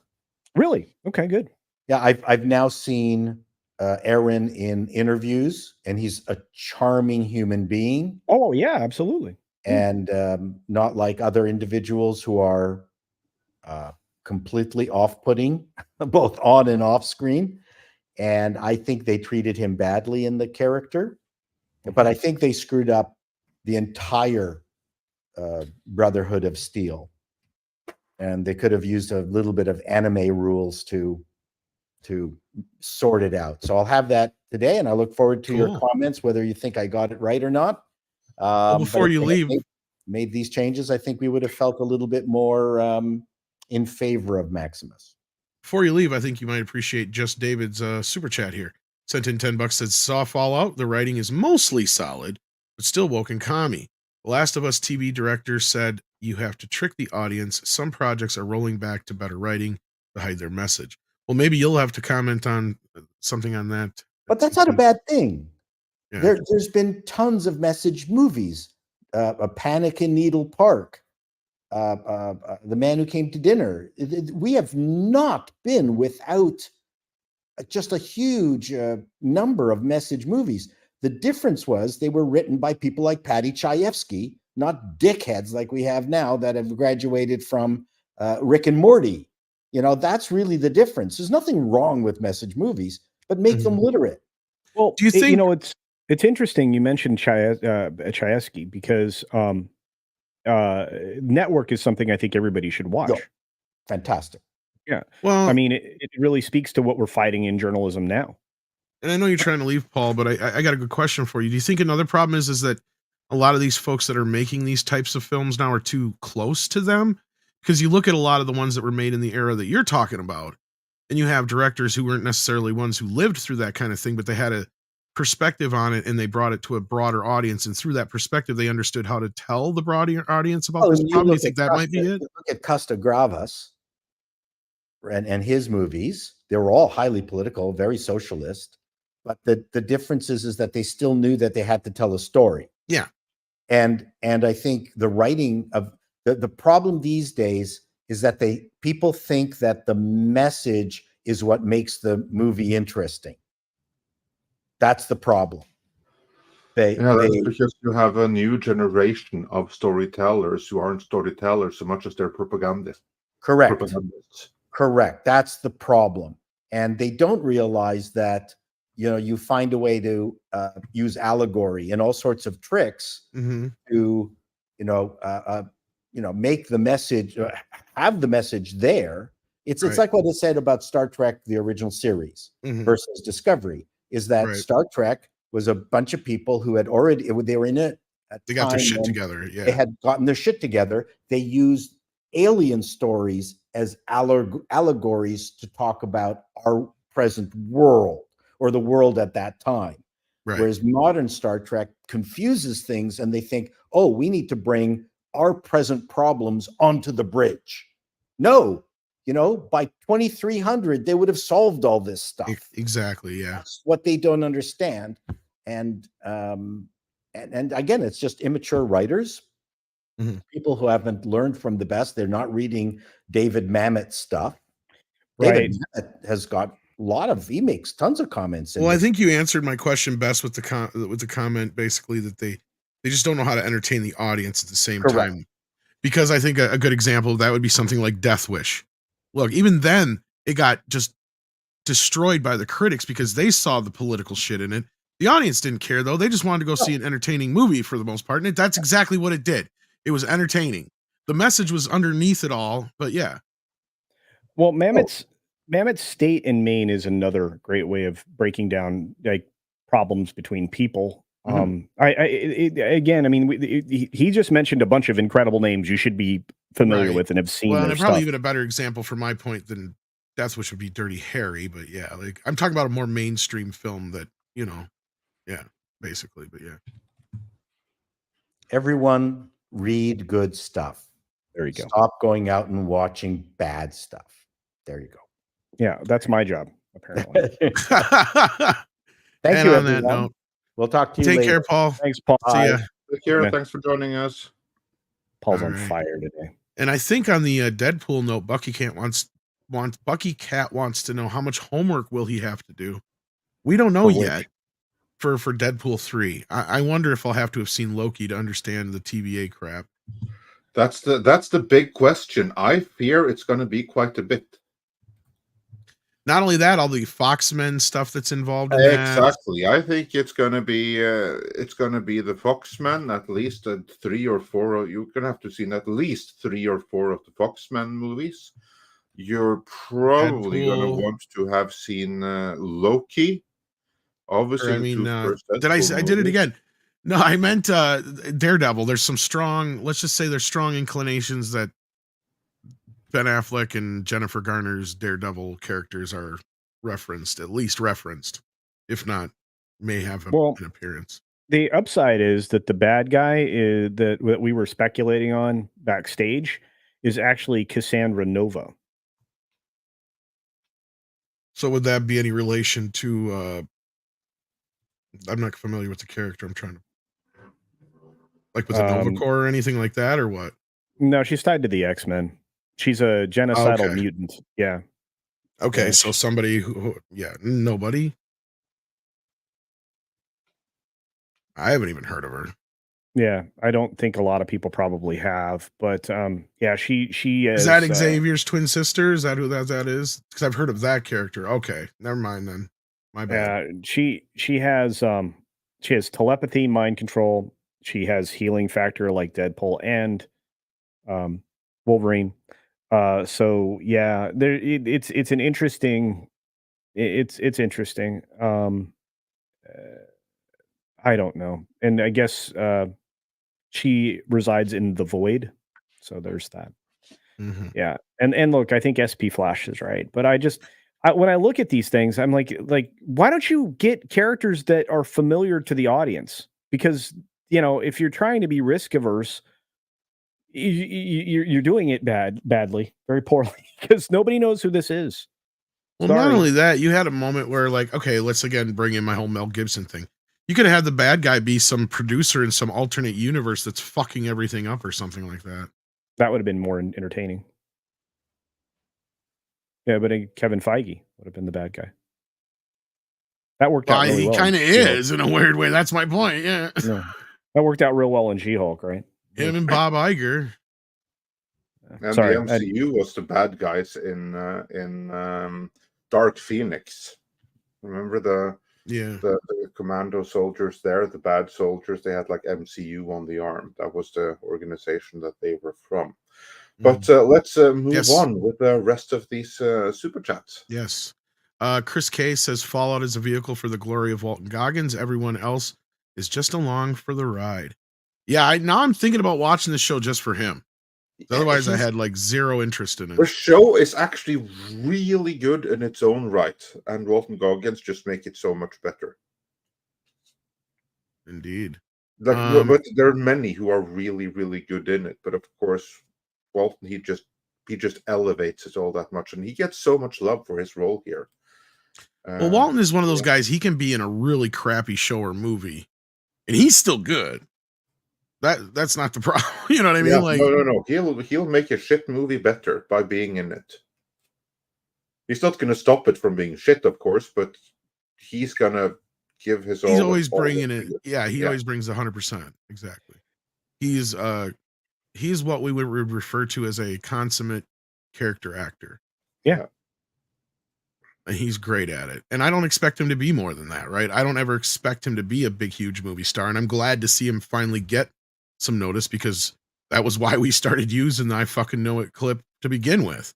Really? Okay, good. Yeah, I've now seen Aaron in interviews, and he's a charming human being. Oh yeah, absolutely. And not like other individuals who are completely off-putting, both on and off screen. And I think they treated him badly in the character, but I think they screwed up the entire Brotherhood of Steel, and they could have used a little bit of anime rules to sort it out. So I'll have that today, and I look forward to your comments, whether you think I got it right or not. Before you leave, made these changes, I think we would have felt a little bit more in favor of Maximus. Before you leave, I think you might appreciate Just David's super chat here. Sent in $10, said, saw Fallout. The writing is mostly solid, but still woke and commie. The Last of Us TV director said you have to trick the audience. Some projects are rolling back to better writing to hide their message. Well, maybe you'll have to comment on something on that. But that's not a bad thing. Yeah. There's been tons of message movies. A Panic in Needle Park. The Man Who Came to Dinner. We have not been without just a huge number of message movies. The difference was they were written by people like Patty Chayefsky, not dickheads like we have now that have graduated from Rick and Morty. You know, that's really the difference. There's nothing wrong with message movies, but make them literate. Well, do you think, you know, it's interesting you mentioned Chayefsky because Network is something I think everybody should watch. Yo, fantastic. Yeah. well, I mean, it really speaks to what we're fighting in journalism now. And I know you're trying to leave, Paul, but I got a good question for you. Do you think another problem is that a lot of these folks that are making these types of films now are too close to them? Because you look at a lot of the ones that were made in the era that you're talking about, and you have directors who weren't necessarily ones who lived through that kind of thing, but they had a perspective on it and they brought it to a broader audience. And through that perspective, they understood how to tell the broader audience about this problem. Do you think that might be it? Look at Costa Gravas and his movies. They were all highly political, very socialist. But the difference is that they still knew that they had to tell a story. Yeah. And I think the writing of the problem these days is that people think that the message is what makes the movie interesting. That's the problem. That's because you have a new generation of storytellers who aren't storytellers so much as they're propagandists. Correct. Propagandists. Correct. That's the problem. And they don't realize that, you find a way to use allegory and all sorts of tricks to, make the message, have the message there. It's like what I said about Star Trek, the original series versus Discovery, is that Star Trek was a bunch of people who had they were in it. They got their shit together. Yeah. They had gotten their shit together. They used alien stories as allegories to talk about our present world or the world at that time. Right. Whereas modern Star Trek confuses things and they think, oh, we need to bring our present problems onto the bridge. No, by 2300, they would have solved all this stuff. Exactly. Yeah. That's what they don't understand. And again, it's just immature writers, people who haven't learned from the best. They're not reading David Mamet stuff. David Mamet has got he makes tons of comments. Well, I think you answered my question best with the comment, basically, that they just don't know how to entertain the audience at the same time. Because I think a good example of that would be something like Death Wish. Look, even then, it got just destroyed by the critics because they saw the political shit in it. The audience didn't care, though. They just wanted to go see an entertaining movie for the most part. And that's exactly what it did. It was entertaining. The message was underneath it all, but yeah. Well, Mamet's state in Maine is another great way of breaking down problems between people. He just mentioned a bunch of incredible names you should be familiar with and have seen. Well, and probably even a better example from my point than Death Wish would be Dirty Harry, but yeah, I'm talking about a more mainstream film that, basically, but yeah. Everyone read good stuff. There you go. Stop going out and watching bad stuff. There you go. Yeah, that's my job, apparently. Thank you, everyone. We'll talk to you later. Take care, Paul. Thanks, Paul. See ya. Take care. Thanks for joining us. Paul's on fire today. And I think on the Deadpool note, Bucky Cat wants to know how much homework will he have to do. We don't know yet for Deadpool 3. I wonder if I'll have to have seen Loki to understand the TVA crap. That's the big question. I fear it's going to be quite a bit. Not only that, all the Foxmen stuff that's involved in that. Exactly. I think it's going to be the Foxmen, at least 3 or 4. You're going to have to see at least 3 or 4 of the Foxmen movies. You're probably going to want to have seen Loki. Obviously, I did it again. No, I meant Daredevil. There's some strong, let's just say there's strong inclinations that Ben Affleck and Jennifer Garner's Daredevil characters are at least referenced, if not, may have an appearance. The upside is that the bad guy that we were speculating on backstage is actually Cassandra Nova. So would that be any relation to? I'm not familiar with the character. I'm trying to with the Nova Corps or anything like that, or what? No, she's tied to the X-Men. She's a genocidal mutant. Yeah. Okay, so somebody who nobody. I haven't even heard of her. Yeah, I don't think a lot of people probably have, but she is that Xavier's twin sister? Is that who that is? Because I've heard of that character. Okay, never mind then. My bad. She has telepathy, mind control. She has healing factor like Deadpool and Wolverine. It's an interesting it's interesting. I don't know, and I guess she resides in the void, so there's that. Yeah, and look, I think SP Flash is right, but when I look at these things, I'm like, why don't you get characters that are familiar to the audience? Because if you're trying to be risk averse, you're doing it badly, very poorly, because nobody knows who this is. Well, Sorry. not only that, you had a moment where, like, okay, let's again bring in my whole Mel Gibson thing. You could have had the bad guy be some producer in some alternate universe that's fucking everything up or something like that. That would have been more entertaining. Yeah, but Kevin Feige would have been the bad guy. That worked out really well. He kind of is in a weird way. That's my point. Yeah. No, that worked out real well in She-Hulk, right? Him and Bob Iger. And Sorry, the MCU was the bad guys in Dark Phoenix. Remember the commando soldiers there, the bad soldiers? They had like MCU on the arm. That was the organization that they were from. But let's move on with the rest of these super chats. Yes. Chris K says Fallout is a vehicle for the glory of Walton Goggins. Everyone else is just along for the ride. Yeah, now I'm thinking about watching the show just for him. Otherwise, I had like zero interest in it. The show is actually really good in its own right, and Walton Goggins just make it so much better. Indeed. Like, but there are many who are really, really good in it. But of course, Walton he just elevates it all that much, and he gets so much love for his role here. Well, Walton is one of those guys. He can be in a really crappy show or movie, and he's still good. That's not the problem. You know what I mean? Yeah, like, no. He'll make a shit movie better by being in it. He's not going to stop it from being shit, of course, but he's going to give his all. He's always bringing it. Yeah, he always brings 100%. Exactly. He's what we would refer to as a consummate character actor. Yeah. And he's great at it. And I don't expect him to be more than that, right? I don't ever expect him to be a big, huge movie star. And I'm glad to see him finally get some notice, because that was why we started using the I fucking know it clip to begin with,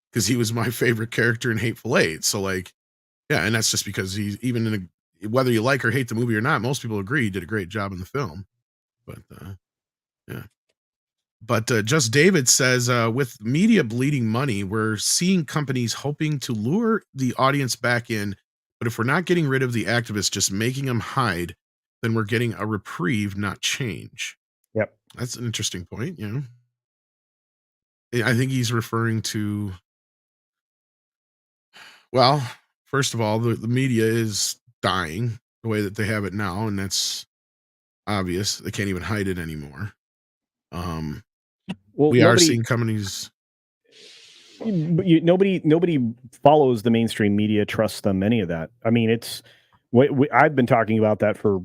because he was my favorite character in Hateful Eight. So like, yeah, and that's just because he's even in whether you like or hate the movie or not, most people agree he did a great job in the film. But yeah. But Just David says, with media bleeding money, we're seeing companies hoping to lure the audience back in. But if we're not getting rid of the activists, just making them hide, then we're getting a reprieve, not change. Yep. That's an interesting point. You know, I think he's referring to, well, first of all, the media is dying the way that they have it now. And that's obvious. They can't even hide it anymore. Well, we are seeing companies. Nobody follows the mainstream media, trusts them, any of that. I mean, it's I've been talking about that for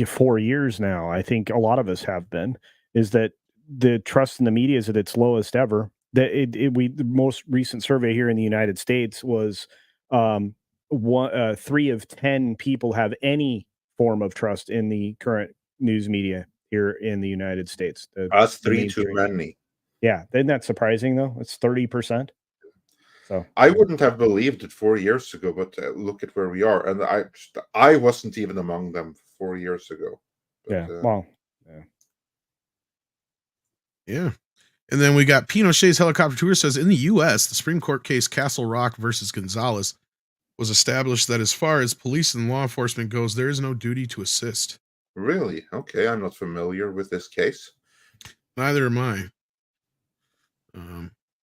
4 years now. I think a lot of us have been. Is that the trust in the media is at its lowest ever? The most recent survey here in the United States was 3 of 10 people have any form of trust in the current news media here in the United States. That's 3 too many. Yeah, isn't that surprising though? It's 30%. So I wouldn't have believed it 4 years ago, but look at where we are, and I wasn't even among them 4 years ago. But, yeah. And then we got Pinochet's Helicopter Tour says, in the U.S., the Supreme Court case Castle Rock versus Gonzalez was established that as far as police and law enforcement goes, there is no duty to assist. Really? Okay, I'm not familiar with this case. Neither am I.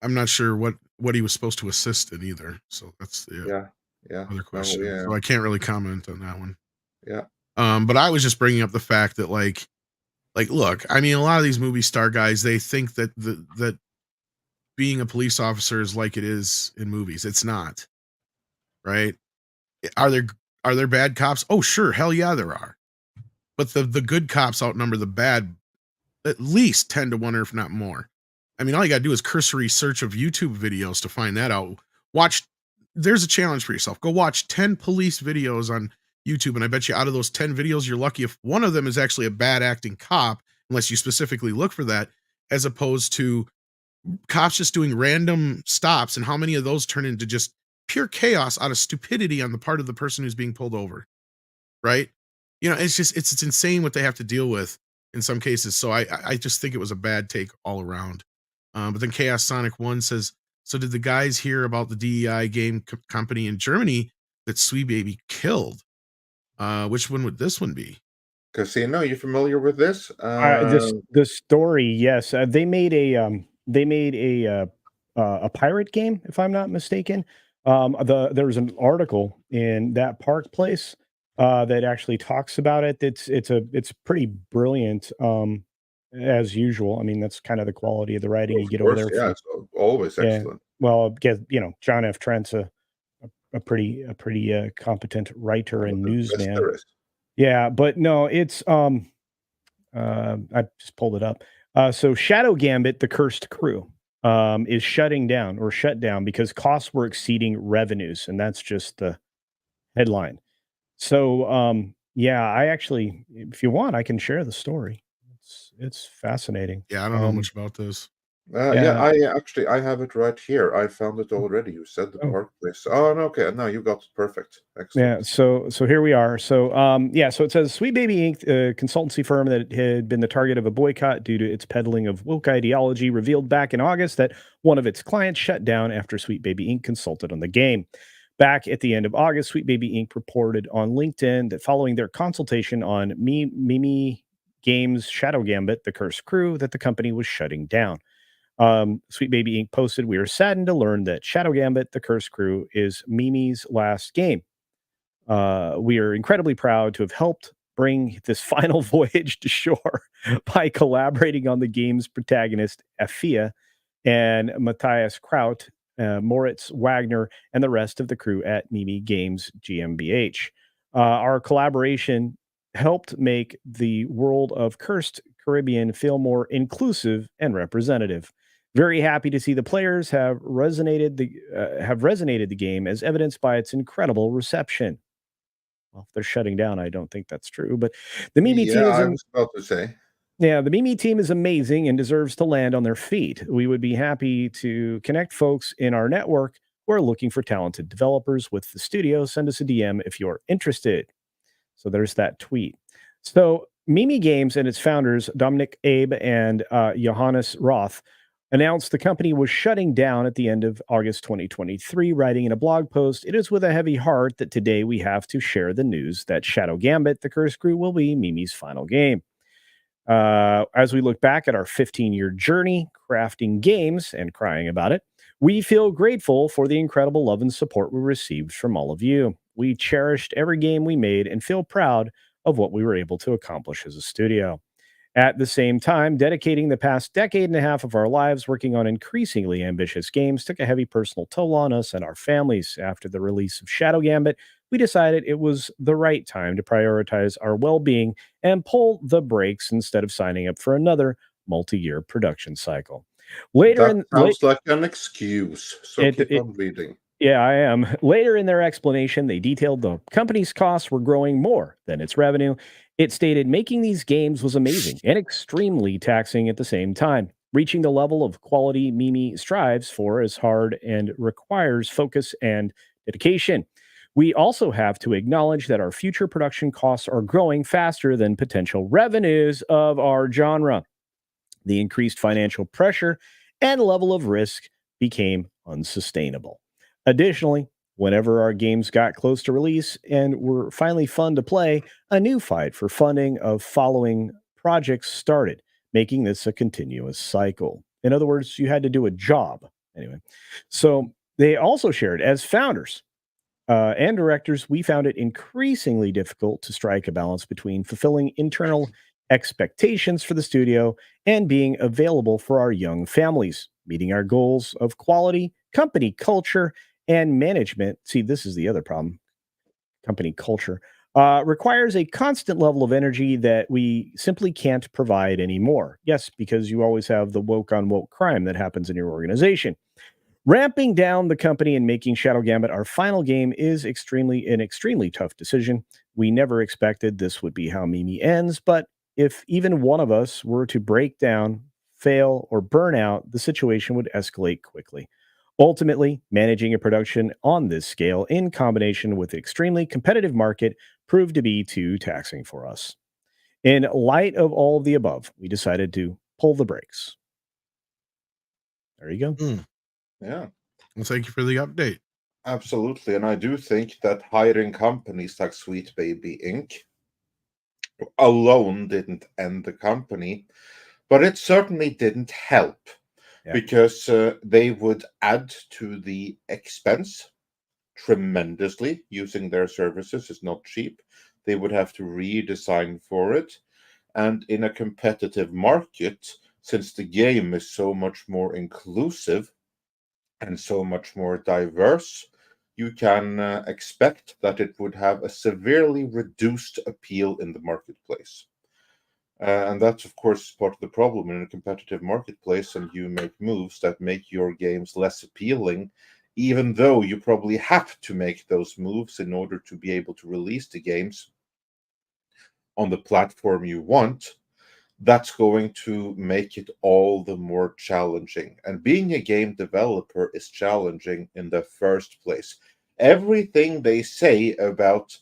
I'm not sure what he was supposed to assist in either. So that's the other question. So I can't really comment on that one. Yeah. But I was just bringing up the fact that like, look, I mean, a lot of these movie star guys, they think that that being a police officer is like it is in movies. It's not. Right? Are there bad cops? Oh, sure. Hell yeah, there are. But the good cops outnumber the bad at least 10 to 1, or if not more. I mean, all you got to do is cursory search of YouTube videos to find that out. There's a challenge for yourself. Go watch 10 police videos on YouTube, and I bet you out of those 10 videos, you're lucky if one of them is actually a bad acting cop, unless you specifically look for that, as opposed to cops just doing random stops. And how many of those turn into just pure chaos out of stupidity on the part of the person who's being pulled over, right? You know, it's insane what they have to deal with in some cases. So I just think it was a bad take all around. But then Chaos Sonic 1 says, so did the guys hear about the DEI game company in Germany that Sweet Baby killed? Which one would this one be? Casino, you familiar with this? The story, yes, they made a pirate game, if I'm not mistaken. There was an article in that Park Place that actually talks about it. It's pretty brilliant, as usual. I mean, that's kind of the quality of the writing you get over there. Yeah, it's always excellent. Well, John F. Trent's a pretty competent writer and newsman. Yeah, but no, it's I just pulled it up. So Shadow Gambit, the Cursed Crew, is shut down because costs were exceeding revenues, and that's just the headline. So yeah, I actually, if you want, I can share the story. It's fascinating. Yeah, I don't know much about this. Yeah, I have it right here. I found it already. You said the Park Place. Oh, no, okay. No, you got it perfect. Excellent. Yeah, so here we are. So so it says Sweet Baby Inc., a consultancy firm that had been the target of a boycott due to its peddling of woke ideology, revealed back in August that one of its clients shut down after Sweet Baby Inc. consulted on the game. Back at the end of August, Sweet Baby Inc. reported on LinkedIn that following their consultation on Mimi Games' Shadow Gambit, the Cursed Crew, that the company was shutting down. Sweet Baby Inc. posted, "We are saddened to learn that Shadow Gambit, the Cursed Crew, is Mimi's last game. We are incredibly proud to have helped bring this final voyage to shore by collaborating on the game's protagonist, Afia, and Matthias Kraut, Moritz Wagner, and the rest of the crew at Mimi Games GmbH. Our collaboration helped make the world of Cursed Caribbean feel more inclusive and representative. Very happy to see the players have resonated the game, as evidenced by its incredible reception." Well, if they're shutting down, I don't think that's true. But the Mimi team I was about to say. Yeah, the Mimi team is amazing and deserves to land on their feet. We would be happy to connect folks in our network who are looking for talented developers with the studio. Send us a DM if you're interested. So there's that tweet. So Mimi Games and its founders, Dominic Abe and Johannes Roth, announced the company was shutting down at the end of August 2023, writing in a blog post, "It is with a heavy heart that today we have to share the news that Shadow Gambit, the Cursed Crew, will be Mimi's final game. As we look back at our 15-year journey crafting games and crying about it, we feel grateful for the incredible love and support we received from all of you. We cherished every game we made and feel proud of what we were able to accomplish as a studio. At the same time, dedicating the past decade and a half of our lives working on increasingly ambitious games took a heavy personal toll on us and our families. After the release of Shadow Gambit, we decided it was the right time to prioritize our well-being and pull the brakes instead of signing up for another multi-year production cycle." Sounds like an excuse, so keep on reading. Yeah, I am. Later in their explanation, they detailed the company's costs were growing more than its revenue. It stated making these games was amazing and extremely taxing at the same time. Reaching the level of quality Mimi strives for is hard and requires focus and dedication. We also have to acknowledge that our future production costs are growing faster than potential revenues of our genre. The increased financial pressure and level of risk became unsustainable. Additionally, whenever our games got close to release and were finally fun to play, a new fight for funding of following projects started, making this a continuous cycle. In other words, you had to do a job. Anyway, so they also shared, as founders and directors, we found it increasingly difficult to strike a balance between fulfilling internal expectations for the studio and being available for our young families, meeting our goals of quality, company culture, and management. See, this is the other problem. Company culture requires a constant level of energy that we simply can't provide anymore. Yes, because you always have the woke on woke crime that happens in your organization. Ramping down the company and making Shadow Gambit our final game is an extremely tough decision. We never expected this would be how Mimi ends, but if even one of us were to break down, fail, or burn out, the situation would escalate quickly. Ultimately, managing a production on this scale in combination with an extremely competitive market proved to be too taxing for us. In light of all of the above, we decided to pull the brakes. There you go. Yeah, Well, thank you for the update. absolutely. And I do think that hiring companies like Sweet Baby Inc. alone didn't end the company, but it certainly didn't help. Yeah. Because they would add to the expense tremendously. Using their services is not cheap. They would have to redesign for it. And in a competitive market, since the game is so much more inclusive and so much more diverse, you can expect that it would have a severely reduced appeal in the marketplace. And that's, of course, part of the problem in a competitive marketplace, and you make moves that make your games less appealing, even though you probably have to make those moves in order to be able to release the games on the platform you want. That's going to make it all the more challenging. And being a game developer is challenging in the first place. Everything they say about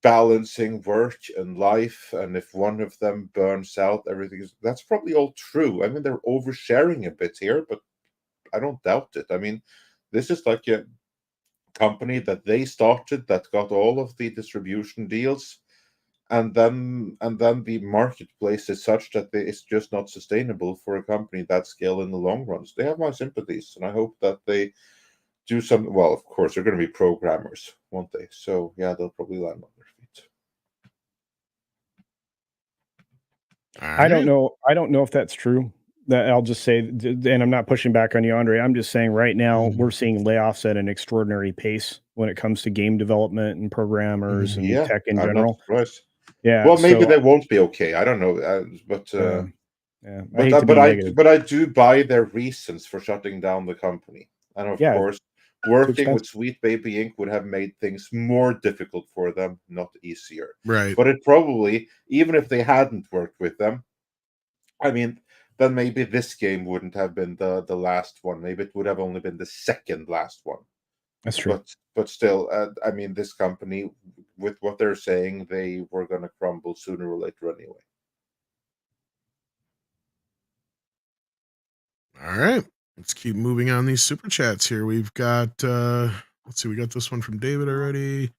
balancing work and life, and if one of them burns out, everything is, that's probably all true. I mean, they're oversharing a bit here, but I don't doubt it. I mean, this is like a company that they started that got all of the distribution deals, and then the marketplace is such that it's just not sustainable for a company that scale in the long run. So they have my sympathies, and I hope that they do some. Well, of course, they're going to be programmers, won't they? So yeah, they'll probably land on their feet. I don't know. I don't know if that's true. That I'll just say, and I'm not pushing back on you, Andre. I'm just saying right now we're seeing layoffs at an extraordinary pace when it comes to game development and programmers and Yeah, tech in I'm not general. surprised. Yeah. Well, maybe so, they won't be okay. I don't know, but yeah, I hate to be but negative. I do buy their reasons for shutting down the company, and of Yeah, course, working with expensive. Sweet Baby Inc. would have made things more difficult for them, not easier. Right. But it probably, even if they hadn't worked with them, I mean, then maybe this game wouldn't have been the last one. Maybe it would have only been the second last one. That's true. But still, I mean, this company, with what they're saying, they were going to crumble sooner or later anyway. All right, let's keep moving on these super chats here. We've got let's see, we got this one from David already.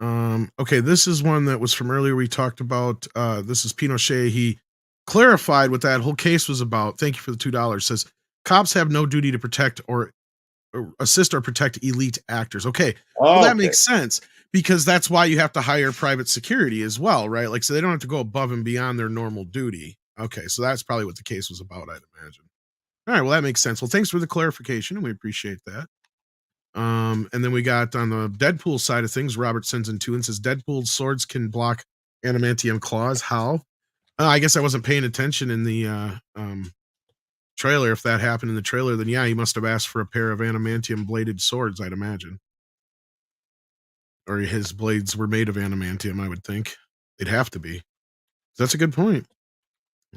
Okay, this is one that was from earlier. We talked about this is Pinochet. He clarified what that whole case was about. Thank you for the $2. Says cops have no duty to protect or assist or protect elite actors. Okay, well that makes sense because that's why you have to hire private security as well, right? Like, so they don't have to go above and beyond their normal duty. Okay, so that's probably what the case was about, I'd imagine. All right, well that makes sense. Well, thanks for the clarification, and we appreciate that. And then we got on the Deadpool side of things, Robert sends in 2 and says Deadpool's swords can block adamantium claws. How? I guess I wasn't paying attention in the trailer. If that happened in the trailer, then yeah, he must have asked for a pair of adamantium bladed swords, I'd imagine. Or his blades were made of adamantium, I would think. They'd have to be. That's a good point.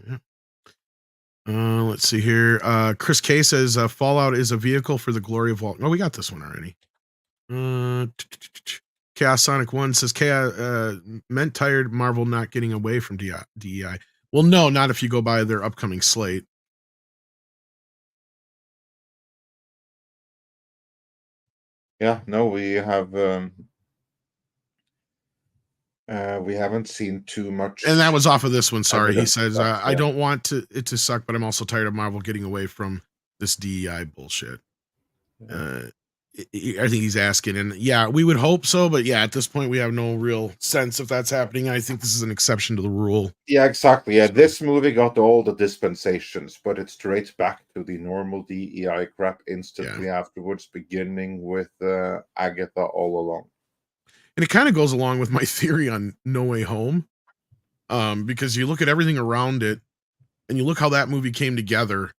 Yeah. Let's see here. Chris K says Fallout is a vehicle for the glory of Walt. Oh, we got this one already. Chaos Sonic 1 says Chaos meant tired Marvel not getting away from DEI. Well, no, not if you go by their upcoming slate. Yeah, no, we haven't seen too much. And that was off of this one. Sorry. He says, yeah. I don't want it to suck, but I'm also tired of Marvel getting away from this DEI bullshit. Yeah. I think he's asking, and yeah, we would hope so, but yeah, at this point, we have no real sense if that's happening. I think this is an exception to the rule. Yeah, exactly. Yeah, this movie got all the dispensations, but it's straight back to the normal DEI crap instantly afterwards, beginning with Agatha all along. And it kind of goes along with my theory on No Way Home, because you look at everything around it, and you look how that movie came together.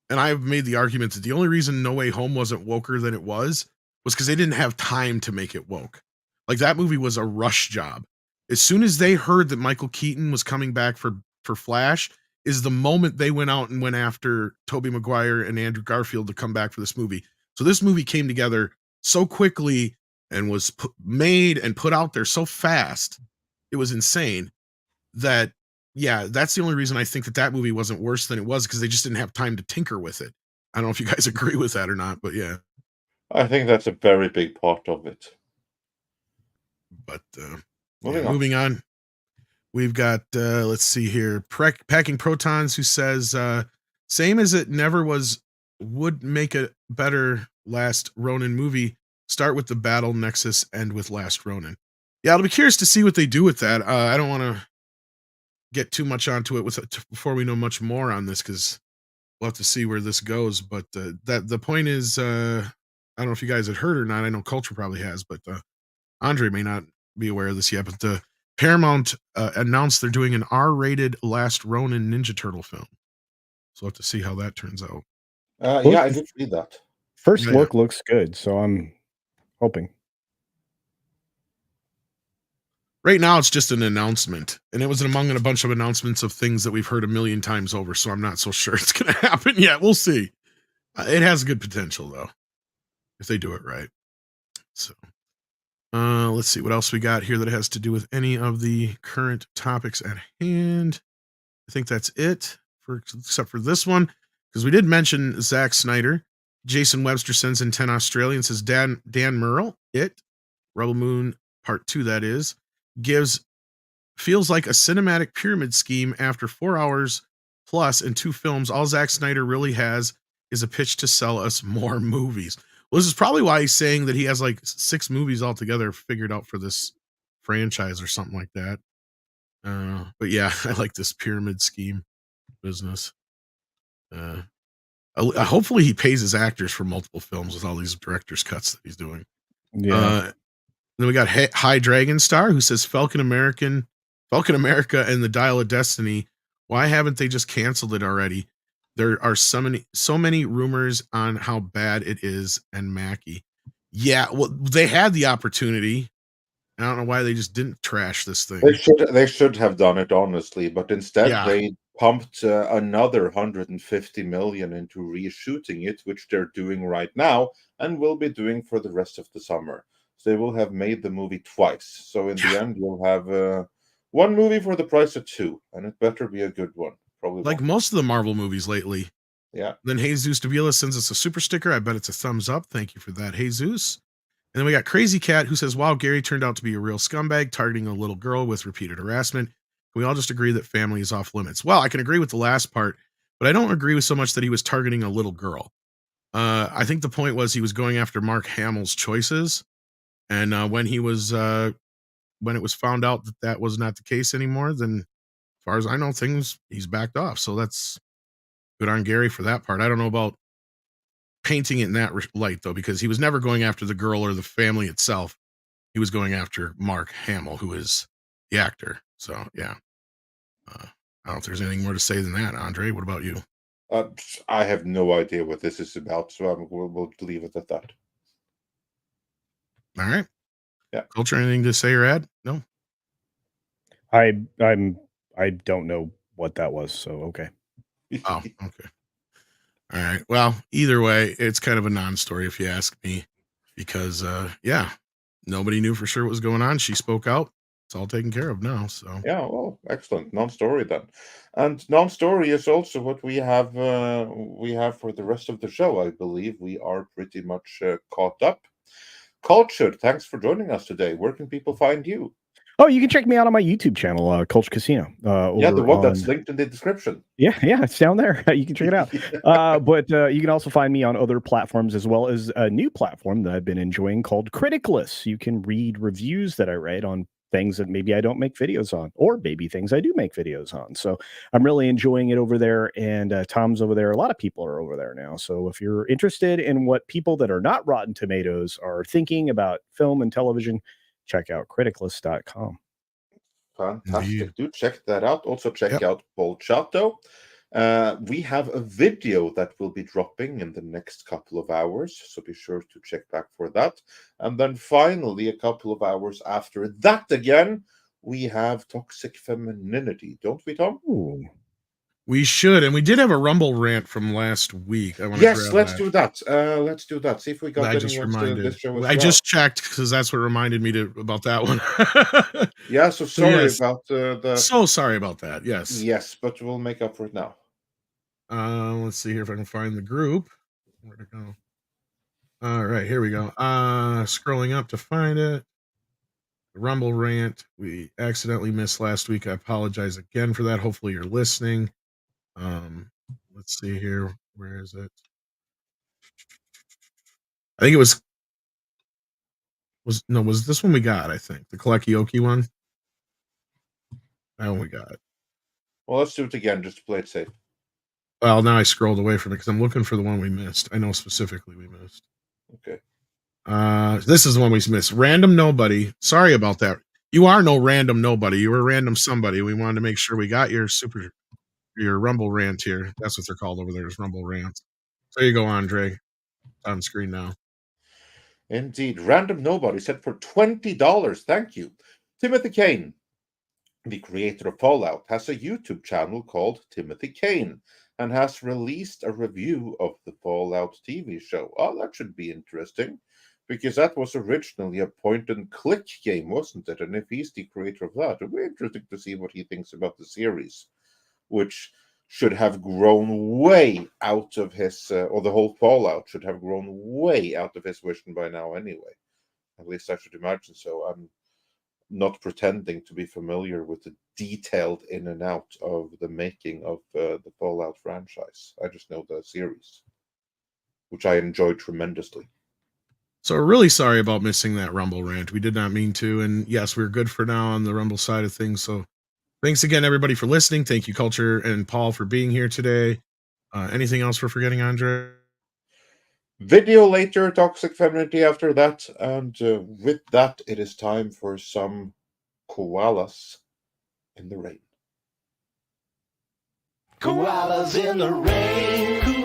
And I've made the argument that the only reason No Way Home wasn't woker than it was because they didn't have time to make it woke. Like that movie was a rush job. As soon as they heard that Michael Keaton was coming back for Flash, is the moment they went out and went after Tobey Maguire and Andrew Garfield to come back for this movie. So this movie came together so quickly and was made and put out there so fast. It was insane that, yeah, that's the only reason I think that movie wasn't worse than it was, because they just didn't have time to tinker with it. I don't know if you guys agree with that or not, but yeah. I think that's a very big part of it. But moving on. We've got, let's see here, Packing Protons, who says, same as it never was, would make a better Last Ronin movie. Start with the battle nexus, end with Last Ronin. Yeah, I'll be curious to see what they do with that. I don't want to get too much onto it before we know much more on this, because we'll have to see where this goes. But the point is, I don't know if you guys had heard or not. I know Culture probably has, but Andre may not be aware of this yet. But Paramount announced they're doing an R-rated Last Ronin Ninja Turtle film. So we'll have to see how that turns out. Yeah, I did read that. First look looks good, so I'm hoping. Right now, it's just an announcement, and it was among a bunch of announcements of things that we've heard a million times over, so I'm not so sure it's going to happen yet. We'll see. It has good potential, though, if they do it right. So, let's see what else we got here that has to do with any of the current topics at hand. I think that's it, except for this one, because we did mention Zack Snyder. Jason Webster sends in 10 Australian, says Dan Murrell, Rebel Moon Part 2, that is, feels like a cinematic pyramid scheme after 4 hours plus and 2 films. All Zack Snyder really has is a pitch to sell us more movies. Well, this is probably why he's saying that he has like 6 movies altogether figured out for this franchise or something like that. But yeah, I like this pyramid scheme business. Hopefully he pays his actors for multiple films with all these director's cuts that he's doing. Yeah. Then we got High Dragon Star, who says Falcon America and the Dial of Destiny. Why haven't they just canceled it already? There are so many rumors on how bad it is. And Mackie. Yeah, well, they had the opportunity. I don't know why they just didn't trash this thing. They should have done it, honestly, but instead they pumped another 150 million into reshooting it, which they're doing right now and will be doing for the rest of the summer. So they will have made the movie twice. So in the end, you'll have one movie for the price of 2, and it better be a good one. Probably like most of the Marvel movies lately. Yeah. Then Jesus Davila sends us a super sticker. I bet it's a thumbs up. Thank you for that, Jesus. And then we got Crazy Cat, who says, wow, Gary turned out to be a real scumbag, targeting a little girl with repeated harassment. Can we all just agree that family is off limits? Well, I can agree with the last part, but I don't agree with so much that he was targeting a little girl. I think the point was he was going after Mark Hamill's choices. And when it was found out that that was not the case anymore, then as far as I know, he's backed off. So that's good on Gary for that part. I don't know about painting it in that light, though, because he was never going after the girl or the family itself. He was going after Mark Hamill, who is the actor. So, yeah. I don't know if there's anything more to say than that. Andre, what about you? I have no idea what this is about, so we'll leave it at that. All right. Yeah. Culture, anything to say or add? No. I don't know what that was, so okay. Oh, okay. All right. Well, either way, it's kind of a non-story if you ask me, because nobody knew for sure what was going on. She spoke out. It's all taken care of now. So yeah, well, excellent. Non-story then. And non-story is also what we have for the rest of the show. I believe we are pretty much caught up. Culture, thanks for joining us today. Where can people find you? Oh, you can check me out on my YouTube channel, Culture Casino. The one that's linked in the description. Yeah, it's down there. You can check it out. But you can also find me on other platforms, as well as a new platform that I've been enjoying called Criticless. You can read reviews that I write on things that maybe I don't make videos on, or maybe things I do make videos on. So I'm really enjoying it over there, and Tom's over there. A lot of people are over there now. So if you're interested in what people that are not Rotten Tomatoes are thinking about film and television, check out criticless.com. Fantastic. Do check that out. Also check out Paul Chato. We have a video that will be dropping in the next couple of hours, so be sure to check back for that. And then finally, a couple of hours after that again, we have Toxic Femininity, don't we, Tom? Ooh. We should, and we did have a Rumble rant from last week. I want to Yes, grab let's that. do that. Let's do that. See if we got I just anyone still in reminded. this show as I well. just checked because that's what reminded me about that one. Yeah, so sorry yes. about the. So sorry about that. Yes. Yes, but we'll make up for it now. Let's see here if I can find the group. Where'd it go? All right, here we go. Scrolling up to find it. The Rumble rant. We accidentally missed last week. I apologize again for that. Hopefully you're listening. Let's see here. Where is it? I think it was this one we got, I think. The Kalekioki one. That one we got. Well, let's do it again just to play it safe. Well, now I scrolled away from it because I'm looking for the one we missed. I know specifically we missed. Okay. This is the one we missed. Random nobody. Sorry about that. You are no random nobody. You were a random somebody. We wanted to make sure we got your Rumble rant here. That's what they're called over there, is Rumble rants. So there you go, Andre. On screen now. Indeed. Random Nobody said for $20. Thank you. Timothy Kane, the creator of Fallout, has a YouTube channel called Timothy Kane and has released a review of the Fallout TV show. Oh, that should be interesting, because that was originally a point-and-click game, wasn't it? And if he's the creator of that, it'll be interesting to see what he thinks about the series, which should have grown way out of his, or the whole Fallout should have grown way out of his vision by now anyway. At least I should imagine so. I'm not pretending to be familiar with the detailed in and out of the making of the Fallout franchise. I just know the series, which I enjoyed tremendously. So we're really sorry about missing that Rumble rant. We did not mean to. And yes, we're good for now on the Rumble side of things. So thanks again, everybody, for listening. Thank you, Culture and Paul, for being here today. Anything else we're forgetting, Andre? Video later, Toxic Femininity after that. And with that, it is time for some koalas in the rain. Koalas in the rain.